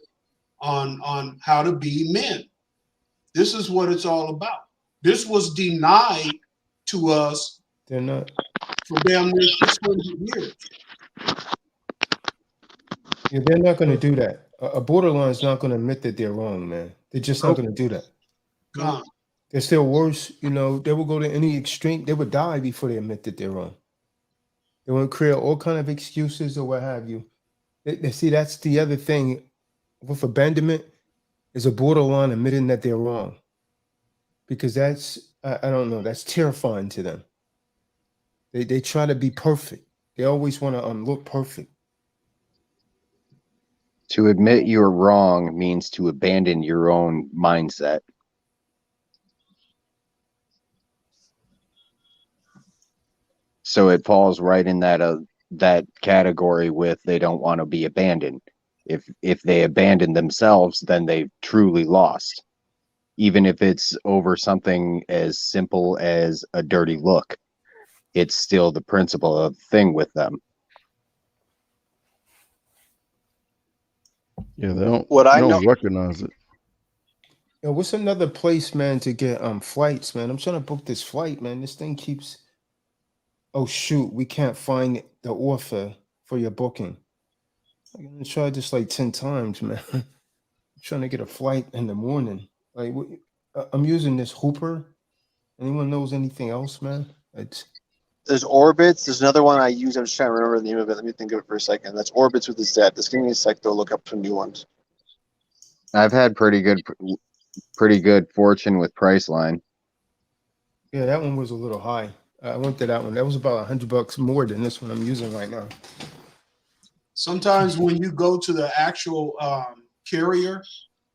on how to be men. This is what it's all about. This was denied to us They're not. for damn near 600 years. Yeah, they're not going to do that. A borderline is not going to admit that they're wrong, man. They're just not going to do that. Gone. They're still worse. You know, they will go to any extreme. They would die before they admit that they're wrong. They want to create all kind of excuses or what have you. They see, that's the other thing with abandonment, is a borderline admitting that they're wrong, because that's I don't know, that's terrifying to them. They try to be perfect. They always want to look perfect. To admit you're wrong means to abandon your own mindset. So it falls right in that category with they don't want to be abandoned. If they abandon themselves, then they've truly lost. Even if it's over something as simple as a dirty look, it's still the principle of the thing with them. Yeah, they don't What they I know, don't recognize it. Yo, what's another place, man, to get flights, man? I'm trying to book this flight, man. This thing keeps. Oh shoot, we can't find the author for your booking. I'm gonna try this like 10 times, man. I'm trying to get a flight in the morning. Like, I'm using this Hooper. Anyone knows anything else, man? It's there's Orbits. There's another one I use. I'm just trying to remember the name of it. Let me think of it for a second. That's Orbits with a Z. Just give me a sec to look up some new ones. I've had pretty good fortune with Priceline. yeah, that one was a little high. I went to that one. That was about $100 more than this one I'm using right now. Sometimes when you go to the actual carrier,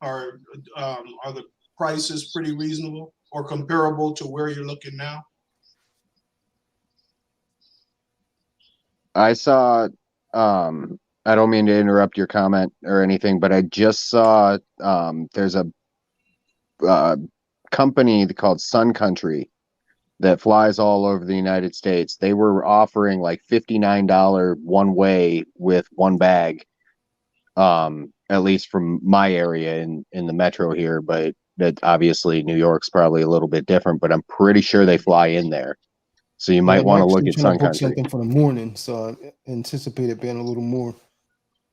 are the prices pretty reasonable or comparable to where you're looking now? I saw, I don't mean to interrupt your comment or anything, but I just saw there's a company called Sun Country that flies all over the United States. They were offering like $59 one way with one bag, at least from my area in the metro here. But that obviously New York's probably a little bit different, but I'm pretty sure they fly in there. So you might want to look at Sun Country. Something for the morning, so I anticipate it being a little more.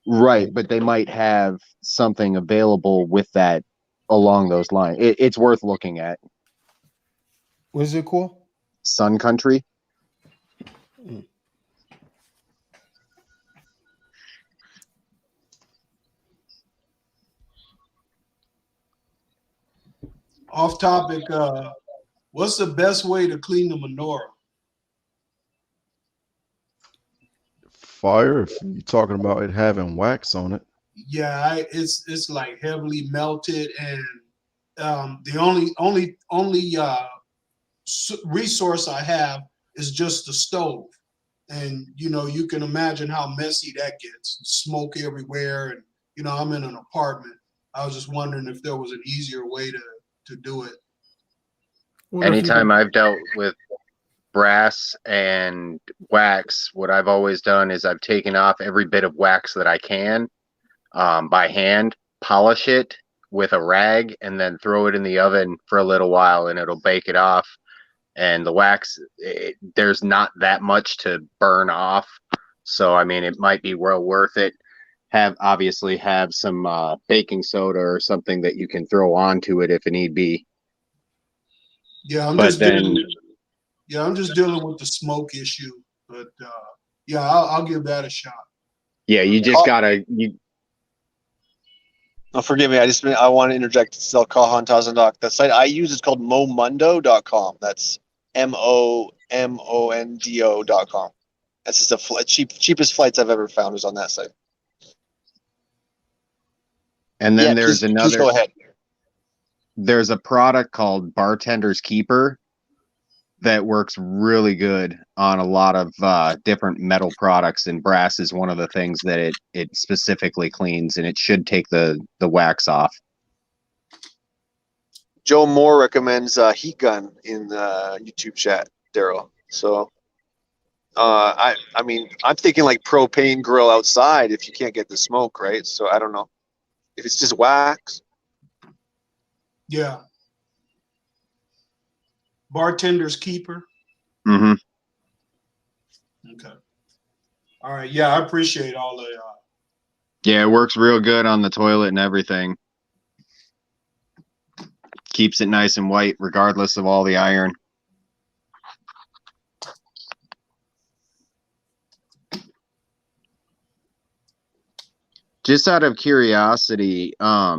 Right, but they might have something available with that along those lines. It's worth looking at. What is it called? Sun Country. Off topic, what's the best way to clean the menorah? Fire, if you're talking about it having wax on it. Yeah, it's like heavily melted, and the only resource I have is just the stove, and you know, you can imagine how messy that gets. Smoke everywhere, and you know, I'm in an apartment. I was just wondering if there was an easier way to do it. Anytime I've dealt with brass and wax, what I've always done is I've taken off every bit of wax that I can by hand, polish it with a rag, and then throw it in the oven for a little while, and it'll bake it off. And the wax, there's not that much to burn off. So, I mean, it might be well worth it. Obviously have some baking soda or something that you can throw onto it if it need be. Yeah, I'm But just then, dealing with the smoke issue. But yeah, I'll give that a shot. yeah, you just gotta Oh, forgive me. I want to interject. Sell Kahan Tazadaq. The site I use is called momondo.com. That's MOMONDO.com. That's just cheapest flights I've ever found was on that site. And then Please go ahead. There's a product called Bartender's Keeper that works really good on a lot of different metal products, and brass is one of the things that it specifically cleans, and it should take the wax off. Joe Moore recommends Heat Gun in the YouTube chat, Daryl. So I mean, I'm thinking like propane grill outside if you can't get the smoke, right? So I don't know. If it's just wax. Yeah. Bartender's Keeper. Mm-hmm. Okay. All right. Yeah, I appreciate all the. Yeah, it works real good on the toilet and everything. Keeps it nice and white regardless of all the iron. Just out of curiosity, I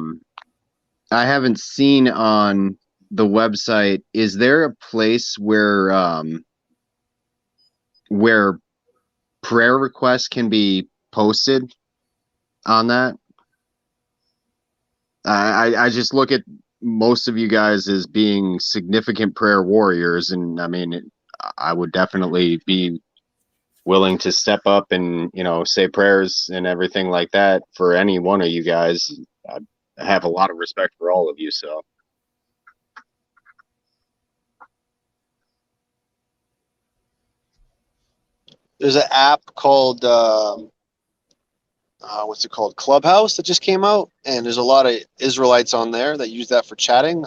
haven't seen on the website, is there a place where prayer requests can be posted on that? I just look at most of you guys as being significant prayer warriors, and I mean, I would definitely be willing to step up and, you know, say prayers and everything like that for any one of you guys. I have a lot of respect for all of you, so. There's an app called what's it called? Clubhouse that just came out, and there's a lot of Israelites on there that use that for chatting.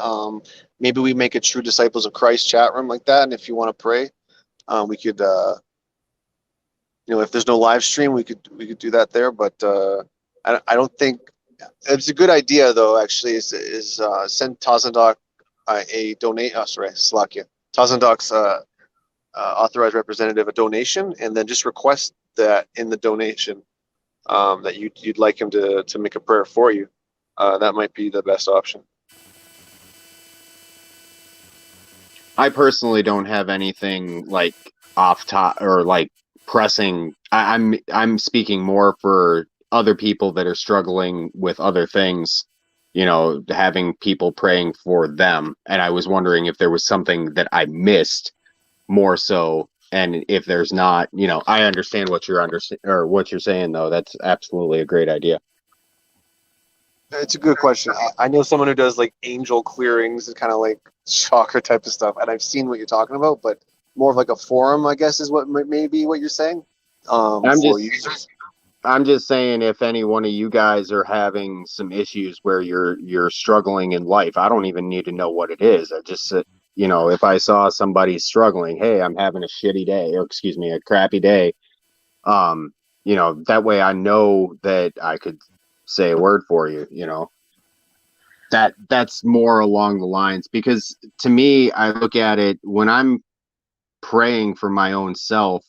Maybe we make a True Disciples of Christ chat room like that, and if you want to pray, we could you know, if there's no live stream, we could do that there. But I don't think it's a good idea though. Actually, is send Tazadaq a donate. Sorry, Slakia. Tazadaq's authorized representative a donation, and then just request that in the donation that you'd like him to make a prayer for you. That might be the best option. I personally don't have anything like off top or like pressing. I'm speaking more for other people that are struggling with other things, you know, having people praying for them. And I was wondering if there was something that I missed more so. And if there's not, you know, I understand what you're saying though. That's absolutely a great idea. It's a good question. I know someone who does like angel clearings and kind of like chakra type of stuff, and I've seen what you're talking about, but more of like a forum, I guess, is what may be what you're saying. I'm just saying, if any one of you guys are having some issues where you're struggling in life, I don't even need to know what it is. I just, you know, if I saw somebody struggling, hey, I'm having a shitty day, or excuse me, a crappy day, you know, that way I know that I could say a word for you, you know. That's more along the lines, because to me, I look at it when I'm praying for my own self,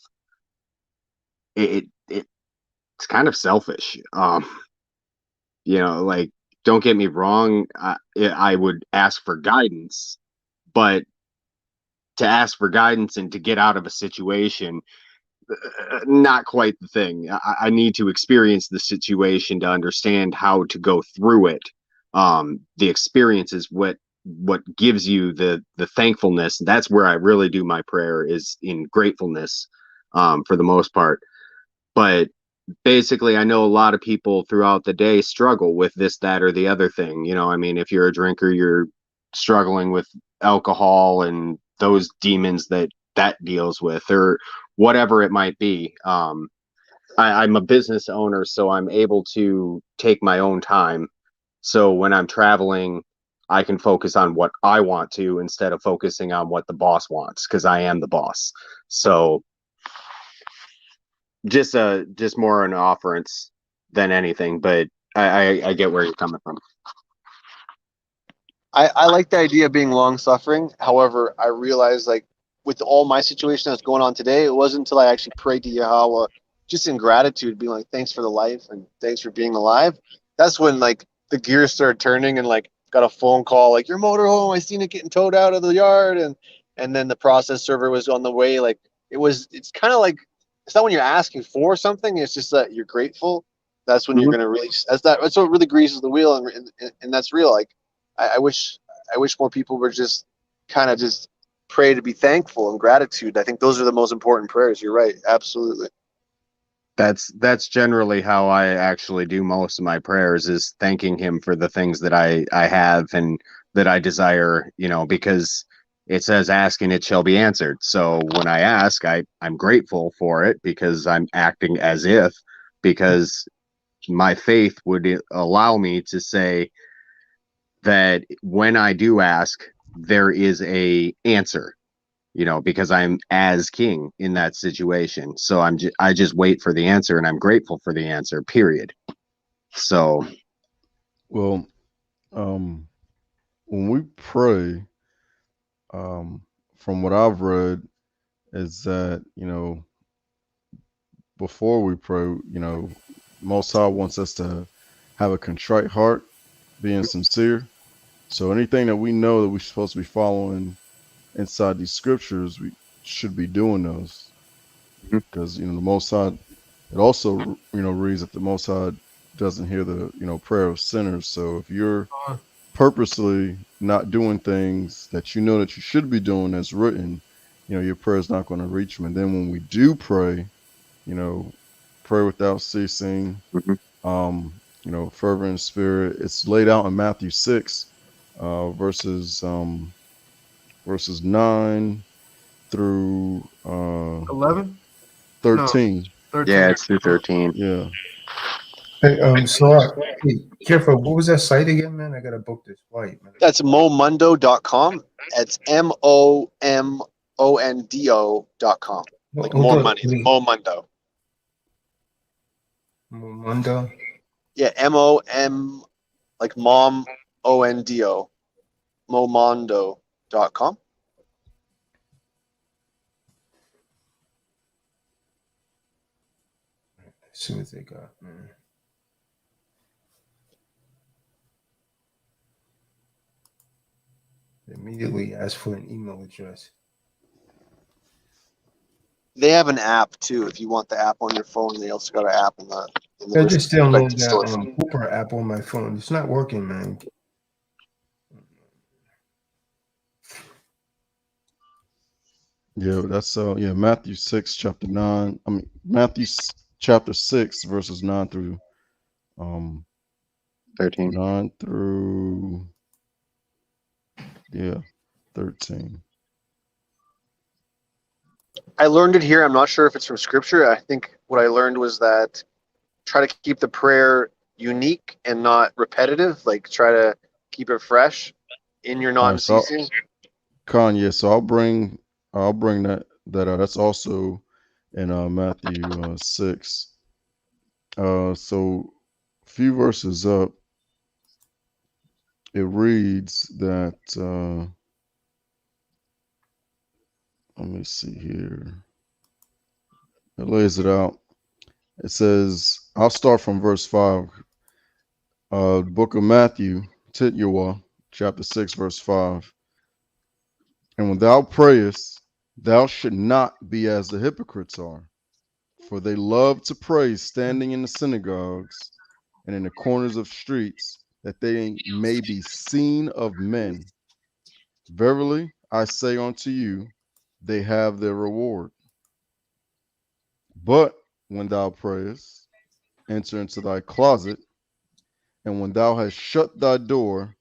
it's kind of selfish. You know, like, don't get me wrong, I would ask for guidance, but to ask for guidance and to get out of a situation, not quite the thing. I need to experience the situation to understand how to go through it. The experience is what gives you the thankfulness. That's where I really do my prayer, is in gratefulness, for the most part. But basically, I know a lot of people throughout the day struggle with this, that, or the other thing. You know, I mean, if you're a drinker, you're struggling with alcohol and those demons that that deals with, or whatever it might be. I'm a business owner, so I'm able to take my own time. So when I'm traveling, I can focus on what I want to instead of focusing on what the boss wants, because I am the boss. So just more an offerance than anything, but I get where you're coming from. I like the idea of being long suffering. However, I realized, like, with all my situation that's going on today, it wasn't until I actually prayed to Yahweh, just in gratitude, being like, thanks for the life and thanks for being alive. That's when, like, the gears started turning, and, like, got a phone call, like, your motorhome, I seen it getting towed out of the yard, and then the process server was on the way. Like, it's kind of like, it's not when you're asking for something, it's just that you're grateful. That's when you're Mhm. going to release. That's what really greases the wheel, and that's real. Like, I wish more people were just kind of just pray to be thankful and gratitude. I think those are the most important prayers. You're right. Absolutely. That's generally how I actually do most of my prayers, is thanking him for the things that I have and that I desire, because it says ask and it shall be answered. So when I ask, I'm grateful for it, because I'm acting as if, because my faith would allow me to say that when I do ask, there is a answer, because I'm as king in that situation. So I just wait for the answer, and I'm grateful for the answer, period. So, Well, when we pray, from what I've read, is that, before we pray, Most High wants us to have a contrite heart, being sincere. So anything that we know that we're supposed to be following inside these scriptures, we should be doing those, Mhm. because the Most High. It also reads that the Most High doesn't hear the prayer of sinners. So if you're purposely not doing things that you know that you should be doing as written, your prayer is not going to reach him. And then when we do pray, pray without ceasing, Mhm. fervent in spirit. It's laid out in Matthew 6, verses 9 through 11? No, 13. Yeah, 13. it's through 13. Yeah. Hey, hey, careful. What was that site again, man? I gotta book this flight, man. That's momondo.com. It's MOMONDO.com. Like Hold more on. money. Momondo. Mondo. Yeah, MOM, like mom, ONDO. Momondo.com. As soon as they got, man. They immediately ask for an email address. They have an app too. If you want the app on your phone, they also got an app in the I just downloaded that store. Cooper app on my phone. It's not working, man. Yeah, that's Matthew 6 chapter 9. I mean chapter 6 verses 9 through 13. 9 through 13. I learned it here. I'm not sure if it's from scripture. I think what I learned was that try to keep the prayer unique and not repetitive. Like, try to keep it fresh in your All right, so non-ceasing. Kanye, so I'll bring that out. That's also in Matthew 6. So a few verses up, it reads that let me see here. It lays it out. It says, I'll start from verse 5. Book of Matthew, Tityawa, chapter 6, verse 5. And when thou prayest, thou should not be as the hypocrites are, for they love to pray standing in the synagogues and in the corners of streets, that they may be seen of men. Verily, I say unto you, they have their reward. But when thou prayest, enter into thy closet, and when thou hast shut thy door,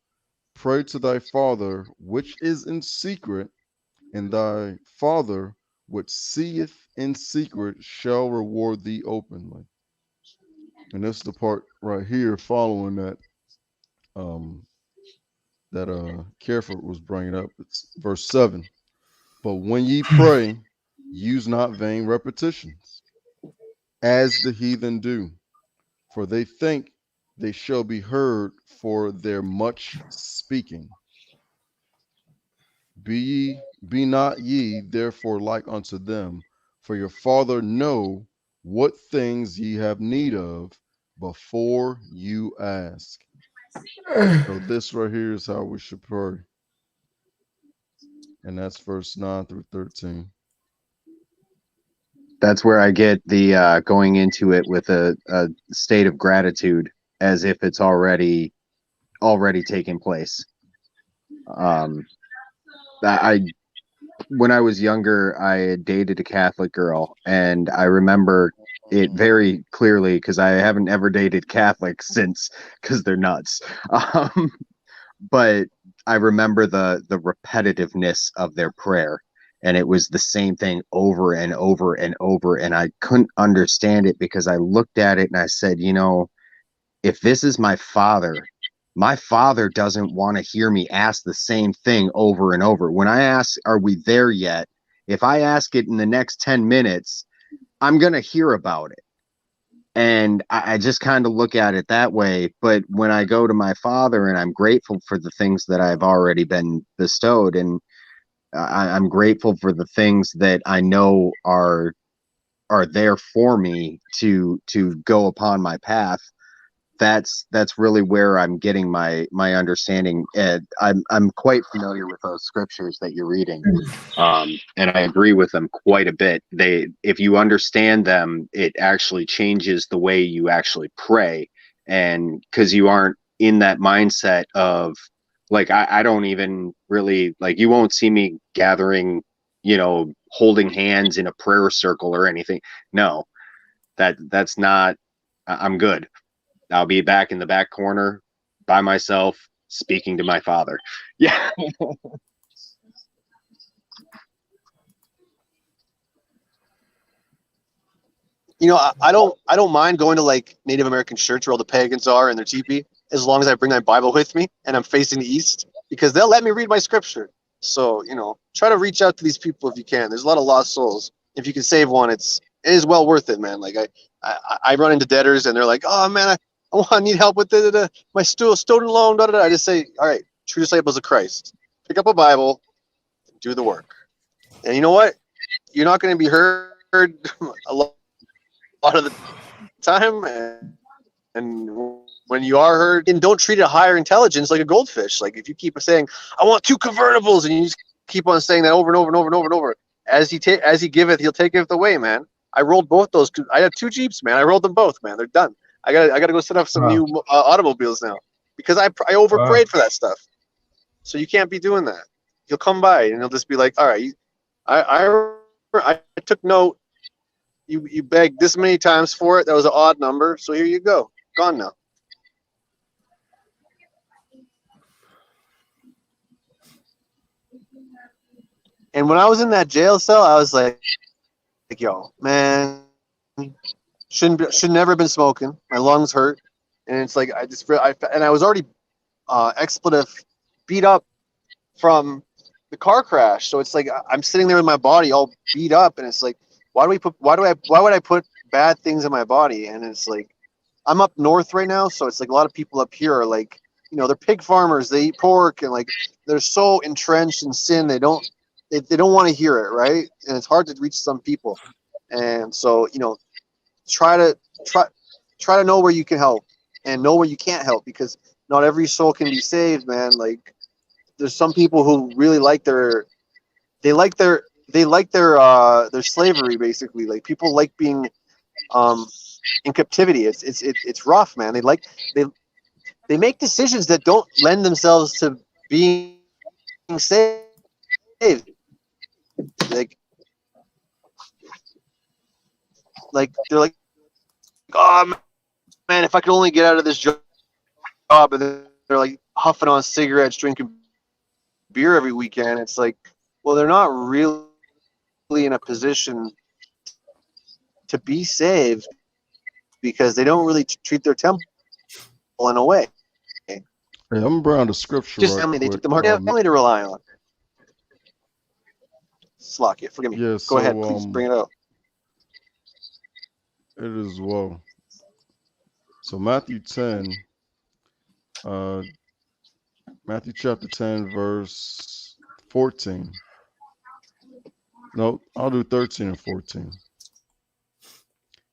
pray to thy Father which is in secret, and thy Father what seeth in secret shall reward thee openly. And that's the part right here following that Careford was bringing up. It's verse 7. But when ye pray, use not vain repetitions, as the heathen do, for they think they shall be heard for their much speaking. Be not ye therefore like unto them, for your Father know what things ye have need of before you ask. So this right here is how we should pray. And that's verse 9 through 13. That's where I get the going into it with a state of gratitude, as if it's already taken place. I when I was younger, I had dated a Catholic girl, and I remember it very clearly because I haven't ever dated Catholics since, because they're nuts. But I remember the repetitiveness of their prayer, and it was the same thing over and over and over, and I couldn't understand it because I looked at it and I said, you know, if this is my father doesn't want to hear me ask the same thing over and over. When I ask, are we there yet? If I ask it in the next 10 minutes, I'm going to hear about it. And I just kind of look at it that way. But when I go to my father and I'm grateful for the things that I've already been bestowed, and I'm grateful for the things that I know are there for me to go upon my path, that's really where I'm getting my understanding. And I'm quite familiar with those scriptures that you're reading, and I agree with them quite a bit. If you understand them, it actually changes the way you actually pray, and because you aren't in that mindset of, like, I don't even really, like, you won't see me gathering, holding hands in a prayer circle or anything. No, that's not. I'm good. I'll be back in the back corner by myself, speaking to my father. Yeah. I don't mind going to like Native American church where all the pagans are and their teepee, as long as I bring my Bible with me and I'm facing the east, because they'll let me read my scripture. So, try to reach out to these people if you can. There's a lot of lost souls. If you can save one, it is well worth it, man. Like I run into debtors and they're like, oh man, I need help with my student loan. I just say, all right, true disciples of Christ, pick up a Bible, do the work. And you know what? You're not going to be heard a lot of the time, and when you are heard, and don't treat it higher intelligence like a goldfish. Like if you keep saying, I want 2 convertibles, and you just keep on saying that over and over and over and over and over, as he giveth, he'll taketh away, man. I rolled both those. I had 2 Jeeps, man. I rolled them both, man. They're done. I gotta go set up some new automobiles now, because I overprayed for that stuff. So you can't be doing that. He'll come by and he'll just be like, all right, I took note. You begged this many times for it. That was an odd number. So here you go. Gone now. And when I was in that jail cell, I was like, yo, man, should never have been smoking. My lungs hurt. And it's like, I was already expletive beat up from the car crash. So it's like, I'm sitting there with my body all beat up. And it's like, why would I put bad things in my body? And it's like, I'm up north right now, so it's like a lot of people up here are like, they're pig farmers, they eat pork, and like they're so entrenched in sin, they don't want to hear it, right? And it's hard to reach some people. And so, try to know where you can help and know where you can't help, because not every soul can be saved, man. Like there's some people who really like their slavery, basically. Like people like being in captivity. It's rough, man. They make decisions that don't lend themselves to being saved. Like they're like, oh man, if I could only get out of this job. And they're like huffing on cigarettes, drinking beer every weekend. It's like, well, they're not really in a position to be saved because they don't really treat their temple in a way. Hey, I'm gonna bring out the scripture Just right family, they quick. took the mark family to rely on. Slakia, forgive me. Yeah, Go so ahead, please bring it out. it is well. So Matthew 10, Matthew chapter 10, verse 14. No, I'll do 13 and 14.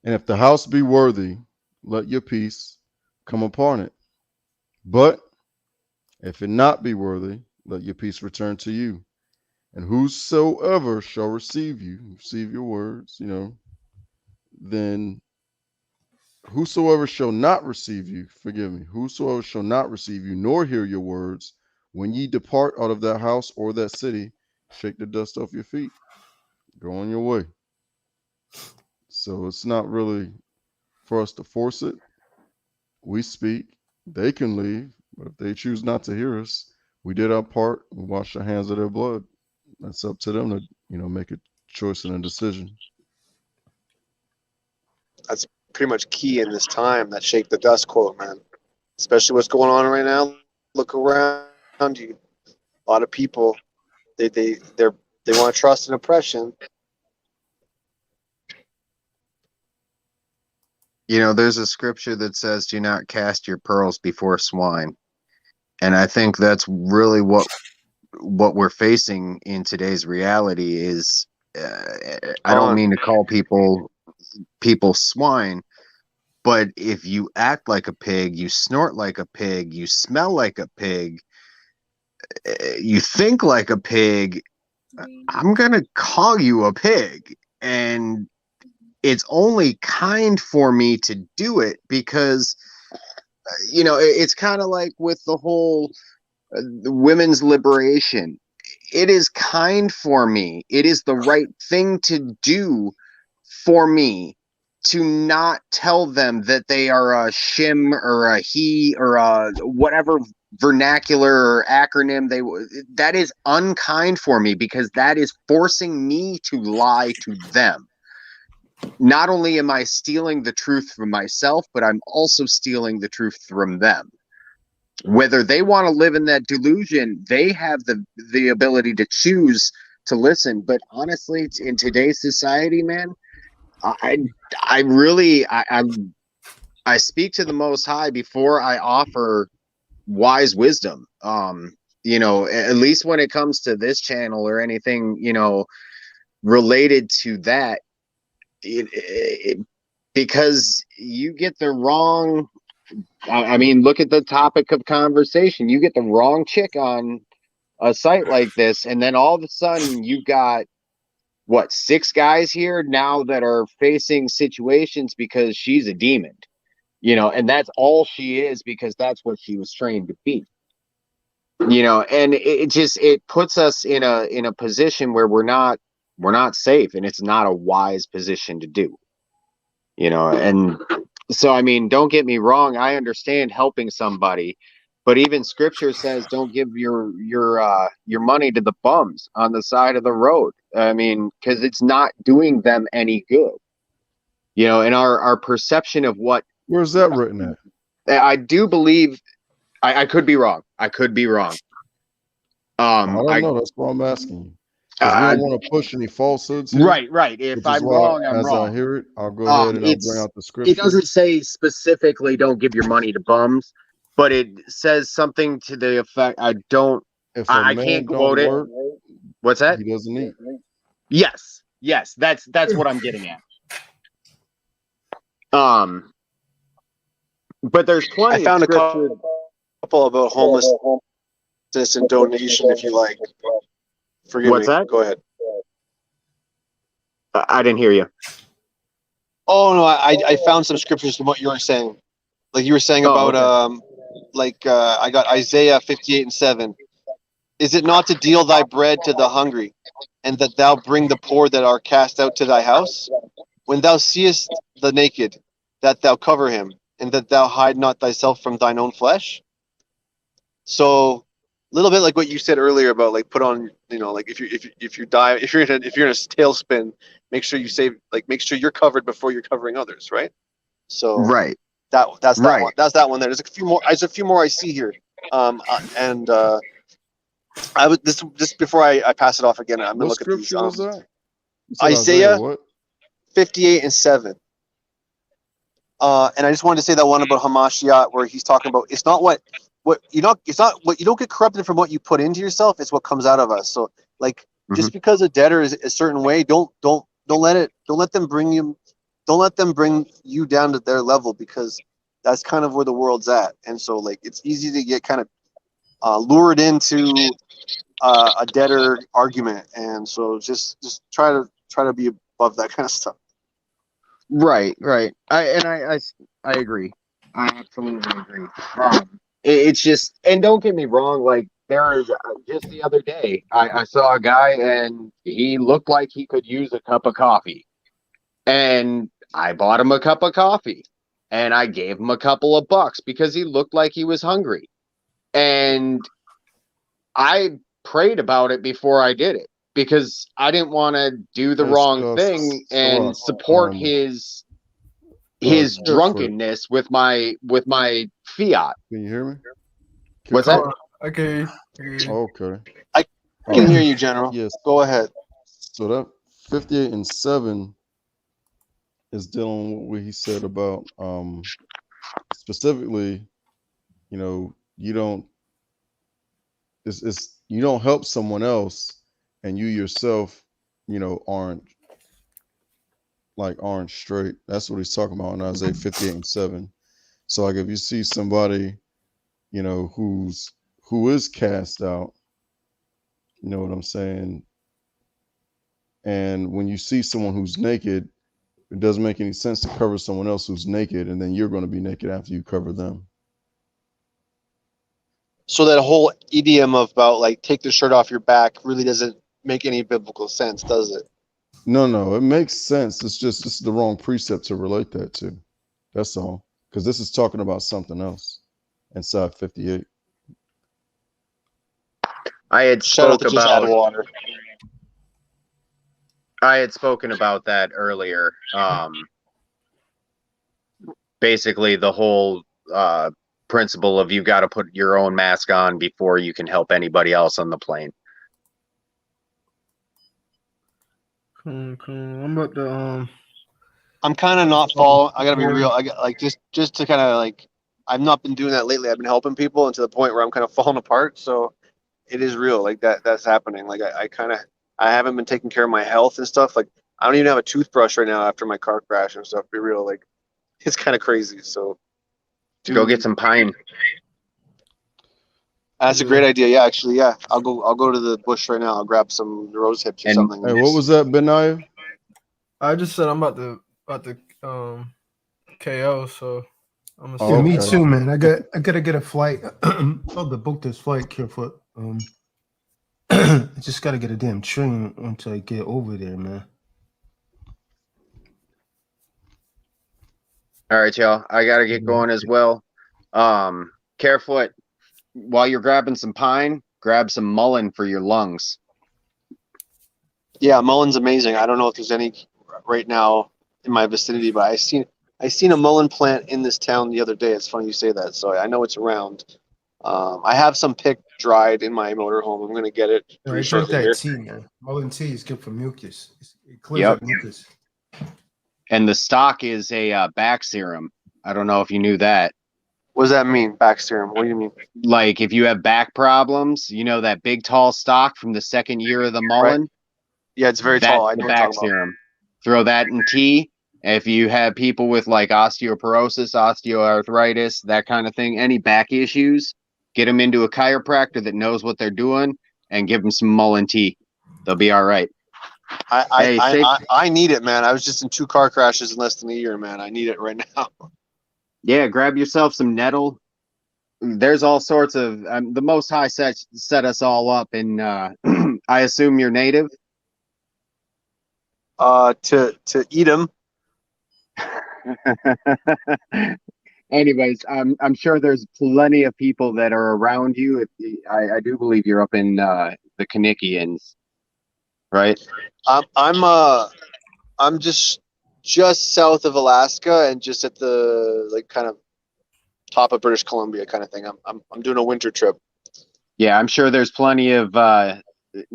And if the house be worthy, let your peace come upon it. But if it not be worthy, let your peace return to you. And whosoever shall receive your words, then whosoever shall not receive you, forgive me, whosoever shall not receive you, nor hear your words, when ye depart out of that house or that city, shake the dust off your feet, go on your way. So it's not really for us to force it. We speak, they can leave, but if they choose not to hear us, we did our part, we washed our hands of their blood. That's up to them to, make a choice and a decision. That's pretty much key in this time, that shake the dust quote, man. Especially what's going on right now. Look around you. A lot of people, they want to trust in oppression. There's a scripture that says, "Do not cast your pearls before swine," and I think that's really what we're facing in today's reality. Is I don't mean to call people swine, but if you act like a pig, you snort like a pig, you smell like a pig, you think like a pig, I'm gonna call you a pig, and it's only kind for me to do it because, it's kind of like with the whole women's liberation. It is kind for me. It is the right thing to do for me to not tell them that they are a shim or a he or a whatever vernacular or acronym that is unkind for me, because that is forcing me to lie to them. Not only am I stealing the truth from myself, but I'm also stealing the truth from them. Whether they want to live in that delusion, they have the ability to choose to listen. But honestly, in today's society, man, I speak to the Most High before I offer wise wisdom. At least when it comes to this channel or anything, related to that. Because you get the wrong, look at the topic of conversation. You get the wrong chick on a site like this, and then all of a sudden you got, 6 guys here now that are facing situations because she's a demon, and that's all she is, because that's what she was trained to be. And it puts us in a position where we're not safe, and it's not a wise position to do. And so, don't get me wrong, I understand helping somebody, but even scripture says don't give your money to the bums on the side of the road. Because it's not doing them any good. And our perception of what. Where's that written at? I do believe, I could be wrong. I don't know. That's why I'm asking you. Because we don't want to push any falsehoods here. Right. If I'm wrong, I'm wrong. As I hear it, I'll go ahead and I'll bring out the scripture. It doesn't say specifically don't give your money to bums, but it says something to the effect, I can't quote it. What's that? He doesn't eat. Yes, that's what I'm getting at. But there's plenty. I found a couple about homelessness and donation, if you like. Forgive What's me. That? Go ahead. I didn't hear you. Oh no, I found some scriptures from what you were saying. Like you were saying about okay. I got Isaiah 58:7. Is it not to deal thy bread to the hungry, and that thou bring the poor that are cast out to thy house? When thou seest the naked, that thou cover him, and that thou hide not thyself from thine own flesh? So little bit like what you said earlier about like put on, like if you die, if you're in a tailspin, make sure you save, like make sure you're covered before you're covering others, right? So Right. that's that Right. one. That's that one there. There's a few more. I see here. And I was this before I pass it off again. I'm gonna What look at these. scripture was that? You said Isaiah what? 58:7. And I just wanted to say that one about Hamashiach, where he's talking about it's not what you know, it's not what you don't get corrupted from what you put into yourself. It's what comes out of us. So like just because a debtor is a certain way, don't let them bring you down to their level, because that's kind of where the world's at. And so like it's easy to get kind of lured into a debtor argument, and so just try to be above that kind of stuff. Right. I agree. I absolutely agree. It's just, and don't get me wrong, like there is just the other day, I saw a guy and he looked like he could use a cup of coffee, and I bought him a cup of coffee, and I gave him a couple of bucks because he looked like he was hungry, and I prayed about it before I did it because I didn't want to do the wrong thing and support his drunkenness with my fiat. Can you hear me? What's that? Okay. Okay. I can hear you, General. Yes. Go ahead. So that 58:7 is dealing with what he said about specifically, you don't you don't help someone else and you yourself, aren't straight. That's what he's talking about in Isaiah 58:7. So like if you see somebody, who is cast out, you know what I'm saying? And when you see someone who's naked, it doesn't make any sense to cover someone else who's naked and then you're going to be naked after you cover them. So that whole idiom about like take the shirt off your back really doesn't make any biblical sense, does it? No, it makes sense. It's just this is the wrong precept to relate that to. That's all. Because this is talking about something else inside 58. I had spoken about that earlier. Basically, the whole principle of you got to put your own mask on before you can help anybody else on the plane. Cool. I'm about to I'm kind of not following. I gotta be real. I got like just to kind of like, I've not been doing that lately. I've been helping people, and to the point where I'm kind of falling apart. So it is real. Like that's happening. Like I haven't been taking care of my health and stuff. Like I don't even have a toothbrush right now after my car crash and stuff. Be real. Like it's kind of crazy. So go get some pine. That's a great idea. Yeah, actually, yeah. I'll go to the bush right now. I'll grab some rose hips or something. Hey, what was that, Benaya? I just said I'm about to KO, so I'm gonna Yeah, me okay. too, man. I gotta get a flight. Oh, to book this flight, Carefoot. I just gotta get a damn train until I get over there, man. All right, y'all. I gotta get going as well. Carefoot, while you're grabbing some pine, grab some mullein for your lungs. Yeah, mullein's amazing. I don't know if there's any right now in my vicinity, but I seen a mullein plant in this town the other day. It's funny you say that, so I know it's around. I have some picked dried in my motorhome. I'm gonna get it I pretty drink shortly that here. tea, man. Mullein tea is good for mucus. It clears up mucus. And the stock is a back serum. I don't know if you knew that. What does that mean, back serum? What do you mean? Like if you have back problems, that big tall stalk from the second year of the mullein. Right. Yeah, it's very tall. I know the what you're back talking about. serum. Throw that in tea. If you have people with like osteoporosis, osteoarthritis, that kind of thing, any back issues, get them into a chiropractor that knows what they're doing and give them some mullein tea. They'll be all right. I need it, man. I was just in 2 car crashes in less than a year, man. I need it right now. Yeah, grab yourself some nettle. There's all sorts of the Most High set us all up, and I assume you're native. To eat them. Anyways, I'm sure there's plenty of people that are around you. I do believe you're up in the Kannickians, right? I'm just south of Alaska and just at the like kind of top of British Columbia kind of thing. I'm doing a winter trip. Yeah, I'm sure there's plenty of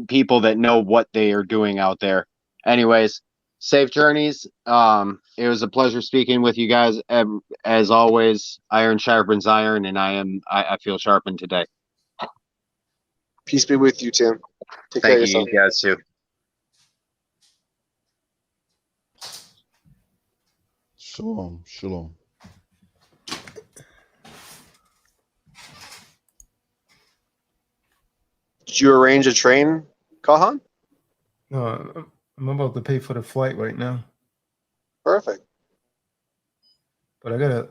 people that know what they are doing out there. Anyways, safe journeys. It was a pleasure speaking with you guys. As always, iron sharpens iron, and I feel sharpened today. Peace be with you, Tim. Take care of Thank you, yourself. you guys too. Shalom, shalom. Did you arrange a train, Kahan? No, I'm about to pay for the flight right now, Perfect. but I gotta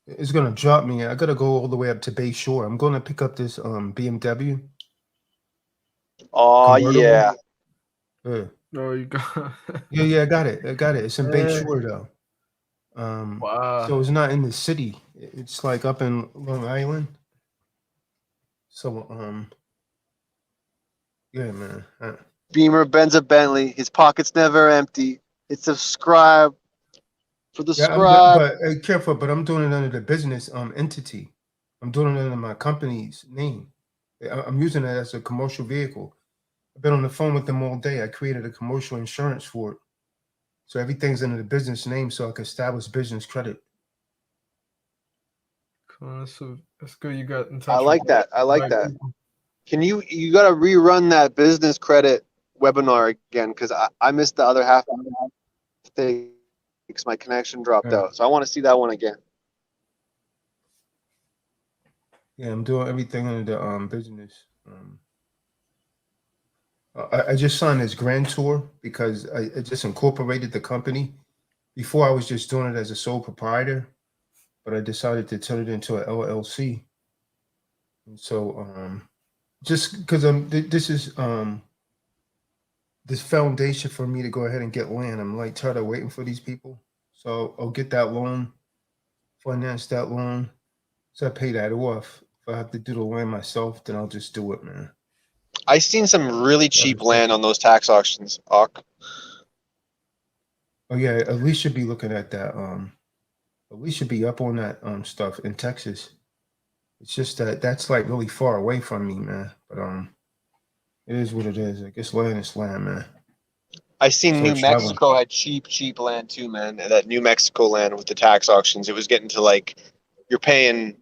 it's gonna drop me. I gotta go all the way up to Bay Shore. I'm gonna pick up this BMW Oh convertible. yeah. Yeah. Oh, you got. Yeah, I got it. It's in Bay Yeah. Shore though. Wow. So it's not in the city. It's like up in Long Island. So yeah, man. Beamer, Ben's a Bentley. His pocket's never empty. It's subscribe for the Yeah, scribe. but careful. But I'm doing it under the business entity. I'm doing it under my company's name. I'm using it as a commercial vehicle. I've been on the phone with them all day. I created a commercial insurance for it, so everything's under the business name, so I can establish business credit. Cool. That's good. You got in touch. I like with that. I like right that. people. Can you got to rerun that business credit webinar again because I missed the other half of the thing because my connection dropped Yeah. out. So I want to see that one again. Yeah, I'm doing everything under the business. I just signed this grand tour because I just incorporated the company. Before I was just doing it as a sole proprietor, but I decided to turn it into an LLC. And so just because this is this foundation for me to go ahead and get land. I'm like tired of waiting for these people. So I'll get that loan, finance that loan. So I pay that off. If I have to do the land myself, then I'll just do it, man. I seen some really cheap land on those tax auctions. Oh yeah, at least should be looking at that. At least should be up on that stuff in Texas. It's just that that's like really far away from me, man. But it is what it is. I guess land is land, man. I seen So New it's traveling. Mexico had cheap land too, man. And that New Mexico land with the tax auctions, it was getting to like you're paying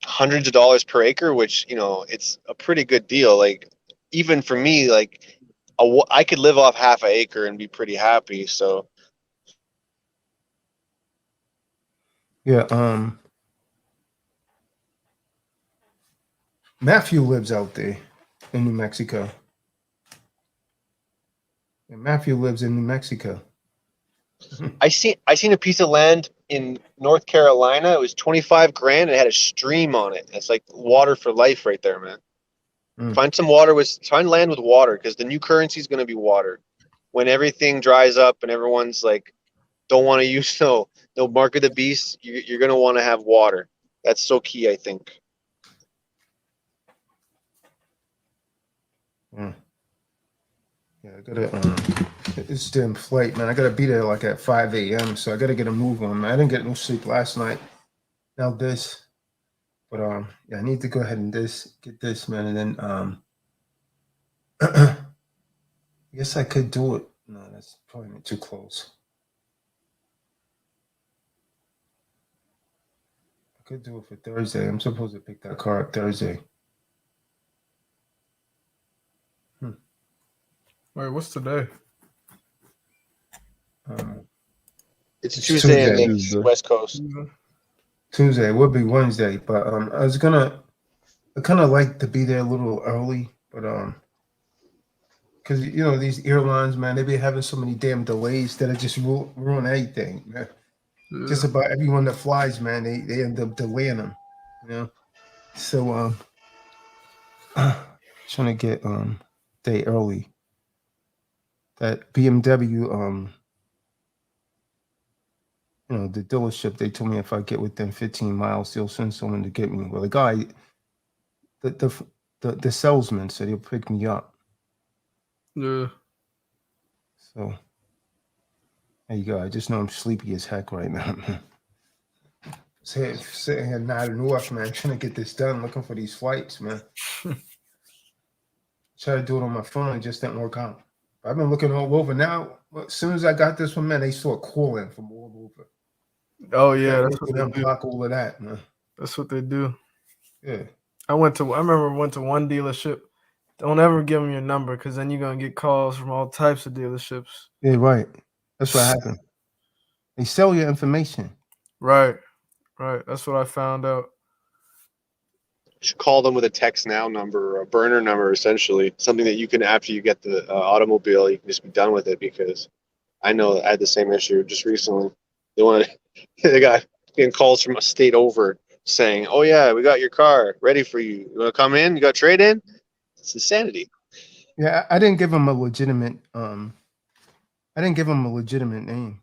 hundreds of dollars per acre, which it's a pretty good deal. Like even for me, like I could live off half an acre and be pretty happy. So Yeah, Matthew lives out there in New Mexico. And Matthew lives in New Mexico. I seen a piece of land in North Carolina. It was 25 grand and it had a stream on it. It's like water for life right there, man. Find land with water because the new currency is going to be water. When everything dries up and everyone's like, don't want to use no mark of the beast, you're going to want to have water. That's so key, I think. Yeah, I gotta it's damn flight, man. I gotta be there like at 5 a.m. So I gotta get a move on, man. I didn't get no sleep last night. Now this. But yeah, I need to go ahead and get this, man, and then I guess I could do it. No, that's probably too close. I could do it for Thursday. I'm supposed to pick that car up Thursday. Wait, what's today? It's It's Tuesday in the Tuesday. West Coast. Tuesday. It would be Wednesday, but I kind of like to be there a little early, but because these airlines, man, they be having so many damn delays that it just ruin everything, man. Yeah. Just about everyone that flies, man, they end up delaying them, So trying to get day early. That BMW the dealership, they told me if I get within 15 miles, they'll send someone to get me. Well, the guy, the salesman said he'll pick me up. Yeah. So there you go. I just know I'm sleepy as heck right now, man. Sitting here nodding off, man, trying to get this done, looking for these flights, man. Try to do it on my phone, it just didn't work out. I've been looking all over now. As soon as I got this one, man, they start calling from all over. Oh yeah, that's what they do. Block all of that, man. That's what they do. Yeah. I remember went to one dealership. Don't ever give them your number because then you're gonna get calls from all types of dealerships. Yeah, right. That's what happened. They sell your information. Right. That's what I found out. You should call them with a text now number or a burner number, essentially something that you can, after you get the automobile, you can just be done with it. Because I know I had the same issue just recently. They got getting calls from a state over saying, "Oh yeah, we got your car ready for you. You want to come in? You got trade in?" It's insanity. Yeah, I didn't give them a legitimate. I didn't give them a legitimate name.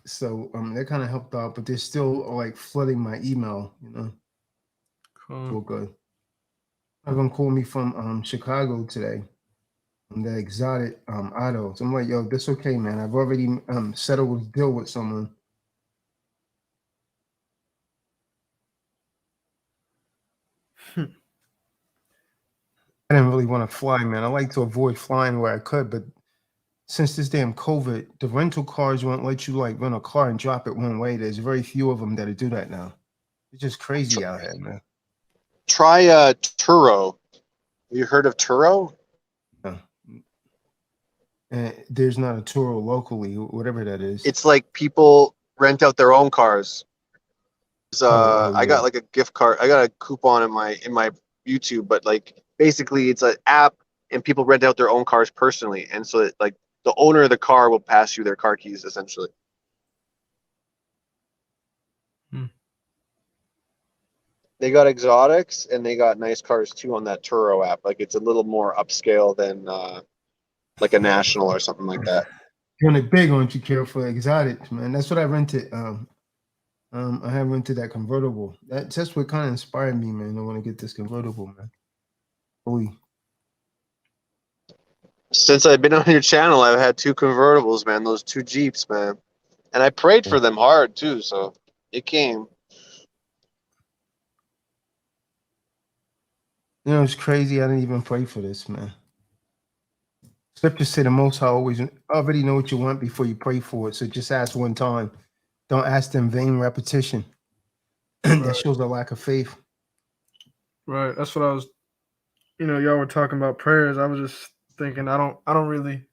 So that kind of helped out, but they're still like flooding my email. Cool. Good. Have them call me from Chicago today. The exotic autos. I'm like, yo, that's okay, man. I've already settled a deal with someone. I didn't really want to fly, man. I like to avoid flying where I could, but since this damn COVID, the rental cars won't let you like rent a car and drop it one way. There's very few of them that do that now. It's just crazy out here, man. Try Turo. Have you heard of Turo? No. And there's not a Turo locally, whatever that is. It's like people rent out their own cars. I got like a gift card. I got a coupon in my YouTube, but like basically it's an app and people rent out their own cars personally, and so like the owner of the car will pass you their car keys essentially. They got exotics and they got nice cars too on that Turo app. Like it's a little more upscale than like a National or something like that. You're on a big on you care for exotics, man. That's what I rented. I have rented that convertible. That's what kind of inspired me, man. I want to get this convertible, man. Holy. Since I've been on your channel, I've had 2 convertibles, man. Those 2 Jeeps, man. And I prayed for them hard too, so it came. It's crazy. I didn't even pray for this, man. Scripture say the Most High already know what you want before you pray for it. So just ask one time. Don't ask in vain repetition. That shows a lack of faith. Right. That's what I was. Y'all were talking about prayers. I was just thinking. I don't really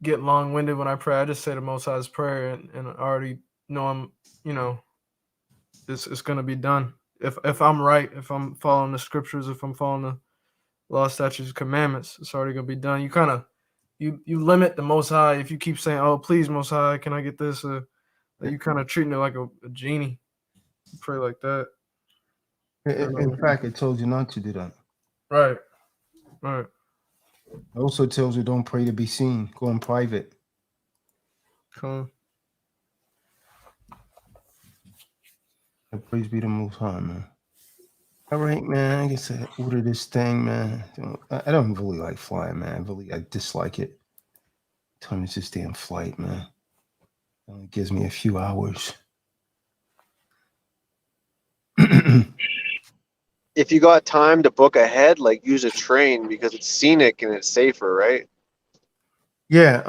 get long-winded when I pray. I just say the Most High's prayer, and I already know I'm. It's gonna be done. If I'm right, if I'm following the scriptures, if I'm following the law, statutes, commandments, it's already gonna be done. You kind of you limit the Most High if you keep saying, "Oh, please, Most High, can I get this?" You kind of treating it like a genie. You pray like that. In fact, it told you not to do that. Right. It also tells you don't pray to be seen. Go in private. Cool. Praise be the Most High, man. All right, man. I guess I order this thing, man. I don't really like flying, man. I dislike it. Time is this damn flight, man. It only gives me a few hours. If you got time to book ahead, like use a train because it's scenic and it's safer, right? Yeah,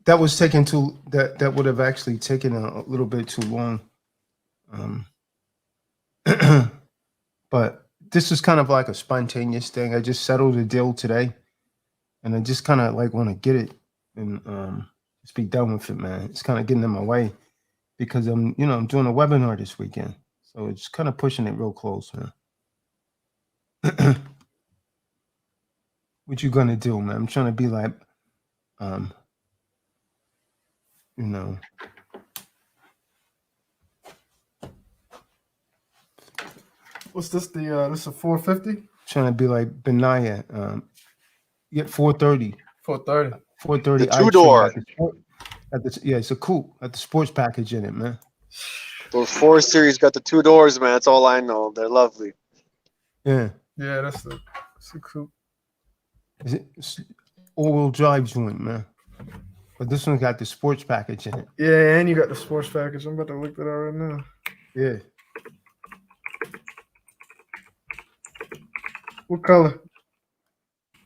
that was taken that would have actually taken a little bit too long. But this is kind of like a spontaneous thing. I just settled a deal today, and I just kind of like want to get it and just be done with it, man. It's kind of getting in my way because I'm doing a webinar this weekend, so it's kind of pushing it real close, man. What you gonna do, man? I'm trying to be like, What's this? This is a 450. Trying to be like Benaya. Get 430. 430. 430 The I-Train two-door. yeah, it's a coupe. Got the sports package in it, man. Those 4 Series got the 2 doors, man. That's all I know. They're lovely. Yeah. Yeah, that's the coupe. It's all-wheel drive joint, man. But this one got the sports package in it. Yeah, and you got the sports package. I'm about to look that up right now. Yeah. What color?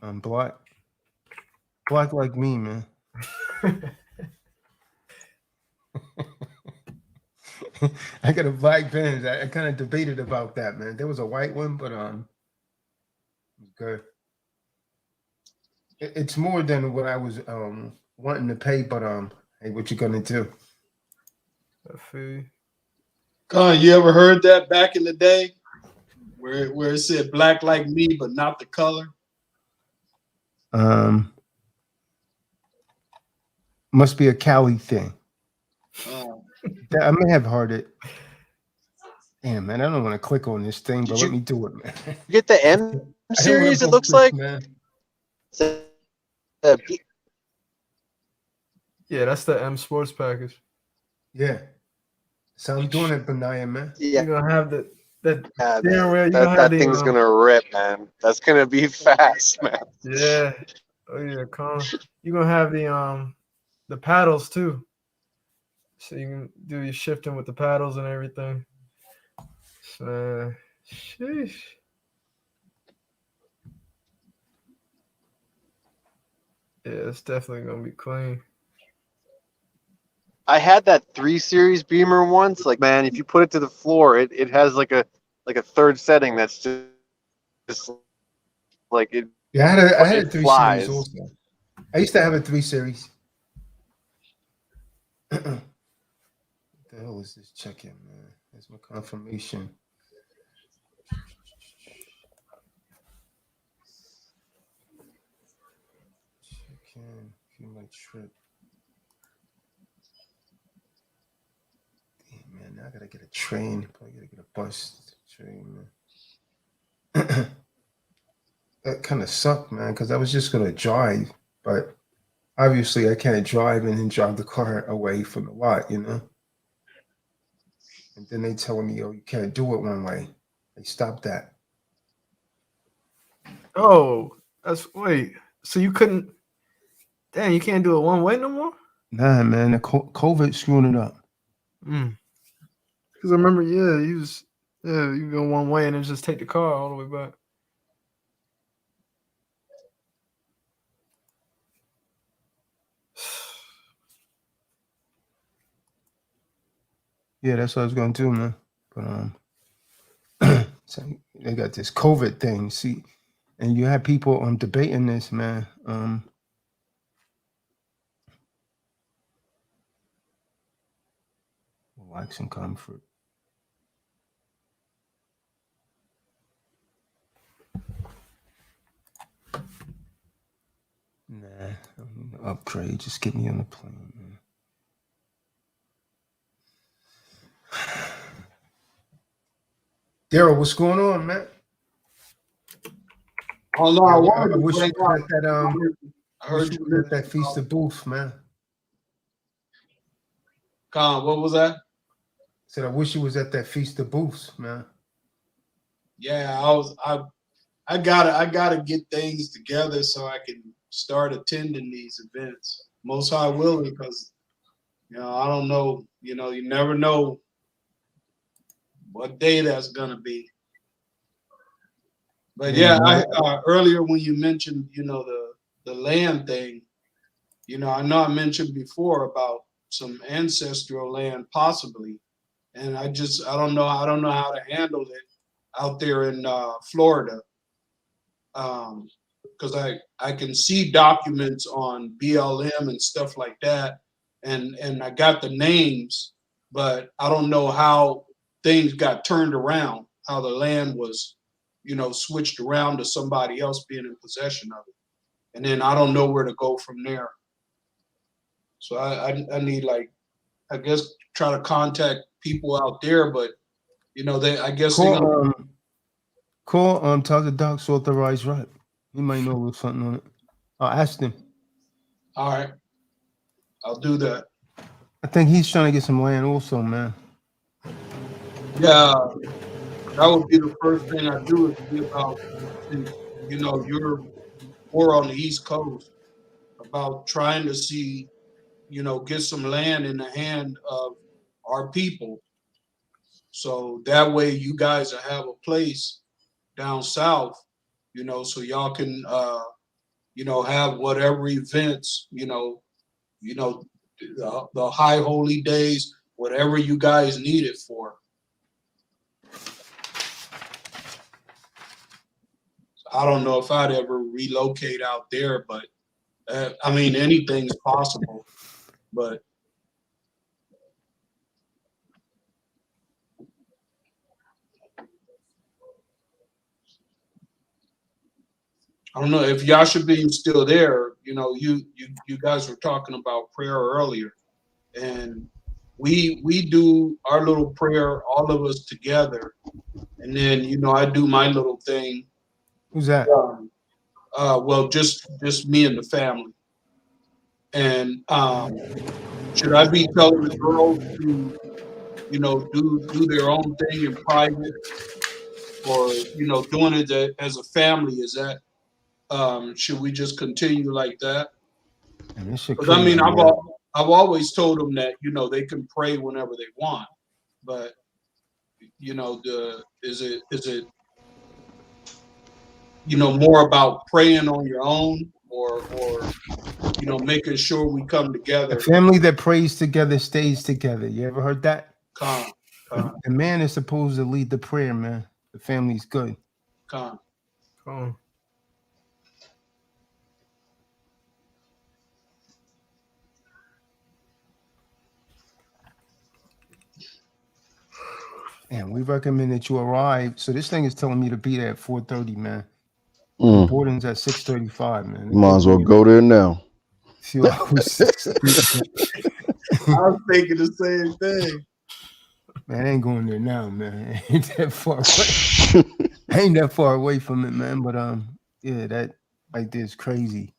Black. Black like me, man. I got a black Benz. I kind of debated about that, man. There was a white one, but good. It's more than what I was wanting to pay, but hey, what you gonna do? I feel you. Con, you ever heard that back in the day, where it said black like me, but not the color? Must be a Cali thing. Oh. I may have heard it. Damn, man, I don't want to click on this thing, but Did let you- me do it, man. You get the M Series, it looks like. man. Yeah, that's the M Sports package. Yeah. So I'm doing it, Benaya, man. Yeah, You're gonna have the yeah, steering wheel. You that, gonna that have the, thing's gonna rip, man. That's gonna be fast, man. Yeah. Oh yeah, you're gonna have the paddles too. So you can do your shifting with the paddles and everything. So sheesh. Yeah, it's definitely gonna be clean. I had that 3 Series Beamer once. Like, man, if you put it to the floor, it has like a third setting that's just like it. Yeah, I had a It 3 flies. Series also. I used to have a 3 Series. What the hell is this check-in, man? That's my confirmation. Check-in, view my trip. Damn, man, now I gotta get a train. Probably gotta get a bus. Train, man. That kind of sucked, man, because I was just gonna drive, but obviously I can't drive and then drive the car away from the lot, you know. And then they telling me, "Oh, you can't do it one way." They stopped that. Oh, wait. So you couldn't? Damn, you can't do it one way no more. Nah, man, the COVID screwing it up. Because I remember, you go one way and then just take the car all the way back. Yeah, that's what I was gonna do, man. But so they got this COVID thing. See, and you have people debating this, man. Relax and comfort. Nah, I'm gonna upgrade. Just get me on the plane, man. Daryl, what's going on, man? Oh no, I I wanted to wish bring you was up. at that I heard you at that Feast of Booth, man. Con, what was that? Said I wish you was at that Feast of Booths, man. Yeah, I gotta get things together so I can start attending these events. Most High willing, because I don't know, you never know what day that's gonna be. But yeah, earlier when you mentioned, the land thing, I know I mentioned before about some ancestral land possibly, and I don't know how to handle it out there in Florida, because I can see documents on BLM and stuff like that, and I got the names, but I don't know how things got turned around, how the land was, switched around to somebody else being in possession of it, and then I don't know where to go from there. So I need, like, I guess, try to contact people out there, but I guess call Tazadaq's authorized rep. He might know a little something on it. I'll ask him. All right, I'll do that. I think he's trying to get some land also, man. Yeah, that would be the first thing I do is see about, since, you know, you're more on the East Coast, about trying to see, you know, get some land in the hand of our people. So that way you guys will have a place down south, you know, so y'all can, you know, have whatever events, you know, the high holy days, whatever you guys need it for. I don't know if I'd ever relocate out there, but I mean, anything's possible, but I don't know if Yashabim's still there. You know, you guys were talking about prayer earlier, and we do our little prayer, all of us together, and then, you know, I do my little thing. Who's that? Well, just me and the family. And should I be telling the girls to, you know, do their own thing in private, or, you know, doing it as a family? Is that should we just continue like that? Because I mean, I've always told them that, you know, they can pray whenever they want, but, you know, is it you know, more about praying on your own, or you know, making sure we come together? A family that prays together stays together. You ever heard that? The man is supposed to lead the prayer, man. The family's good. And we recommend that you arrive. So this thing is telling me to be there at 4:30, man. Boarding's at 6:35, man. You might as well go there now. I was thinking the same thing. Man, I ain't going there now, man. I ain't that far away. I ain't that far away from it, man. But yeah, that right there is crazy.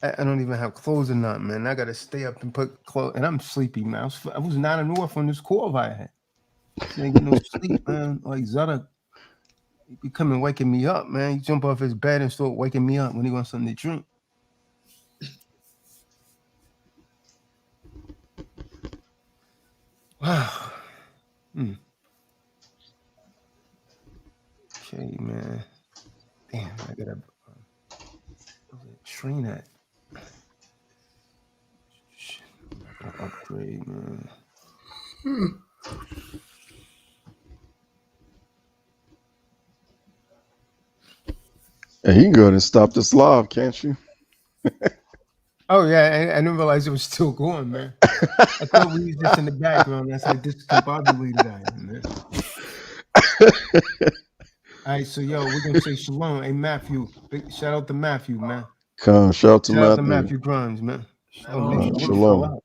I don't even have clothes or nothing, man. I gotta stay up and put clothes, and I'm sleepy, man. I was 9 and north on this call I had. I ain't get no sleep, man. Like Tazadaq, he be coming waking me up, man. He jump off his bed and start waking me up when he wants something to drink. Wow. Okay, man. Damn, I gotta train that. Upgrade, man. Hey, you can go ahead and stop this live, can't you? Oh yeah, I didn't realize it was still going, man. I thought we was just in the background. That's like discombobulated I am, man. All right, so yo, we're gonna say shalom. Hey Matthew, big shout out to Matthew, man. Shout out to Matthew Grimes, man. Shalom.